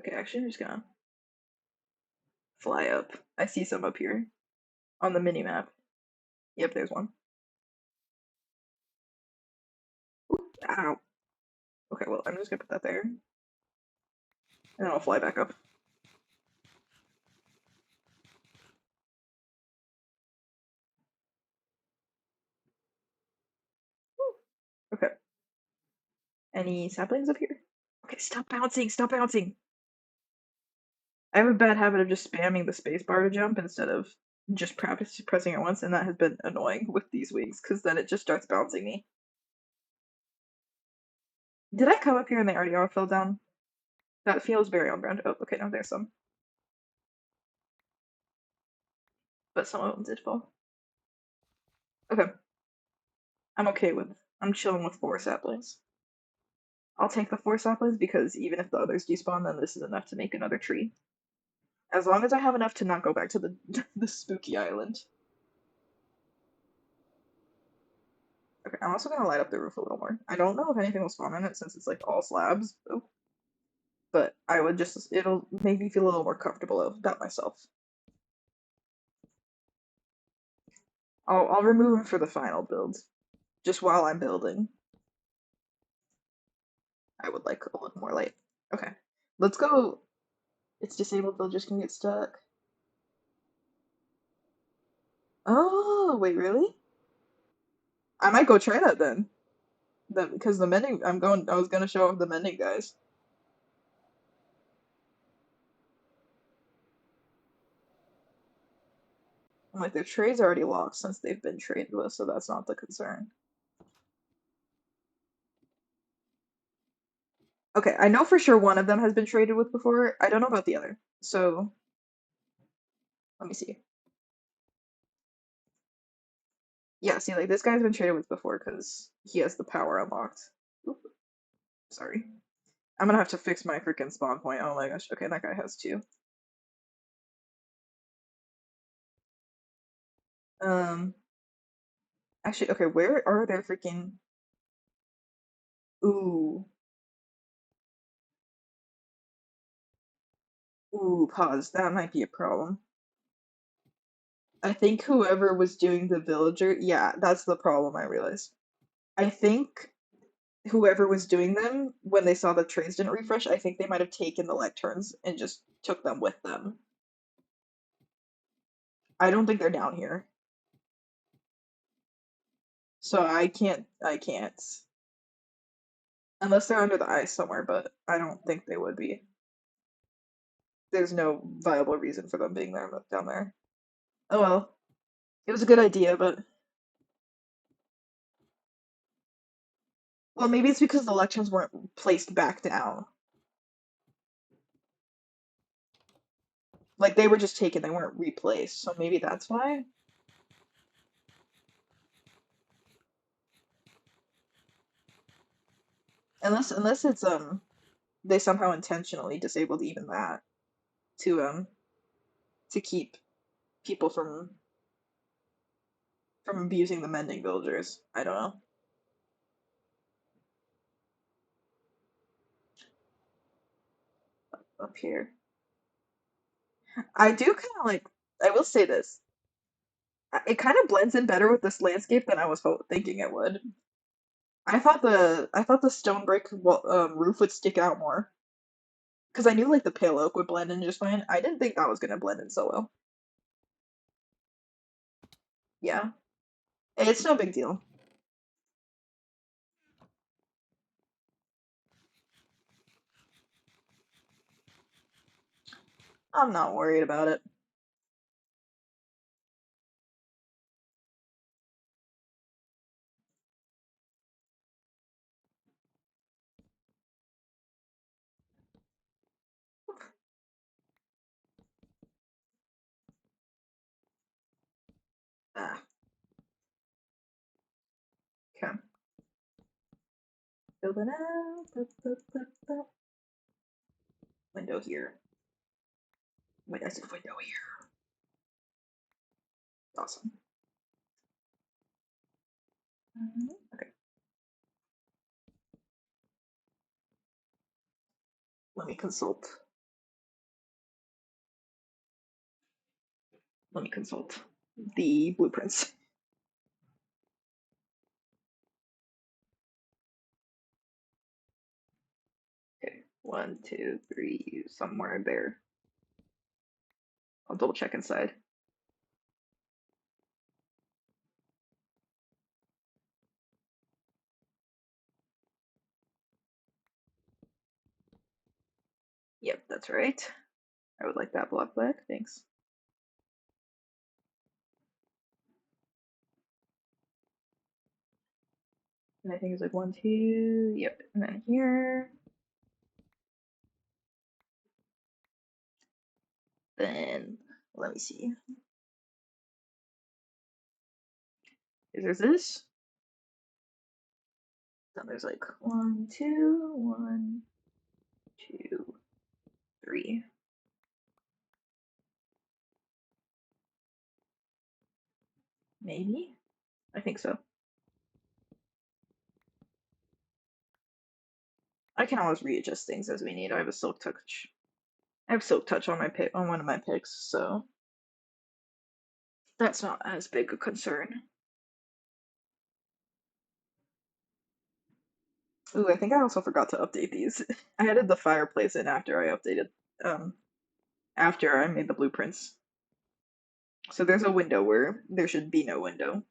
Okay, actually, I'm just gonna fly up. I see some up here on the mini map. Yep, there's one. Ooh, ow. Okay, well, I'm just gonna put that there, and then I'll fly back up. Okay. Any saplings up here? Okay, stop bouncing, stop bouncing. I have a bad habit of just spamming the spacebar to jump instead of just pressing it once, and that has been annoying with these weeks because then it just starts bouncing me. Did I come up here and they already all fell down? That feels very on brand. Oh, okay, no, there's some. But some of them did fall. Okay, I'm okay with. I'm chilling with 4 saplings. I'll take the 4 saplings because even if the others despawn, then this is enough to make another tree. As long as I have enough to not go back to the the spooky island. Okay, I'm also gonna light up the roof a little more. I don't know if anything will spawn in it since it's like all slabs, but I would it'll make me feel a little more comfortable about myself. I'll remove them for the final build. Just while I'm building, I would like a little more light. Okay, let's go. It's disabled, villagers can get stuck. Oh, wait, really? I might go try that then. Then because the mending, I was gonna show off the mending guys. I'm like, their trade's already locked since they've been traded with, so that's not the concern. Okay, I know for sure one of them has been traded with before. I don't know about the other. So Let me see. Yeah, see, like this guy's been traded with before because he has the power unlocked. Oop, sorry. I'm gonna have to fix my freaking spawn point. Oh my gosh. Okay, that guy has two. Um, actually, okay, where are their freaking? Ooh, ooh, pause. That might be a problem. I think whoever was doing the villager, yeah, that's the problem. I realized. I think whoever was doing them when they saw the trades didn't refresh, I think they might have taken the lecterns and just took them with them. I don't think they're down here. So I can't. Unless they're under the ice somewhere, but I don't think they would be. There's no viable reason for them being there down there. Oh well. It was a good idea, but well, maybe it's because the lecterns weren't placed back down. Like they were just taken, they weren't replaced. So maybe that's why. Unless it's they somehow intentionally disabled even that to to keep people from abusing the mending villagers. I don't know. Up here. I do kind of like I will say this. It kind of blends in better with this landscape than I was thinking it would. I thought the stone brick roof would stick out more because I knew like the pale oak would blend in just fine. I didn't think that was gonna blend in so well. Yeah, it's no big deal. I'm not worried about it. Ah, okay. Building out. Window here. Wait, I said window here. Awesome. Okay, let me consult. Let me consult the blueprints. Okay, one, two, three, somewhere there. I'll double check inside. Yep, that's right. I would like that block back. Thanks. And I think it's like one, two. Yep, and then here. Then let me see. There's this. Then there's like one, two, three. Maybe. I think so. I can always readjust things as we need. I have a silk touch. I have silk touch on my pick on one of my picks, so that's not as big a concern. Ooh, I think I also forgot to update these. I added the fireplace in after I updated, um, after I made the blueprints. So there's a window where there should be no window.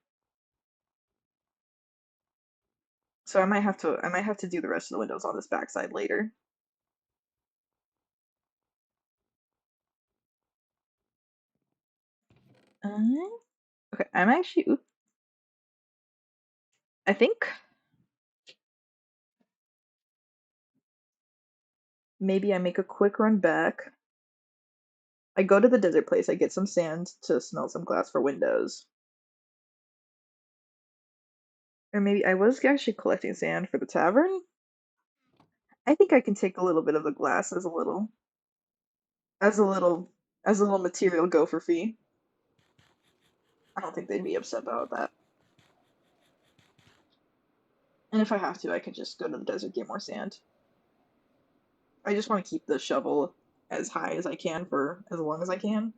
So I might have to do the rest of the windows on this backside later. Uh, okay, I'm actually. Oop, I think maybe I make a quick run back I go to the desert place, I get some sand to smelt some glass for windows. Or maybe I was actually collecting sand for the tavern. I think I can take a little bit of the glass as a little as a little material gopher fee. I don't think they'd be upset about that. And if I have to, I could just go to the desert, get more sand. I just want to keep the shovel as high as I can for as long as I can,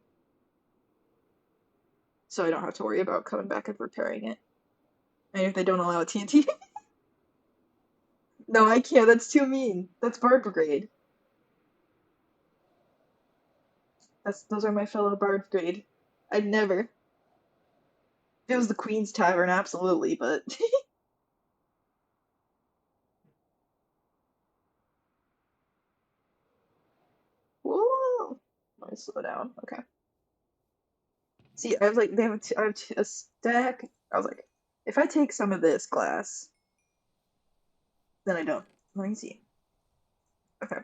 so I don't have to worry about coming back and repairing it. And if they don't allow TNT, no, I can't. That's too mean. That's Bard Brigade. Those are my fellow Bard Brigade. I'd never. If it was the Queen's Tavern, absolutely, but whoa. Let me slow down. Okay. See, I was like, they have a stack. I was like, if I take some of this glass, then I don't. Let me see. Okay.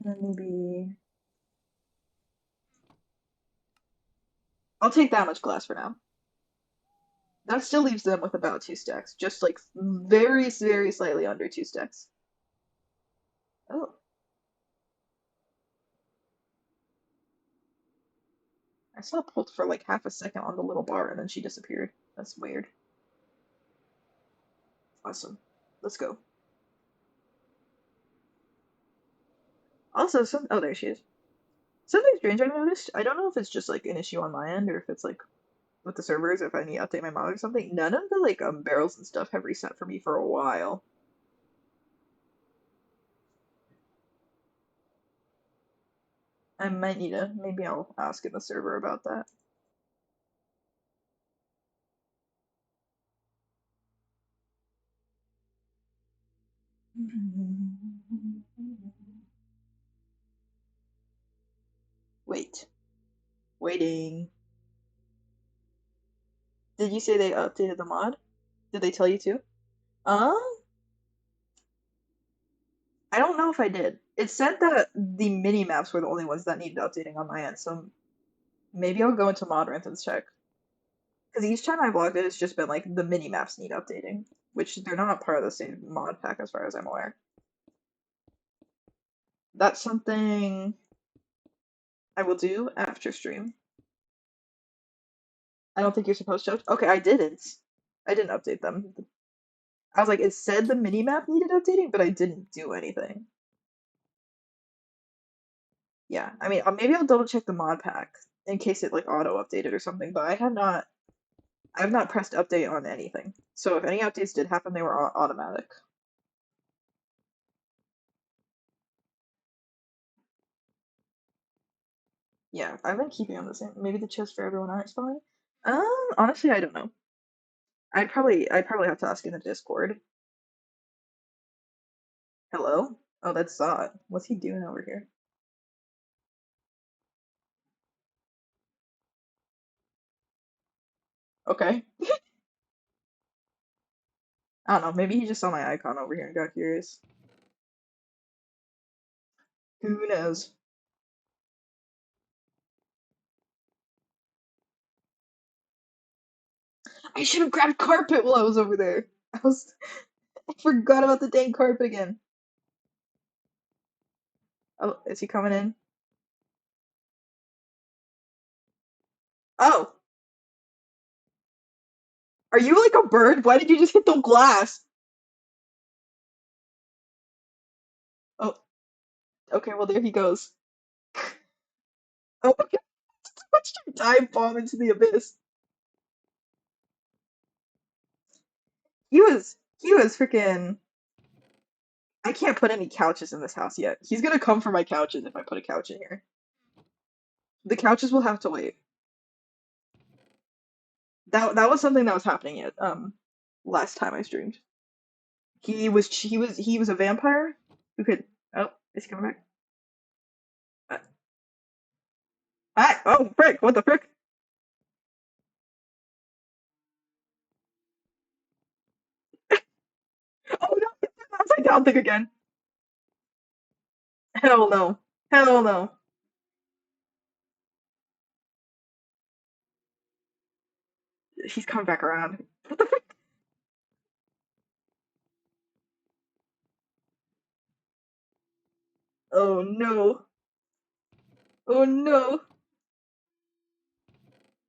Then maybe I'll take that much glass for now. That still leaves them with about 2 stacks, just like very, very slightly under 2 stacks. Oh, I saw Pult for like half a second on the little bar and then she disappeared. That's weird. Awesome. Let's go. Also, oh, there she is. Something strange I noticed. I don't know if it's just like an issue on my end or if it's like with the servers, if I need to update my mod or something. None of the like barrels and stuff have reset for me for a while. I might need to. Maybe I'll ask in the server about that. Wait. Waiting. Did you say they updated the mod? Did they tell you to? Um, I don't know if I did. It said that the mini maps were the only ones that needed updating on my end, so maybe I'll go into Modrinth and check. Because each time I've logged it, it's just been like the mini maps need updating, which they're not part of the same mod pack as far as I'm aware. That's something I will do after stream. I don't think you're supposed to. Okay, I didn't. I didn't update them. I was like, it said the mini map needed updating, but I didn't do anything. Yeah, I mean, maybe I'll double check the mod pack in case it like auto updated or something. But I've not pressed update on anything. So if any updates did happen, they were automatic. Yeah, I've been keeping on the same. Maybe the chests for everyone aren't spawning. Honestly, I don't know. I'd probably have to ask in the Discord. Hello? Oh, that's Zod. What's he doing over here? Okay. I don't know. Maybe he just saw my icon over here and got curious. Who knows? I should have grabbed carpet while I was over there. I forgot about the dang carpet again. Oh, is he coming in? Oh, are you like a bird? Why did you just hit the glass? Oh, okay, well there he goes. Oh, okay. Watch your dive bomb into the abyss. He was freaking. I can't put any couches in this house yet. He's gonna come for my couches if I put a couch in here. The couches will have to wait. That was something that was happening at last time I streamed. He was a vampire who could. Oh, is he coming back? Uh, oh frick! What the frick? Oh no! It's an upside down thing again. Hell no. Hell no. She's coming back around. What the frick? Oh no. Oh no.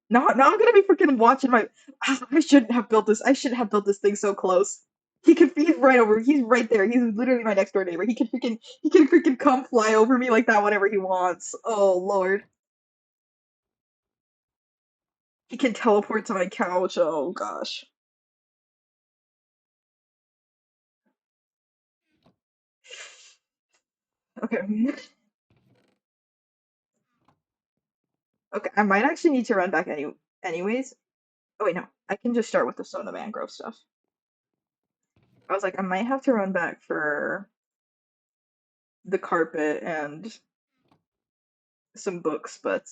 Now I'm gonna be freaking watching my. Ah, I shouldn't have built this. I shouldn't have built this thing so close. He could. He's right over. He's right there. He's literally my next door neighbor. He can freaking. He can freaking come fly over me like that whenever he wants. Oh lord. He can teleport to my couch. Oh gosh. Okay. Okay. I might actually need to run back anyways. Oh wait, no. I can just start with some of the mangrove stuff. I was like, I might have to run back for the carpet and some books, but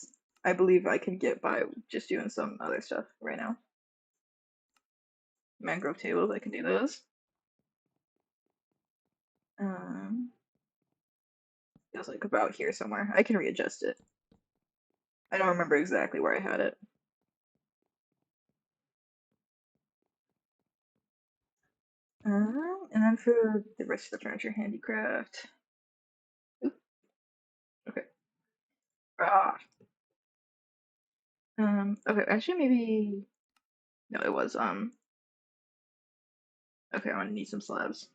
I believe I can get by just doing some other stuff right now. Mangrove tables, I can do those. Um, it was like about here somewhere. I can readjust it. I don't remember exactly where I had it. And then for the rest of the furniture, handicraft. Oop, okay. Ah. Okay, actually maybe no, it was okay, I'm gonna need some slabs.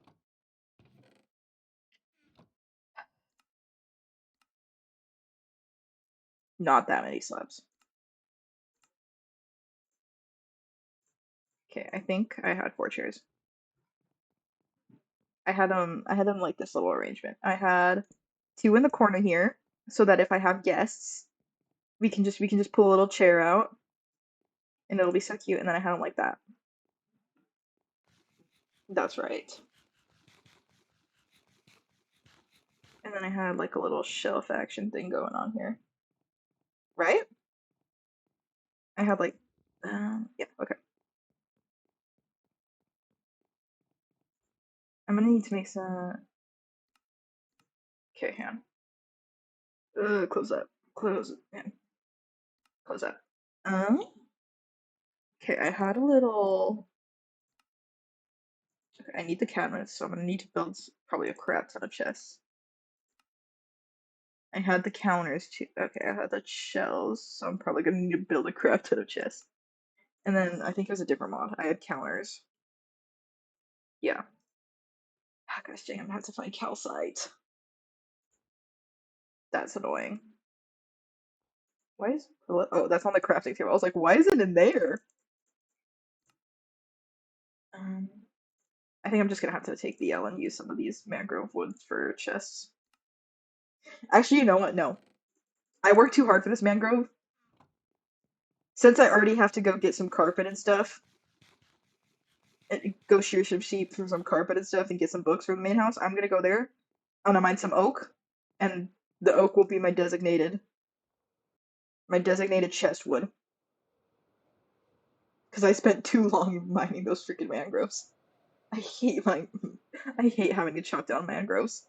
Not that many slabs. Okay, I think I had 4 chairs. I had them like this little arrangement. I had two in the corner here, so that if I have guests, we can just pull a little chair out and it'll be so cute. And then I had them like that. That's right. And then I had like a little shelf action thing going on here. Right? I had like yeah, okay. I'm gonna need to make some okay, hang on. Close that. Close it. Man. Close that. Okay, I had a little okay, I need the cabinets, so I'm gonna need to build probably a crap ton of chests. I had the counters too. Okay, I had the shelves, so I'm probably gonna need to build a crap ton of chests. And then I think it was a different mod. I had counters. Yeah. Ah, gosh dang, I'm gonna have to find calcite. That's annoying. Why is oh, that's on the crafting table. I was like, why is it in there? Um, I think I'm just gonna have to take the L and use some of these mangrove woods for chests. Actually, you know what? No, I worked too hard for this mangrove. Since I already have to go get some carpet and stuff, and go shear some sheep for some carpet and stuff, and get some books for the main house, I'm gonna go there. I'm gonna mine some oak, and the oak will be my designated chest wood. Because I spent too long mining those freaking mangroves. I hate my, I hate having to chop down mangroves.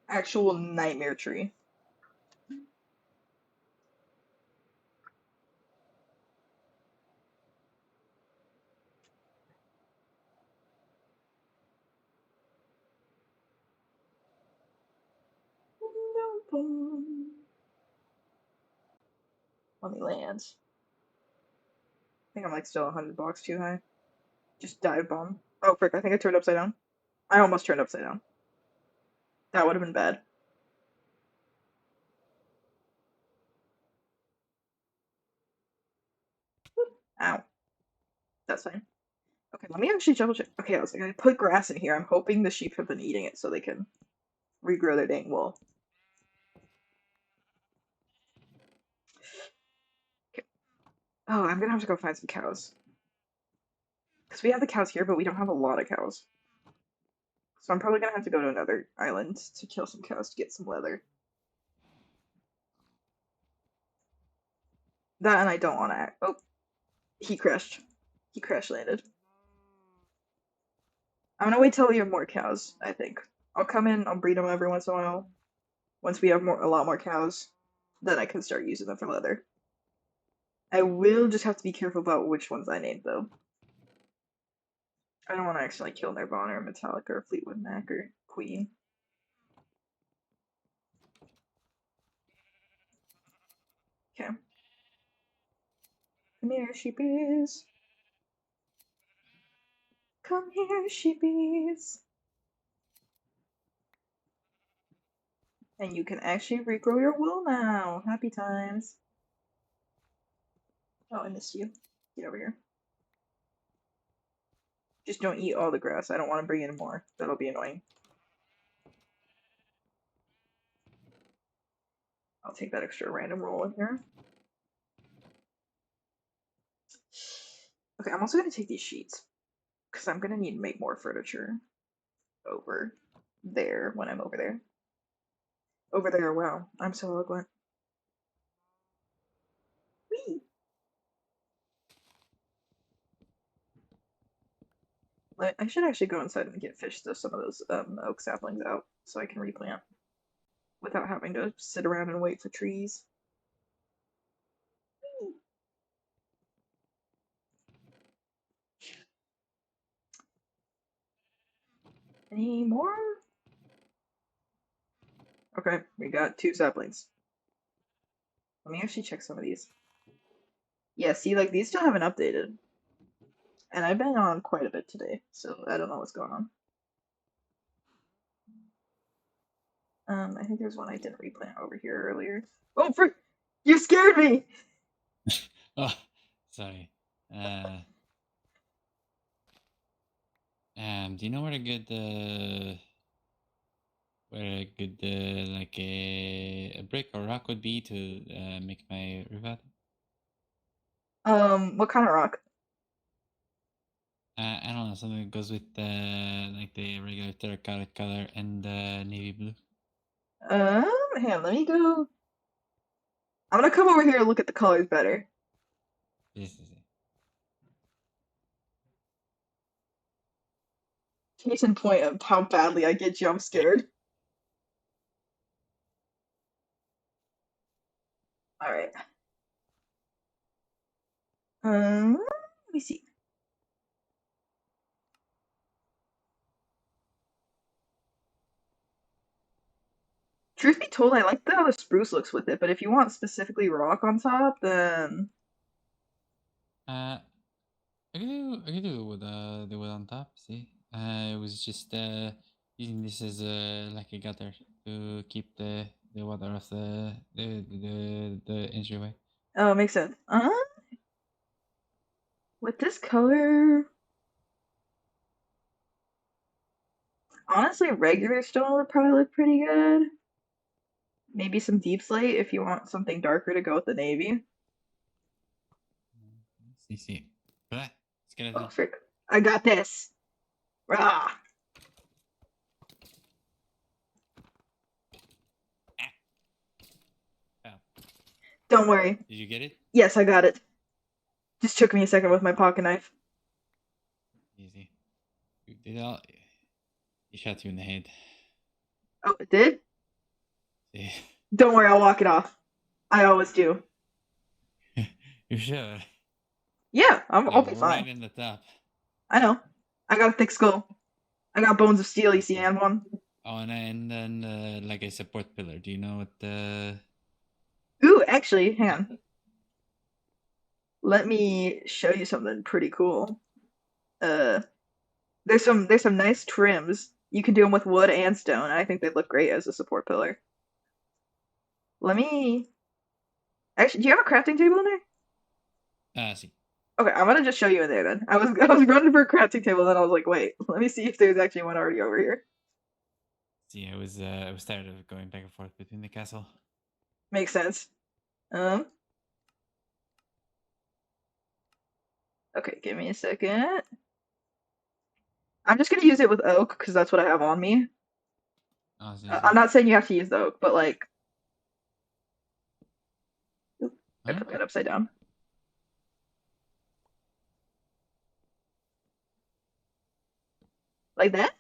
Actual nightmare tree. Let me land. I think I'm like still 100 blocks too high. Just dive bomb. Oh frick! I think I turned upside down. I almost turned upside down. That would have been bad. Ow. That's fine. Okay, let me actually double check. Okay, I was like, I put grass in here. I'm hoping the sheep have been eating it so they can regrow their dang wool. Okay. Oh, I'm gonna have to go find some cows. Because we have the cows here, but we don't have a lot of cows. So I'm probably gonna have to go to another island to kill some cows to get some leather. That and I don't want to. Oh, he crashed. He crash landed. I'm gonna wait till we have more cows. I think I'll come in, I'll breed them every once in a while. Once we have a lot more cows, then I can start using them for leather. I will just have to be careful about which ones I name though. I don't want to accidentally kill Nirvana or Metallica or Fleetwood Mac or Queen. Okay. Come here, sheepies. Come here, sheepies. And you can actually regrow your wool now. Happy times. Oh, I missed you. Get over here. Just don't eat all the grass. I don't want to bring in more. That'll be annoying. I'll take that extra random roll in here. Okay, I'm also going to take these sheets. Because I'm going to need to make more furniture over there when I'm over there. Over there, wow. I'm so eloquent. Whee! I should actually go inside and get some of those oak saplings out so I can replant without having to sit around and wait for trees. Whee! Any more? Okay, we got 2 saplings. Let me actually check some of these. Yeah, see, like, these still haven't updated. And I've been on quite a bit today, so I don't know what's going on. I think there's one I didn't replant over here earlier. Oh, frick! You scared me! Oh, sorry. Do you know where a good like a brick or rock would be to make my roof out? What kind of rock? I don't know, something that goes with like the regular terracotta color and navy blue. Hang on, let me go. I'm gonna come over here and look at the colors better. This is it. Case in point of how badly I get jump scared. Alright. Let me see. Truth be told, I like how the spruce looks with it, but if you want specifically rock on top, then Uh, I can do the wood on top. See, I was just using this as like a gutter to keep the water off the entryway. oh, it makes sense. With this color, honestly, regular stone would probably look pretty good. Maybe some deep slate if you want something darker to go with the navy. See. Blah, Oh, skeleton. frick. I got this. Rah! Ah, oh, Don't worry. did you get it? Yes, I got it. Just took me a second with my pocket knife. Easy. You did all. He shot you in the head. Oh, it did? See. Don't worry, I'll walk it off. I always do. You sure? Yeah, I'll Like be right fine. in the top. I know. I got a thick skull. I got bones of steel, you see, See. and one. Oh, and then like a support pillar. Do you know what the? Ooh, actually, hang on. Let me show you something pretty cool. Uh, there's some nice trims. You can do them with wood and stone. I think they'd look great as a support pillar. Let me. Actually, do you have a crafting table in there? See. Okay, I'm gonna just show you in there then. I was running for a crafting table, and then I was like, wait, let me see if there's actually one already over here. See, I was tired of going back and forth between the castle. Makes sense. Um. Okay, give me a second. I'm just gonna use it with oak because that's what I have on me. Oh, I'm see. not saying you have to use the oak, but like, oop, I Huh? put that upside down. Like that?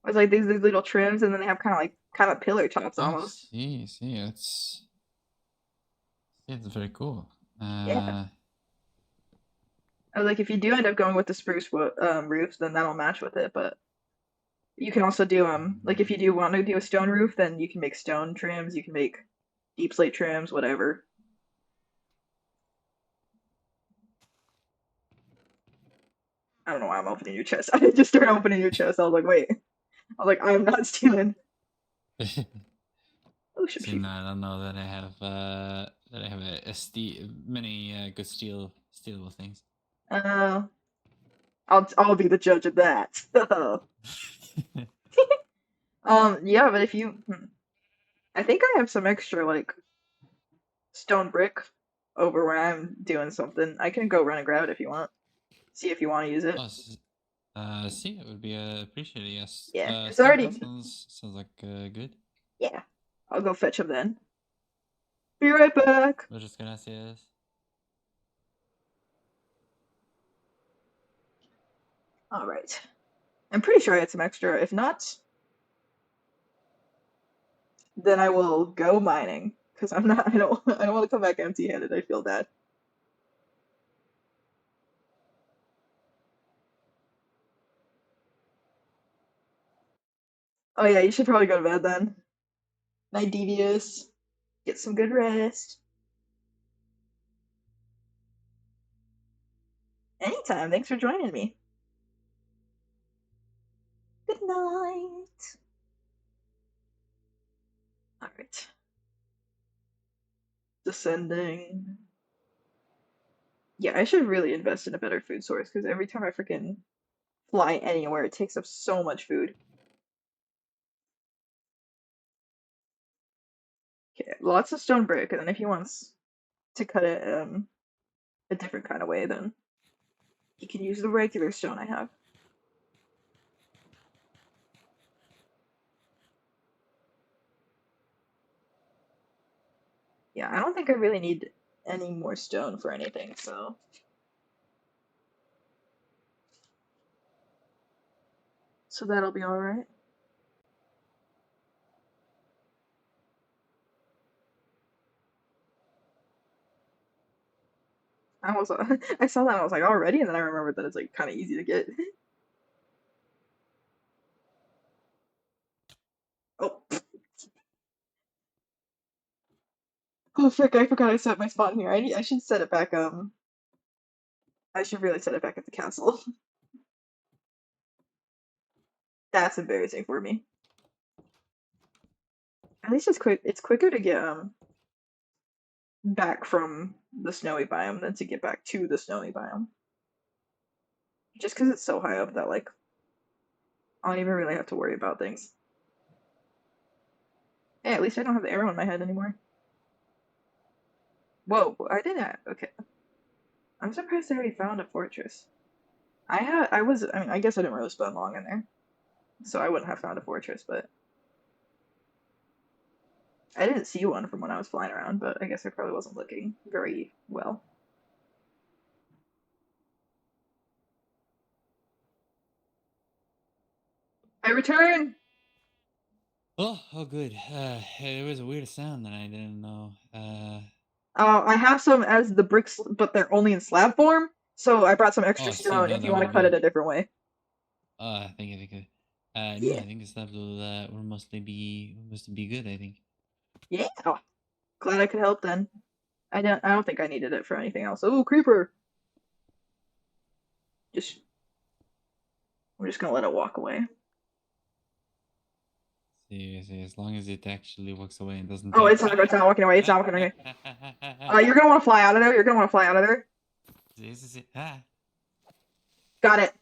It's like these little trims, and then they have kind of pillar tops Oh, almost. see, it's very cool. Yeah. Uh, I was like, if you do end up going with the roofs, then that'll match with it. But you can also do like if you do want to do a stone roof, then you can make stone trims. You can make deep slate trims, whatever. I don't know why I'm opening your chest. I just started opening your chest. I was like, wait. I was like, I'm not stealing. Oh, ship see, sheep. no, I don't know that I have many good stealable things. Uh, I'll be the judge of that. Yeah, but if you, I think I have some extra like stone brick over where I'm doing something. I can go run and grab it if you want. See if you want to use it. Oh, see, it would be appreciated. Yes, Yeah, it's stone brick already. sounds like good. Yeah, I'll go fetch him then. Be right back. Muchas gracias. All right. I'm pretty sure I had some extra. If not, then I will go mining because I'm not. I don't. I don't want to come back empty-handed. I feel bad. Oh yeah, you should probably go to bed then. Night, devious. Get some good rest. Anytime. Thanks for joining me. Good night. All right. Descending. Yeah, I should really invest in a better food source because every time I freaking fly anywhere, it takes up so much food. Okay, lots of stone brick, and then if he wants to cut it a different kind of way, then he can use the regular stone I have. Yeah, I don't think I really need any more stone for anything, so that'll be all right. I was I saw that and I was like already, and then I remembered that it's like kind of easy to get. Oh, oh frick! I forgot I set my spawn here. I should set it back. I should really set it back at the castle. That's embarrassing for me. At least it's quick. It's quicker to get back from the snowy biome than to get back to the snowy biome. Just because it's so high up that like I don't even really have to worry about things. Hey, at least I don't have the arrow in my head anymore. Whoa, I didn't. Okay, I'm surprised I already found a fortress. I was. I mean, I guess I didn't really spend long in there, so I wouldn't have found a fortress. But I didn't see one from when I was flying around. But I guess I probably wasn't looking very well. I return. Oh, good. It was a weird sound that I didn't know. I have some as the bricks, but they're only in slab form. So I brought some extra Oh, see, stone no, if you that want to would cut it be. a different way. Thank you, thank you. No, Yeah. I think this stuff will mostly be good. I think. Yeah. Oh, glad I could help then. I don't think I needed it for anything else. Oh, creeper. Just we're just gonna let it walk away. See, as long as it actually walks away and doesn't Oh, die. it's not walking away. It's not walking away. You're gonna want to fly out of there. You're gonna want to fly out of there. See. Got it.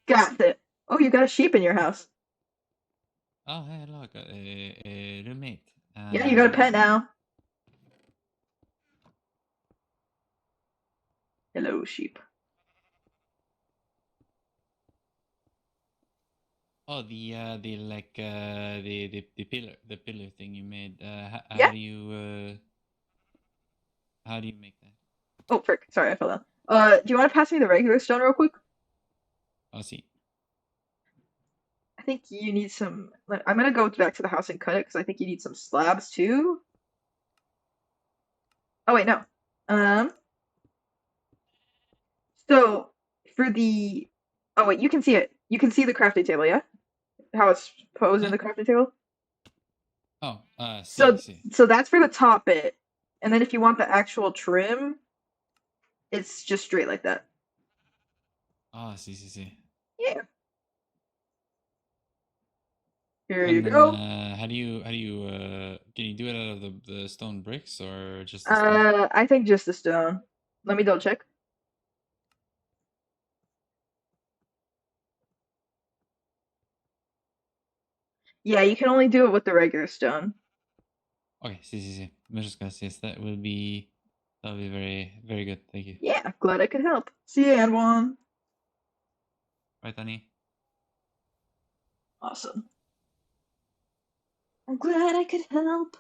Got it. Oh, you got a sheep in your house. Oh, hey, look, a roommate. Yeah, you got a pet now. Hello, sheep. Oh, the like the pillar thing you made. Yeah. How do you make that? Oh, frick. Sorry, I fell down. Do you want to pass me the regular stone real quick? Oh, see. I think you need some. I'm gonna go back to the house and cut it because I think you need some slabs too. Oh wait, no. Um, so for the. Oh wait, you can see it. You can see the crafting table, yeah? How it's posed in Huh? the crafting table. Oh, see, So see. so that's for the top bit, and then if you want the actual trim, it's just straight like that. Ah, see, see, see. Yeah. Here you And then, go. can you do it out of the stone bricks or just the stone? I think just the stone. Let me double check. Yeah, you can only do it with the regular stone. Okay, see, see, see. I'm just gonna say that will be very, very good. Thank you. Yeah, glad I could help. See you, Anwan. Right, Danny? Awesome. I'm glad I could help.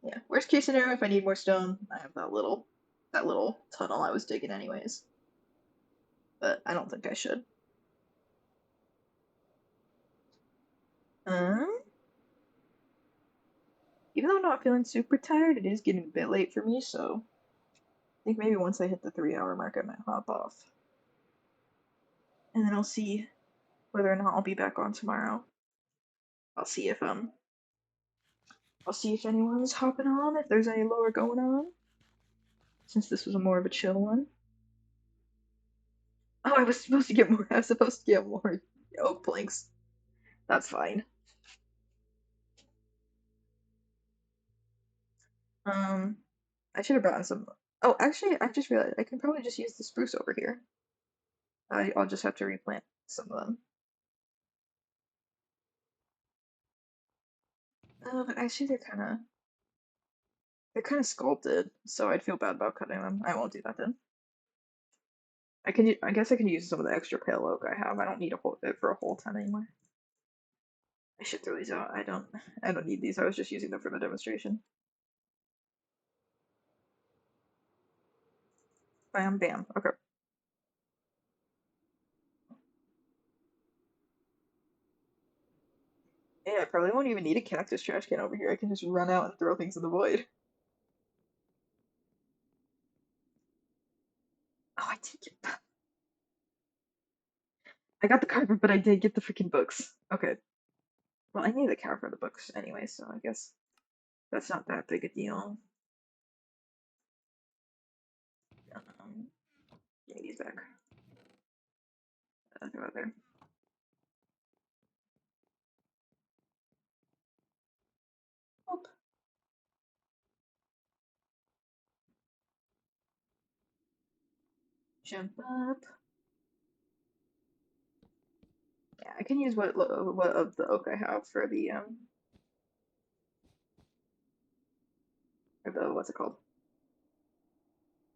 Yeah. Worst case scenario, if I need more stone, I have that little tunnel I was digging anyways. But I don't think I should. Um, Even though I'm not feeling super tired, it is getting a bit late for me, so I think maybe once I hit the 3 hour mark, I might hop off. And then I'll see whether or not I'll be back on tomorrow. I'll see if I'll see if anyone's hopping on, if there's any lower going on, since this was a more of a chill one. Oh, I was supposed to get more. I was supposed to get more oak planks. That's fine. Um, I should have brought in some. Oh, actually, I just realized I can probably just use the spruce over here. I'll just have to replant some of them. But actually, they're kind of sculpted, so I'd feel bad about cutting them. I won't do that then. I guess I can use some of the extra pale oak I have. I don't need it for a whole ton anymore. I should throw these out. I don't need these. I was just using them for the demonstration. Bam, bam. Okay. Yeah, I probably won't even need a cactus trash can over here. I can just run out and throw things in the void. Oh, I did get. I got the carpet, but I did get the freaking books. Okay. Well, I need the cow for the books anyway, so I guess that's not that big a deal. Um, Give me these back. They're out there. Oh, jump up. Yeah, I can use what of the oak I have for the what's it called?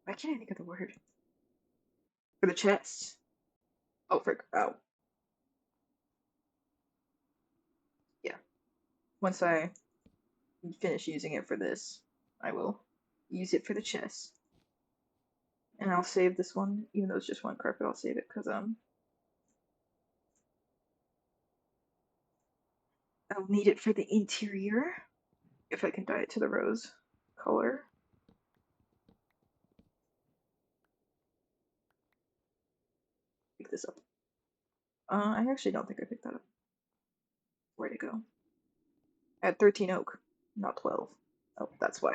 Why can't I think of the word? For the chest. Oh, yeah. Once I finish using it for this, I will use it for the chest. And I'll save this one, even though it's just one carpet. I'll save it because I'll need it for the interior if I can dye it to the rose color. Pick this up. I actually don't think I picked that up. Where'd it go? I had 13 oak, not 12. Oh, that's why.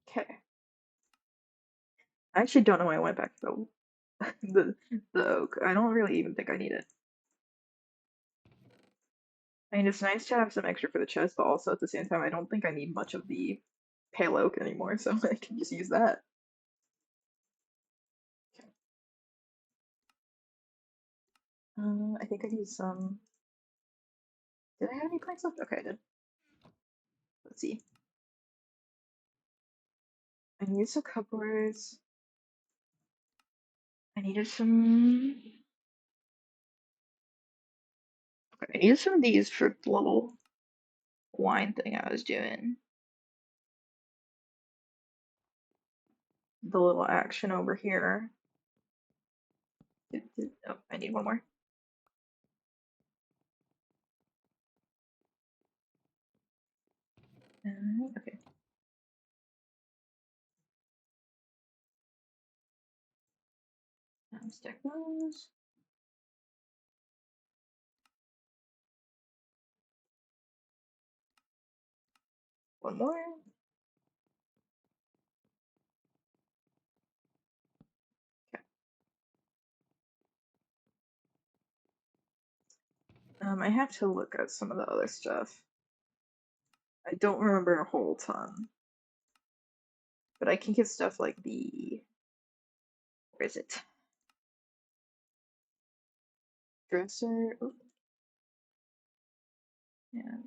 Okay. I actually don't know why I went back to the the oak. I don't really even think I need it. I mean, it's nice to have some extra for the chest, but also at the same time, I don't think I need much of the pale oak anymore, so I can just use that. Okay. I think I used some. Did I have any planks left? Okay, I did. Let's see. I needed some cupboards. I needed some I need some of these for the little wine thing I was doing. The little action over here. Oh, I need one more. Okay. Stack those. One more. Okay. I have to look at some of the other stuff. I don't remember a whole ton. But I can get stuff like the, where is it? Dresser. Oop. And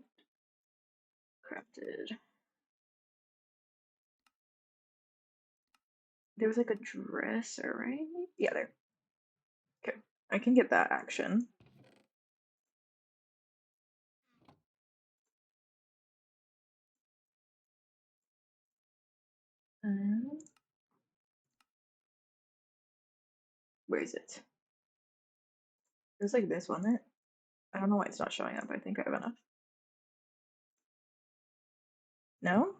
crafted. There was like a dresser, right? Yeah, there. Okay. I can get that action. Um, where is it? It was like this, wasn't it? I don't know why it's not showing up. I think I have enough. No?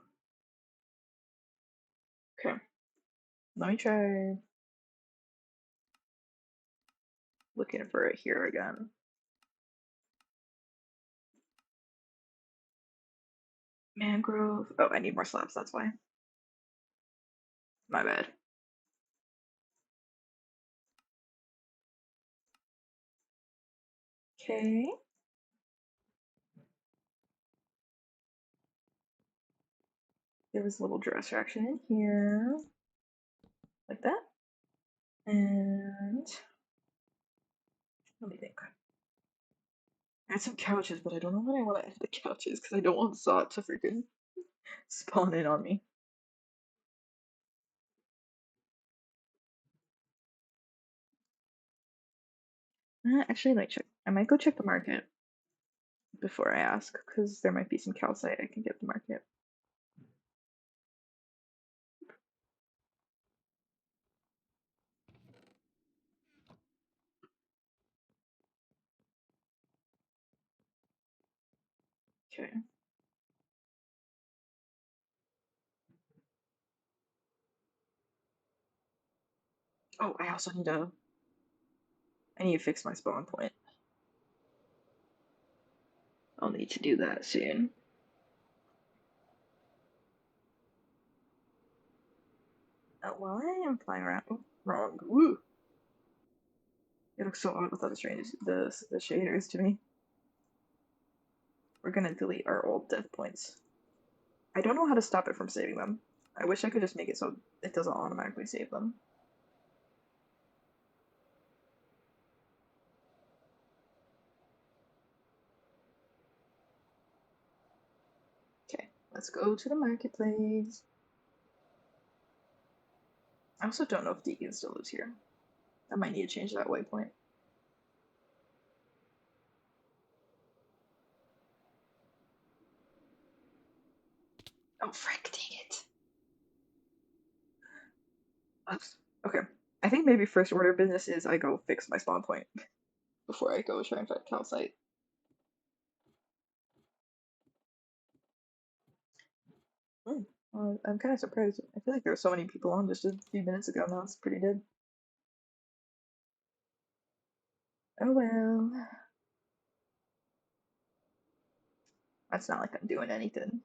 Okay. Let me try looking for it here again. Mangrove. Oh, I need more slabs, that's why. My bad. Okay. There was a little dresser action in here. Like that. And let me think. I had some couches, but I don't know what I want to add to the couches because I don't want Zot to freaking spawn in on me. Actually, let me check. I might go check the market before I ask because there might be some calcite I can get at the market. Okay. Oh, I also need to. I need to fix my spawn point. I'll need to do that soon. While I am flying around, oh, wrong. Woo! It looks so odd without the shaders to me. We're gonna delete our old death points. I don't know how to stop it from saving them. I wish I could just make it so it doesn't automatically save them. Okay, let's go to the marketplace. I also don't know if Deacon still lives here. I might need to change that waypoint. Oh, frick, dang it. Oops. Okay. I think maybe first order of business is I go fix my spawn point before I go try and find calcite. Well, I'm kind of surprised. I feel like there were so many people on just a few minutes ago. Now it's pretty dead. Oh well. It's not like I'm doing anything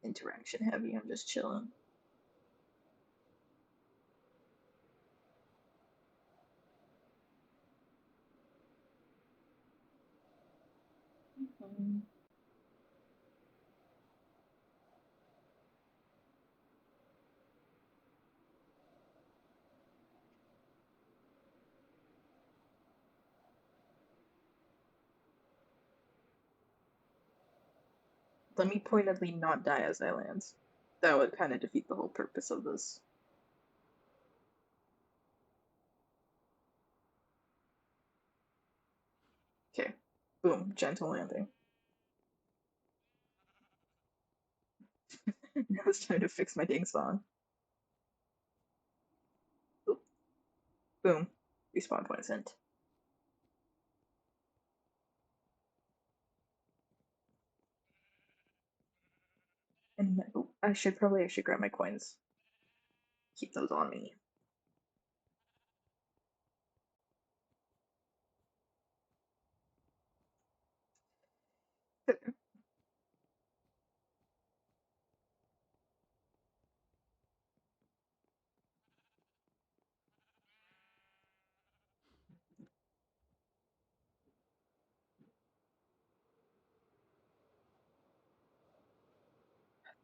interaction heavy. I'm just chilling. Let me pointedly not die as I land. That would kind of defeat the whole purpose of this. Okay. Boom, gentle landing. Now it's time to fix my dang spawn. Oop. Boom. Respawn point sent. And I should probably actually grab my coins. Keep those on me.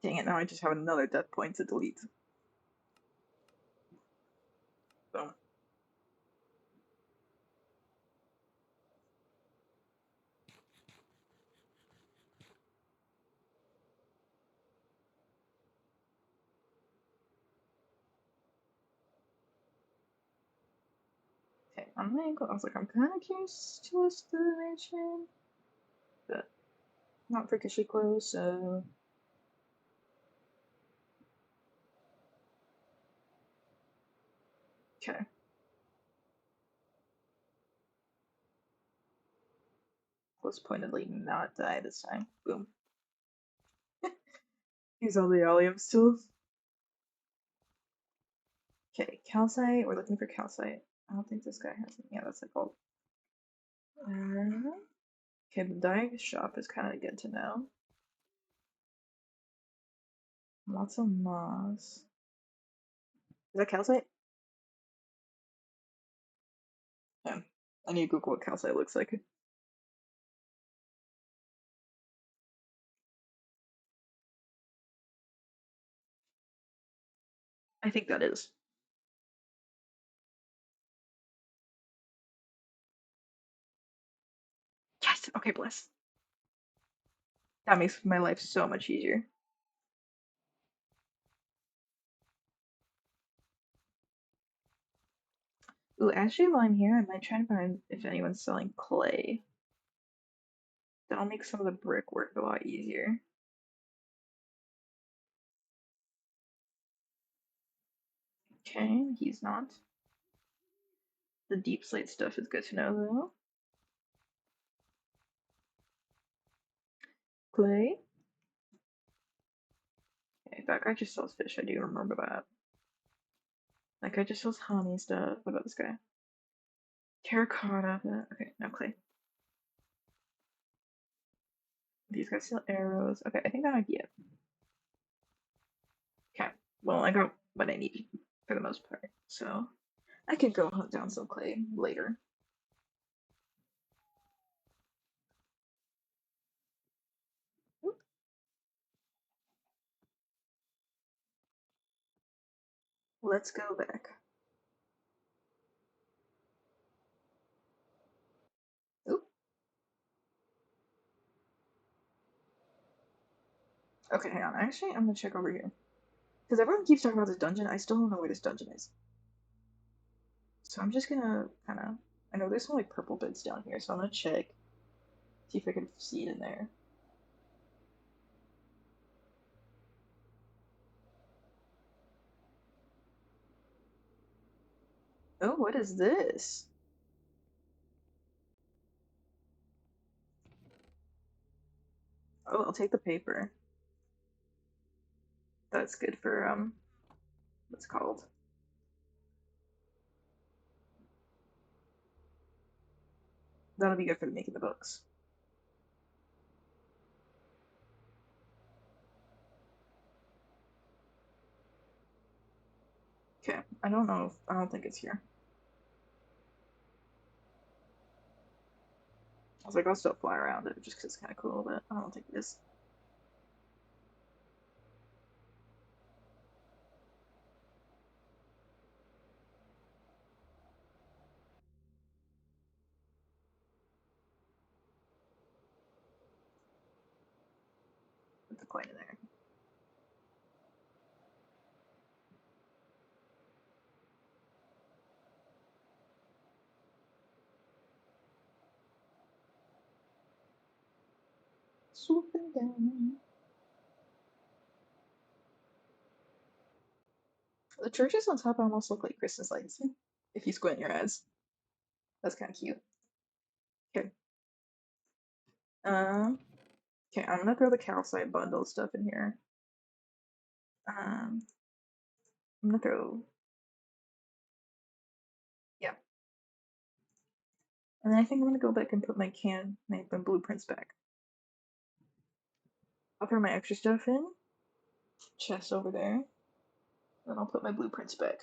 Dang it, now I just have another death point to delete. Boom. Okay, on the angle, I was like, I'm kind of curious to list the mansion, but not freakishly close, so. Okay. Let's pointedly not die this time. Boom. Use all the allium still. Okay, calcite. We're looking for calcite. I don't think this guy has it. Yeah, that's like gold. Okay, the dye shop is kind of good to know. Lots of moss. Is that calcite? Yeah. I need to Google what calcite looks like. I think that is. Yes! Okay, bless. That makes my life so much easier. Ooh, actually, while I'm here, I might try to find if anyone's selling clay. That'll make some of the brick work a lot easier. Okay, he's not. The deep slate stuff is good to know, though. Clay. Okay, that guy just sells fish. I do remember that. That guy just sells honey stuff. What about this guy? Terracotta. Okay, no clay. These guys sell arrows. Okay, I think that might be it. Okay, well, I got what I need for the most part, so I could go hunt down some clay later. Let's go back. Oop. Okay, hang on. Actually, I'm gonna check over here. Because everyone keeps talking about this dungeon. I still don't know where this dungeon is. So I'm just gonna kind of. I know there's some like purple bits down here, so I'm gonna check. See if I can see it in there. Oh, what is this? Oh, I'll take the paper. That's good for, what's it called? That'll be good for making the books. Okay, I don't know. I don't think it's here. I was like, I'll still fly around it just because it's kind of cool, but I don't think it is. Put the coin in there. swooping down. The churches on top almost look like Christmas lights if you squint your eyes. That's kind of cute. Okay. Um. Okay, I'm gonna throw the calcite bundle stuff in here. Um. I'm gonna throw. Yeah. And then I think I'm gonna go back and put my blueprints back. I'll throw my extra stuff in. Chest over there. Then I'll put my blueprints back.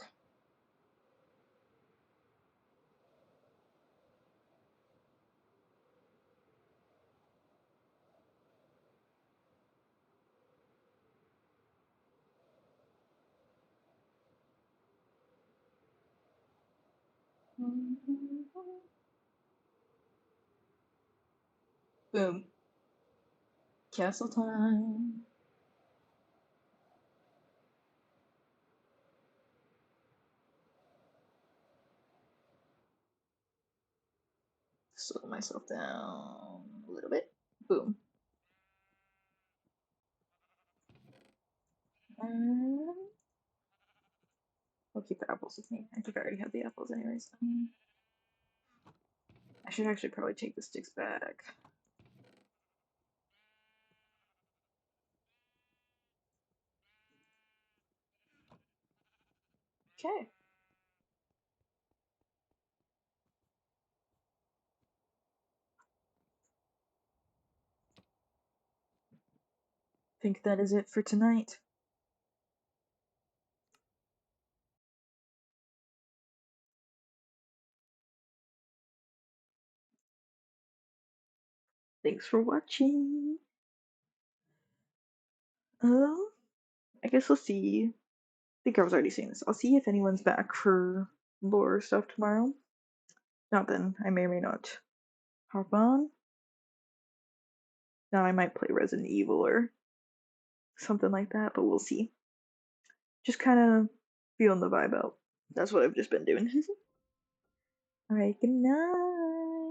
Boom. Castle time. Slow myself down a little bit. Boom. Um, I'll keep the apples with me. I think I already have the apples anyways. I should actually probably take the sticks back. Okay. Think that is it for tonight. Thanks for watching. I guess we'll see. I think I was already saying this. I'll see if anyone's back for lore stuff tomorrow. Not then. I may or may not hop on. Now I might play Resident Evil or something like that, but we'll see. Just kind of feeling the vibe out. That's what I've just been doing. Alright, good night.